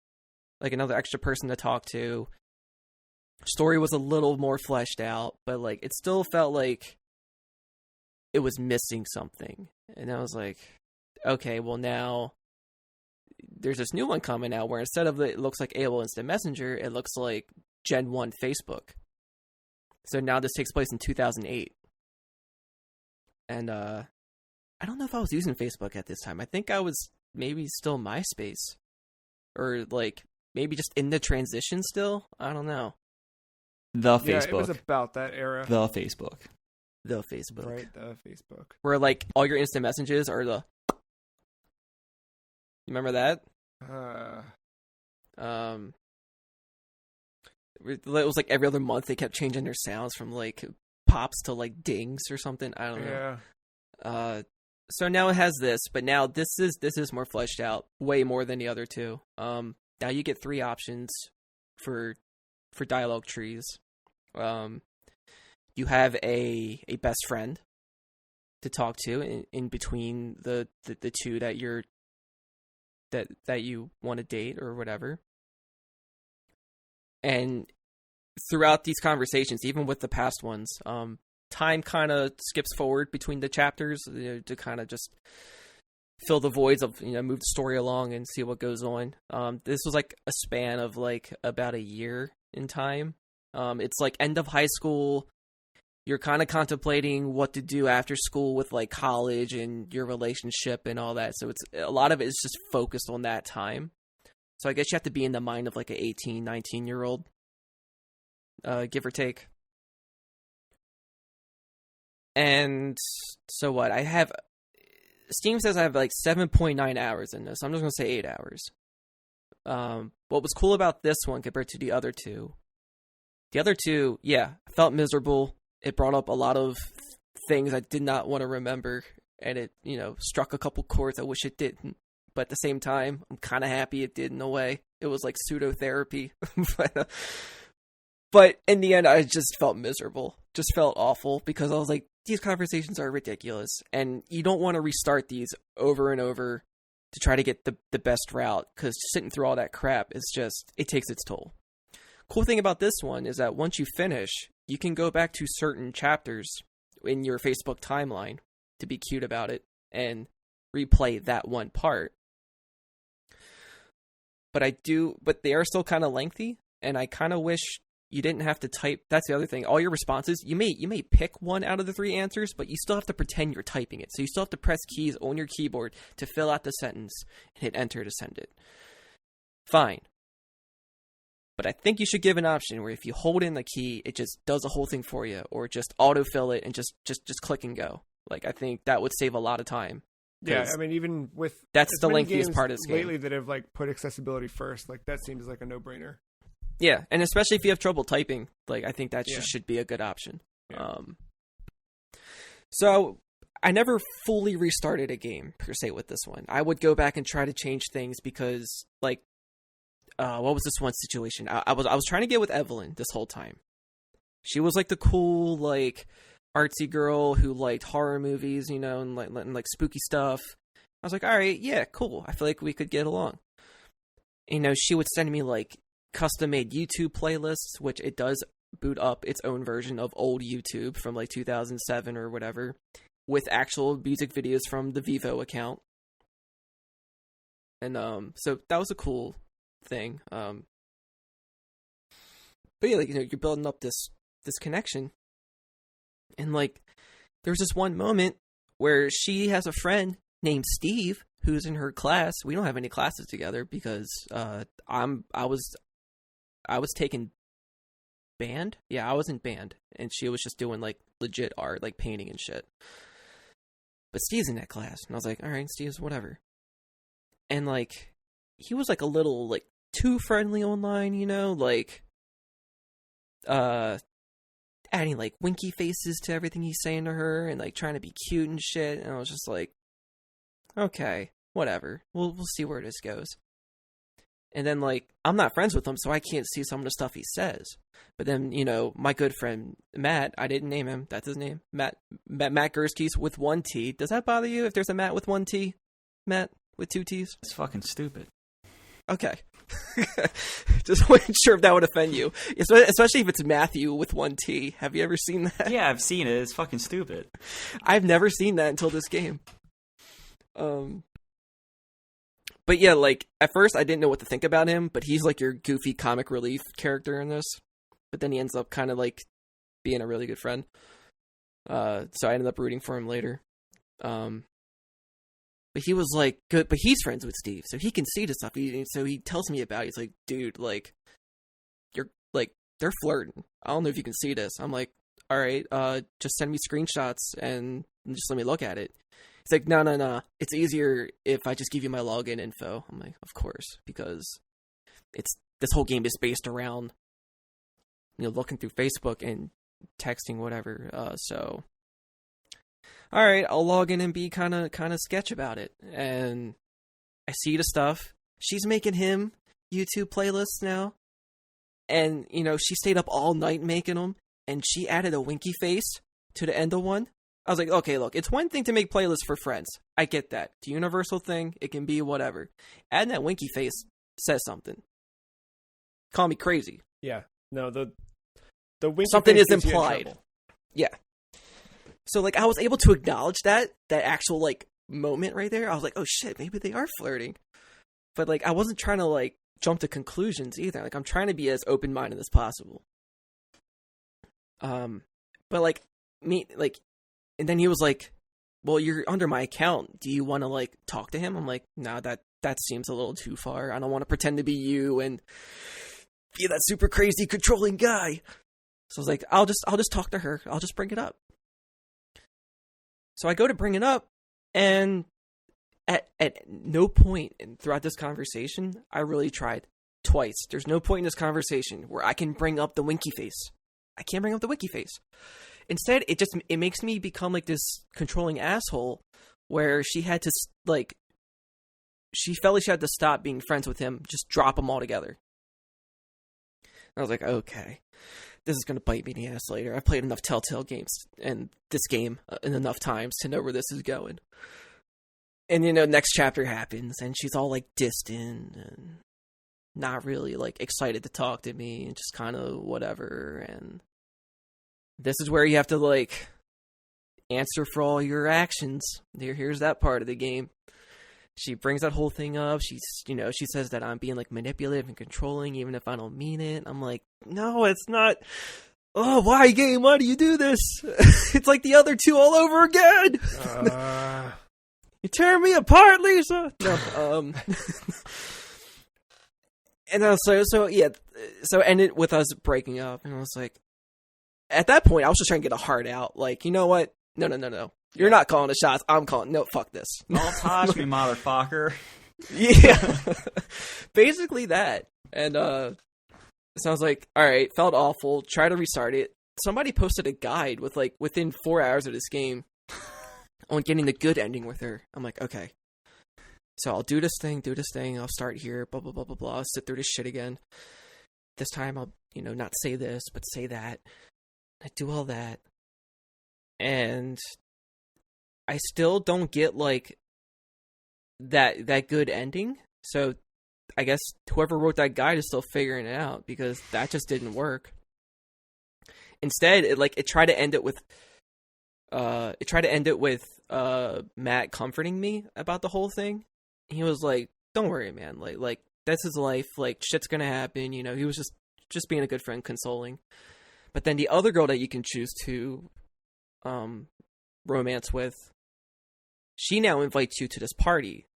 like another extra person to talk to. Story was a little more fleshed out, but like it still felt like it was missing something. And I was like, okay, well now there's this new one coming out where instead of it looks like AOL Instant Messenger, it looks like Gen 1 Facebook. So now this takes place in 2008. And I don't know if I was using Facebook at this time. I think I was maybe still MySpace, or like maybe just in the transition still. I don't know. The Facebook. Yeah, it was about that era. The Facebook. Right, the Facebook. Where like all your instant messages are the. You remember that? It was like every other month they kept changing their sounds from like pops to like dings or something. I don't know. Yeah. So now it has this, but now this is more fleshed out, way more than the other two. Now you get 3 options for dialogue trees. You have a best friend to talk to in between the two that you want to date or whatever. And throughout these conversations, even with the past ones, time kind of skips forward between the chapters, to kind of just fill the voids of, move the story along and see what goes on. This was like a span of like about a year in time. It's like end of high school. You're kind of contemplating what to do after school with like college and your relationship and all that. So it's a lot of it is just focused on that time. So I guess you have to be in the mind of like an 18, 19-year-old, give or take. And so what? Steam says I have like 7.9 hours in this. I'm just going to say 8 hours. What was cool about this one compared to the other two, yeah, I felt miserable. It brought up a lot of things I did not want to remember, and it, struck a couple chords I wish it didn't. But at the same time, I'm kind of happy it did in a way. It was like pseudo-therapy. But in the end, I just felt miserable. Just felt awful because I was like, these conversations are ridiculous. And you don't want to restart these over and over to try to get the best route, because sitting through all that crap is just, it takes its toll. Cool thing about this one is that once you finish, you can go back to certain chapters in your Facebook timeline to be cute about it and replay that one part. But they are still kind of lengthy, and I kind of wish you didn't have to type. That's the other thing. All your responses, you may pick one out of the 3 answers, but you still have to pretend you're typing it. So you still have to press keys on your keyboard to fill out the sentence and hit enter to send it. Fine. But I think you should give an option where if you hold in the key, it just does the whole thing for you, or just autofill it and just click and go. Like, I think that would save a lot of time. Yeah, I mean, even with that's the lengthiest part of this game lately that have like put accessibility first. Like, that seems like a no-brainer. Yeah, and especially if you have trouble typing, like, I think that just should be a good option. Yeah. So I never fully restarted a game per se with this one. I would go back and try to change things because, like, what was this one situation? I was trying to get with Evelyn this whole time. She was like the cool, like, artsy girl who liked horror movies, and like spooky stuff. I was like, all right, yeah, cool. I feel like we could get along. She would send me like custom-made YouTube playlists, which it does boot up its own version of old YouTube from like 2007 or whatever, with actual music videos from the Vivo account. And so that was a cool thing. But yeah, like, you're building up this connection. And like, there's this one moment where she has a friend named Steve who's in her class. We don't have any classes together because I was taking band. Yeah, I was in band, and she was just doing like legit art, like painting and shit. But Steve's in that class, and I was like, all right, Steve's whatever. And like, he was like a little like too friendly online, like adding like winky faces to everything he's saying to her and like trying to be cute and shit. And I was just like, okay, whatever. We'll see where this goes. And then like, I'm not friends with him, so I can't see some of the stuff he says. But then, my good friend Matt, I didn't name him. That's his name. Matt Gursky's with 1 T. Does that bother you if there's a Matt with 1 T? Matt with 2 T's? It's fucking stupid. Okay. Just wasn't sure if that would offend you. Especially if it's Matthew with 1 T. Have you ever seen that? Yeah, I've seen it. It's fucking stupid. I've never seen that until this game. But yeah, like, at first I didn't know what to think about him, but he's like your goofy comic relief character in this. But then he ends up kind of like being a really good friend. So I ended up rooting for him later. But he was like, good, but he's friends with Steve, so he can see the stuff. So he tells me about it. He's like, dude, like, you're like, they're flirting. I don't know if you can see this. I'm like, all right, just send me screenshots and just let me look at it. He's like, no. It's easier if I just give you my login info. I'm like, of course, because this whole game is based around, looking through Facebook and texting, whatever. So, all right, I'll log in and be kind of sketch about it. And I see the stuff. She's making him YouTube playlists now. And, she stayed up all night making them. And she added a winky face to the end of one. I was like, okay, look, it's one thing to make playlists for friends. I get that. It's a universal thing. It can be whatever. Adding that winky face says something. Call me crazy. Yeah. No, the winky something face is implied. Yeah. So, like, I was able to acknowledge that actual, like, moment right there. I was like, oh, shit, maybe they are flirting. But, like, I wasn't trying to, like, jump to conclusions either. Like, I'm trying to be as open-minded as possible. But, like, and then he was like, well, you're under my account. Do you want to, like, talk to him? I'm like, no, that seems a little too far. I don't want to pretend to be you and be that super crazy controlling guy. So I was like, I'll just talk to her. I'll just bring it up. So I go to bring it up, and at no point throughout this conversation, I really tried twice. There's no point in this conversation where I can bring up the winky face. I can't bring up the winky face. Instead, it makes me become like this controlling asshole where she had to, like, she felt like she had to stop being friends with him, just drop them all together. I was like, okay, this is going to bite me in the ass later. I've played enough Telltale games and this game enough times to know where this is going. And, next chapter happens, and she's all, like, distant and not really, like, excited to talk to me and just kind of whatever. And this is where you have to, like, answer for all your actions. Here's that part of the game. She brings that whole thing up. She says that I'm being, like, manipulative and controlling even if I don't mean it. I'm like, no, it's not. Oh, why, game? Why do you do this? It's like the other two all over again. You tear me apart, Lisa. No, and so ended with us breaking up. And I was like, at that point, I was just trying to get a heart out. Like, you know what? No. You're not calling the shots. I'm calling. No, fuck this. Don't touch me, motherfucker. Yeah. Basically that. And so I was like, all right, felt awful. Try to restart it. Somebody posted a guide with, like, within 4 hours of this game on getting the good ending with her. I'm like, okay. So I'll do this thing. I'll start here, blah, blah, blah, blah, blah. I'll sit through this shit again. This time I'll, not say this, but say that. I do all that. And I still don't get, like, that good ending. So I guess whoever wrote that guide is still figuring it out, because that just didn't work. Instead, it tried to end it with Matt comforting me about the whole thing. He was like, "Don't worry, man. Like that's his life. Like, shit's gonna happen." He was just being a good friend, consoling. But then the other girl that you can choose to romance with, she now invites you to this party.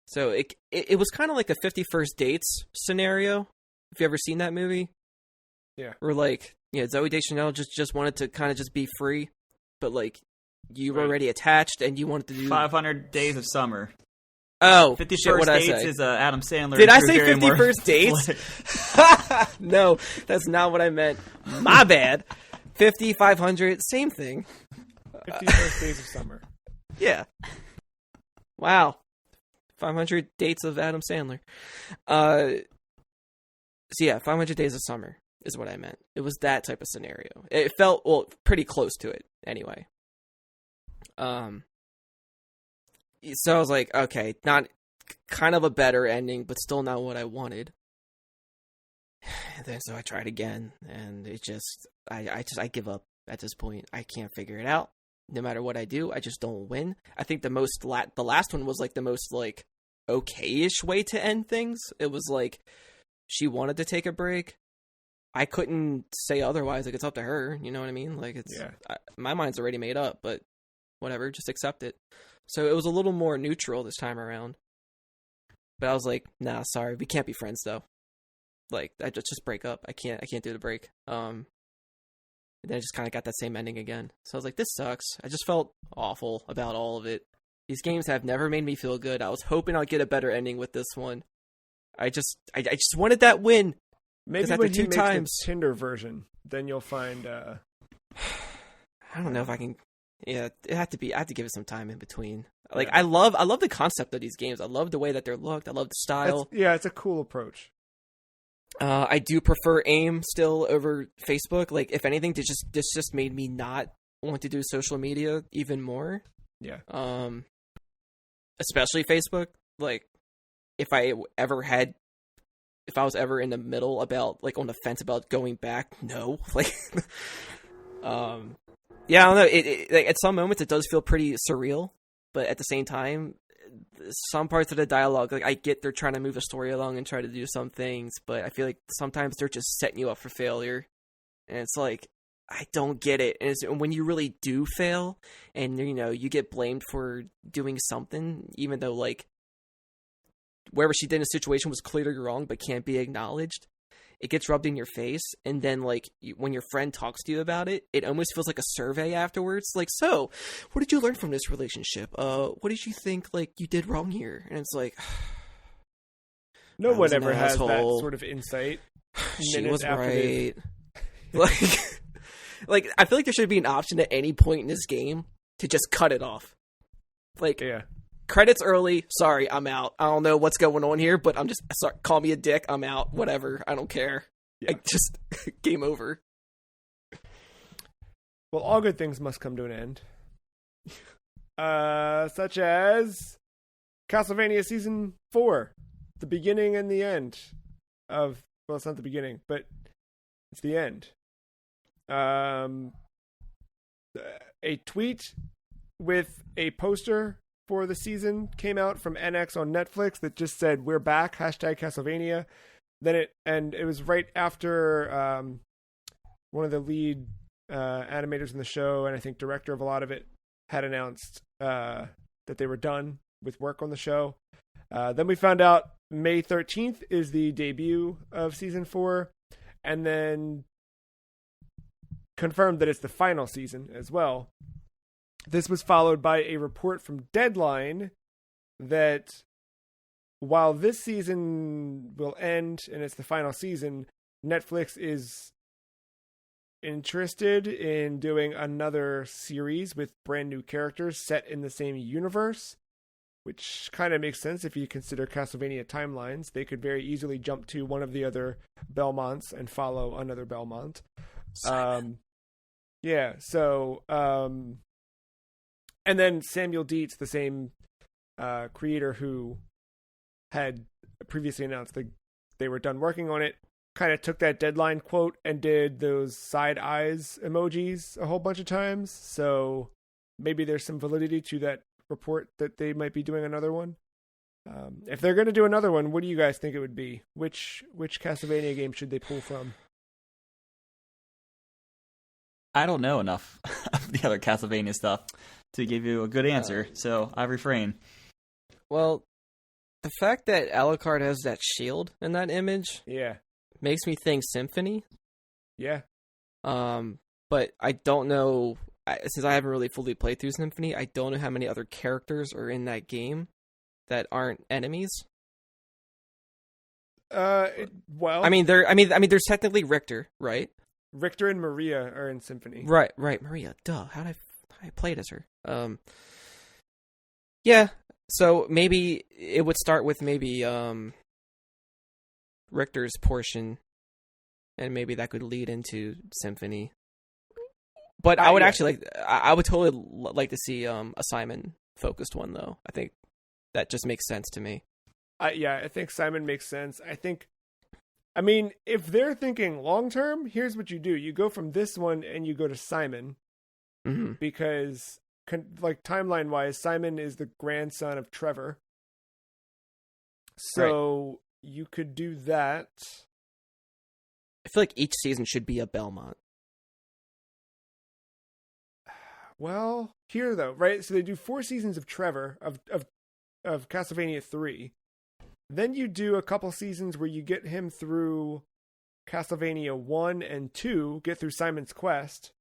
So it was kind of like a 50 First Dates scenario. If you ever seen that movie, yeah, where, like, Zooey Deschanel just wanted to kind of just be free, but, like, you were already attached and you wanted to do 500 Days of Summer. Oh, 50 First Dates is Adam Sandler. Did I say 50 First Dates? No, that's not what I meant. My bad. 50, 500, same thing. 50 First Days of Summer. Yeah. Wow. 500 Dates of Adam Sandler. So yeah, 500 Days of Summer is what I meant. It was that type of scenario. It felt, well, pretty close to it anyway. So I was like, okay, not kind of a better ending, but still not what I wanted. And then so I tried again, and it just, I give up at this point. I can't figure it out. No matter what I do, I just don't win. I think the last one was, like, the most, like, okay-ish way to end things. It was like, she wanted to take a break. I couldn't say otherwise. Like, it's up to her. You know what I mean? Like, it's my mind's already made up, but whatever, just accept it. So it was a little more neutral this time around. But I was like, nah, sorry, we can't be friends though. Like, I just break up. I can't do the break. And then I just kind of got that same ending again. So I was like, this sucks. I just felt awful about all of it. These games have never made me feel good. I was hoping I'd get a better ending with this one. I just wanted that win. Maybe when he makes the Tinder version, then you'll find. I don't know if I can. Yeah, I have to give it some time in between. Like, I love the concept of these games. I love the way that they're looked. I love the style. It's a cool approach. I do prefer AIM still over Facebook. Like, if anything, this just made me not want to do social media even more. Yeah. Especially Facebook. Like, if I was ever in the middle about, like, on the fence about going back, no. Like, yeah, I don't know. It like, at some moments it does feel pretty surreal, but at the same time, some parts of the dialogue, like, I get they're trying to move a story along and try to do some things, but I feel like sometimes they're just setting you up for failure, and it's like, I don't get it. And when you really do fail, and you get blamed for doing something, even though, like, wherever she did in a situation was clearly wrong but can't be acknowledged, it gets rubbed in your face, and then, like, when your friend talks to you about it, it almost feels like a survey afterwards. Like, so, what did you learn from this relationship? What did you think, like, you did wrong here? And it's like, no one ever has that sort of insight. She was right. Like, I feel like there should be an option at any point in this game to just cut it off. Like, credits early. Sorry, I'm out. I don't know what's going on here, but I'm just sorry. Call me a dick. I'm out. Whatever. I don't care. Yeah. Just game over. Well, all good things must come to an end. Such as Castlevania Season 4. The beginning and the end of... Well, it's not the beginning, but it's the end. A tweet with a poster for the season came out from NX on Netflix that just said, "We're back, #Castlevania." Then it was right after one of the lead animators in the show, and I think director of a lot of it, had announced that they were done with work on the show. Then we found out May 13th is the debut of season 4, and then confirmed that it's the final season as well. This was followed by a report from Deadline that while this season will end and it's the final season, Netflix is interested in doing another series with brand new characters set in the same universe, which kind of makes sense if you consider Castlevania timelines. They could very easily jump to one of the other Belmonts and follow another Belmont. And then Samuel Dietz, the same creator who had previously announced that they were done working on it, kind of took that Deadline quote and did those side eyes emojis a whole bunch of times. So maybe there's some validity to that report that they might be doing another one. If they're going to do another one, what do you guys think it would be? Which Castlevania game should they pull from? I don't know enough of the other Castlevania stuff to give you a good answer, so I refrain. Well, the fact that Alucard has that shield in that image, makes me think Symphony. Yeah. But I don't know, since I haven't really fully played through Symphony, I don't know how many other characters are in that game that aren't enemies. There's technically Richter, right? Richter and Maria are in Symphony. Right, Maria. Duh, how did I play it as her? Yeah. So maybe it would start with Richter's portion, and maybe that could lead into Symphony. But I would I would totally like to see a Simon focused one though. I think that just makes sense to me. I think Simon makes sense. I mean, if they're thinking long term, here's what you do: you go from this one and you go to Simon, because timeline wise, Simon is the grandson of Trevor. So you could do that. feel like each season should be a Belmont. Well, here though, right? So they do 4 seasons of Trevor of Castlevania 3. Then you do a couple seasons where you get him through Castlevania 1 and 2, get through Simon's Quest.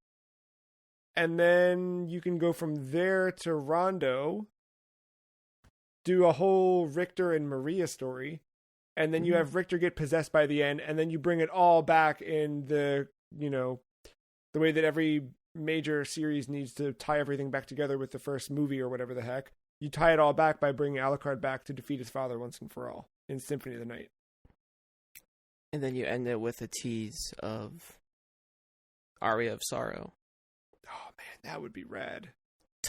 And then you can go from there to Rondo, do a whole Richter and Maria story, and then you have Richter get possessed by the end, and then you bring it all back in the way that every major series needs to tie everything back together with the first movie or whatever the heck. You tie it all back by bringing Alucard back to defeat his father once and for all in Symphony of the Night. And then you end it with a tease of Aria of Sorrow. Oh man, that would be rad.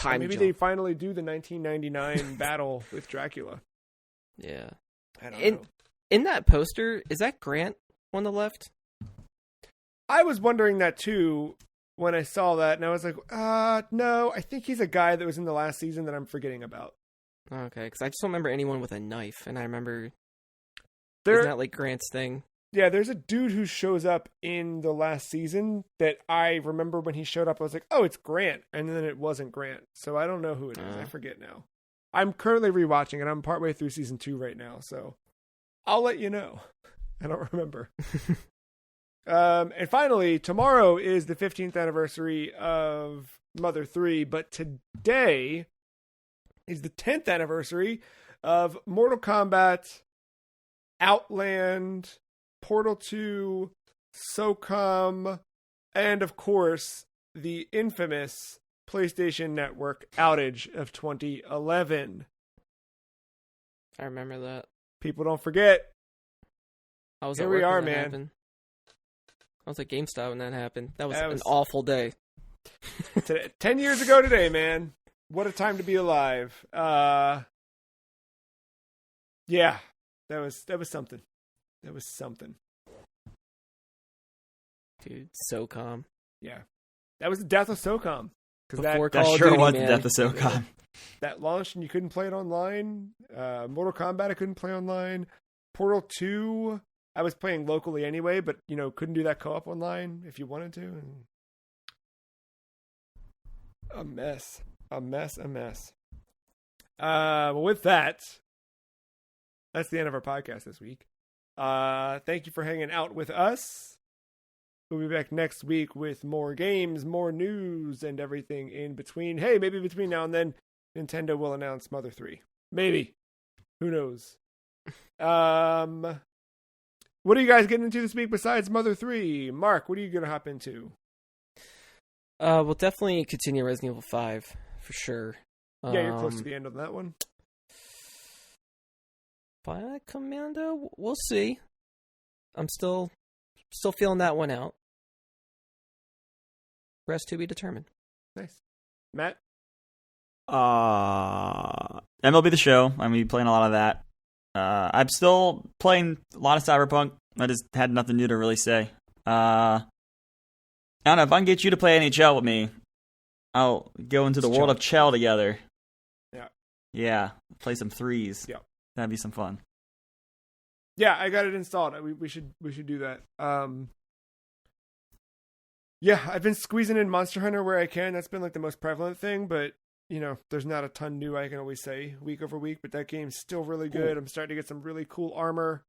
Maybe they finally do the 1999 battle with Dracula. Yeah. I don't know. In that poster, is that Grant on the left? I was wondering that too when I saw that, and I was like, no, I think he's a guy that was in the last season that I'm forgetting about. Okay, because I just don't remember anyone with a knife, and I remember... Isn't that like Grant's thing? Yeah, there's a dude who shows up in the last season that I remember when he showed up, I was like, oh, it's Grant, and then it wasn't Grant, so I don't know who it is. I forget now. I'm currently rewatching it. I'm partway through season 2 right now, so I'll let you know. I don't remember. And finally, tomorrow is the 15th anniversary of Mother 3, but today is the 10th anniversary of Mortal Kombat, Outland, Portal 2, SOCOM, and of course, the infamous PlayStation Network outage of 2011. I remember that. People don't forget. Here we are, man. Happened. I was at GameStop when that happened. That was an awful day. 10 years ago today, man. What a time to be alive. Yeah, that was something. That was something. Dude, SOCOM. Yeah. That was the death of SOCOM. Before that Call sure of Duty, was man. the death of SOCOM. That launched and you couldn't play it online. Mortal Kombat I couldn't play online. Portal 2 I was playing locally anyway, but couldn't do that co-op online if you wanted to. A mess. Well, with that, that's the end of our podcast this week. Thank you for hanging out with us. We'll be back next week with more games, more news, and everything in between. Hey, maybe between now and then, Nintendo will announce Mother 3. Maybe. Who knows? What are you guys getting into this week besides Mother 3? Mark, what are you going to hop into? We'll definitely continue Resident Evil 5, for sure. Yeah, you're close to the end on that one. Bionic Commando? We'll see. I'm still feeling that one out. Rest to be determined. Nice. Matt? MLB The Show. I'm going to be playing a lot of that. I'm still playing a lot of Cyberpunk. I just had nothing new to really say. I don't know, if I can get you to play NHL with me, I'll go into the world of chel together. Yeah. Yeah. Play some threes. Yeah. That'd be some fun. Yeah, I got it installed. We should do that. Yeah, I've been squeezing in Monster Hunter where I can. That's been like the most prevalent thing, but there's not a ton new I can always say week over week, but that game's still really good. Cool. I'm starting to get some really cool armor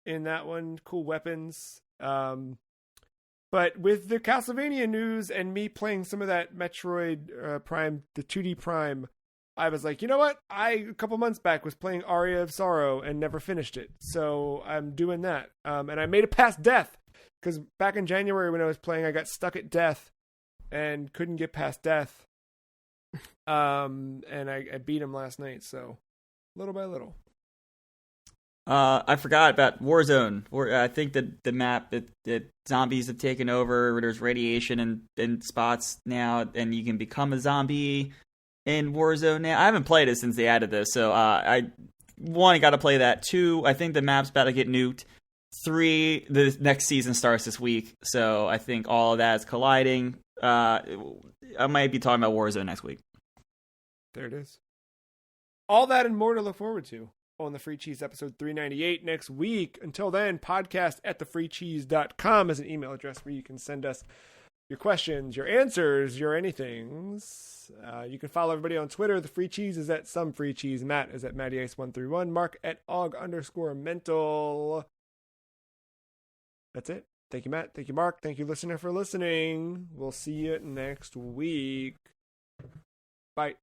in that one, cool weapons. But with the Castlevania news and me playing some of that Metroid Prime, the 2D Prime, I was like, you know what? A couple months back was playing Aria of Sorrow and never finished it. So I'm doing that. And I made it past death because back in January when I was playing, I got stuck at death and couldn't get past death. And I beat him last night. So little by little. I forgot about Warzone. I think that the map that zombies have taken over. There's radiation in spots now, and you can become a zombie in Warzone now. I haven't played it since they added this, so I got to play that. 2, I think the map's about to get nuked. 3, the next season starts this week, so I think all of that is colliding. I might be talking about Warzone next week. There it is. All that and more to look forward to. on the Free Cheese episode 398 next week. Until then, podcast@thefreecheese.com is an email address where you can send us your questions, your answers, your anythings. You can follow everybody on Twitter. The Free Cheese is at some Free Cheese. Matt is at MattyIce131. Mark at Og_mental. That's it. Thank you, Matt. Thank you, Mark. Thank you, listener, for listening. We'll see you next week. Bye.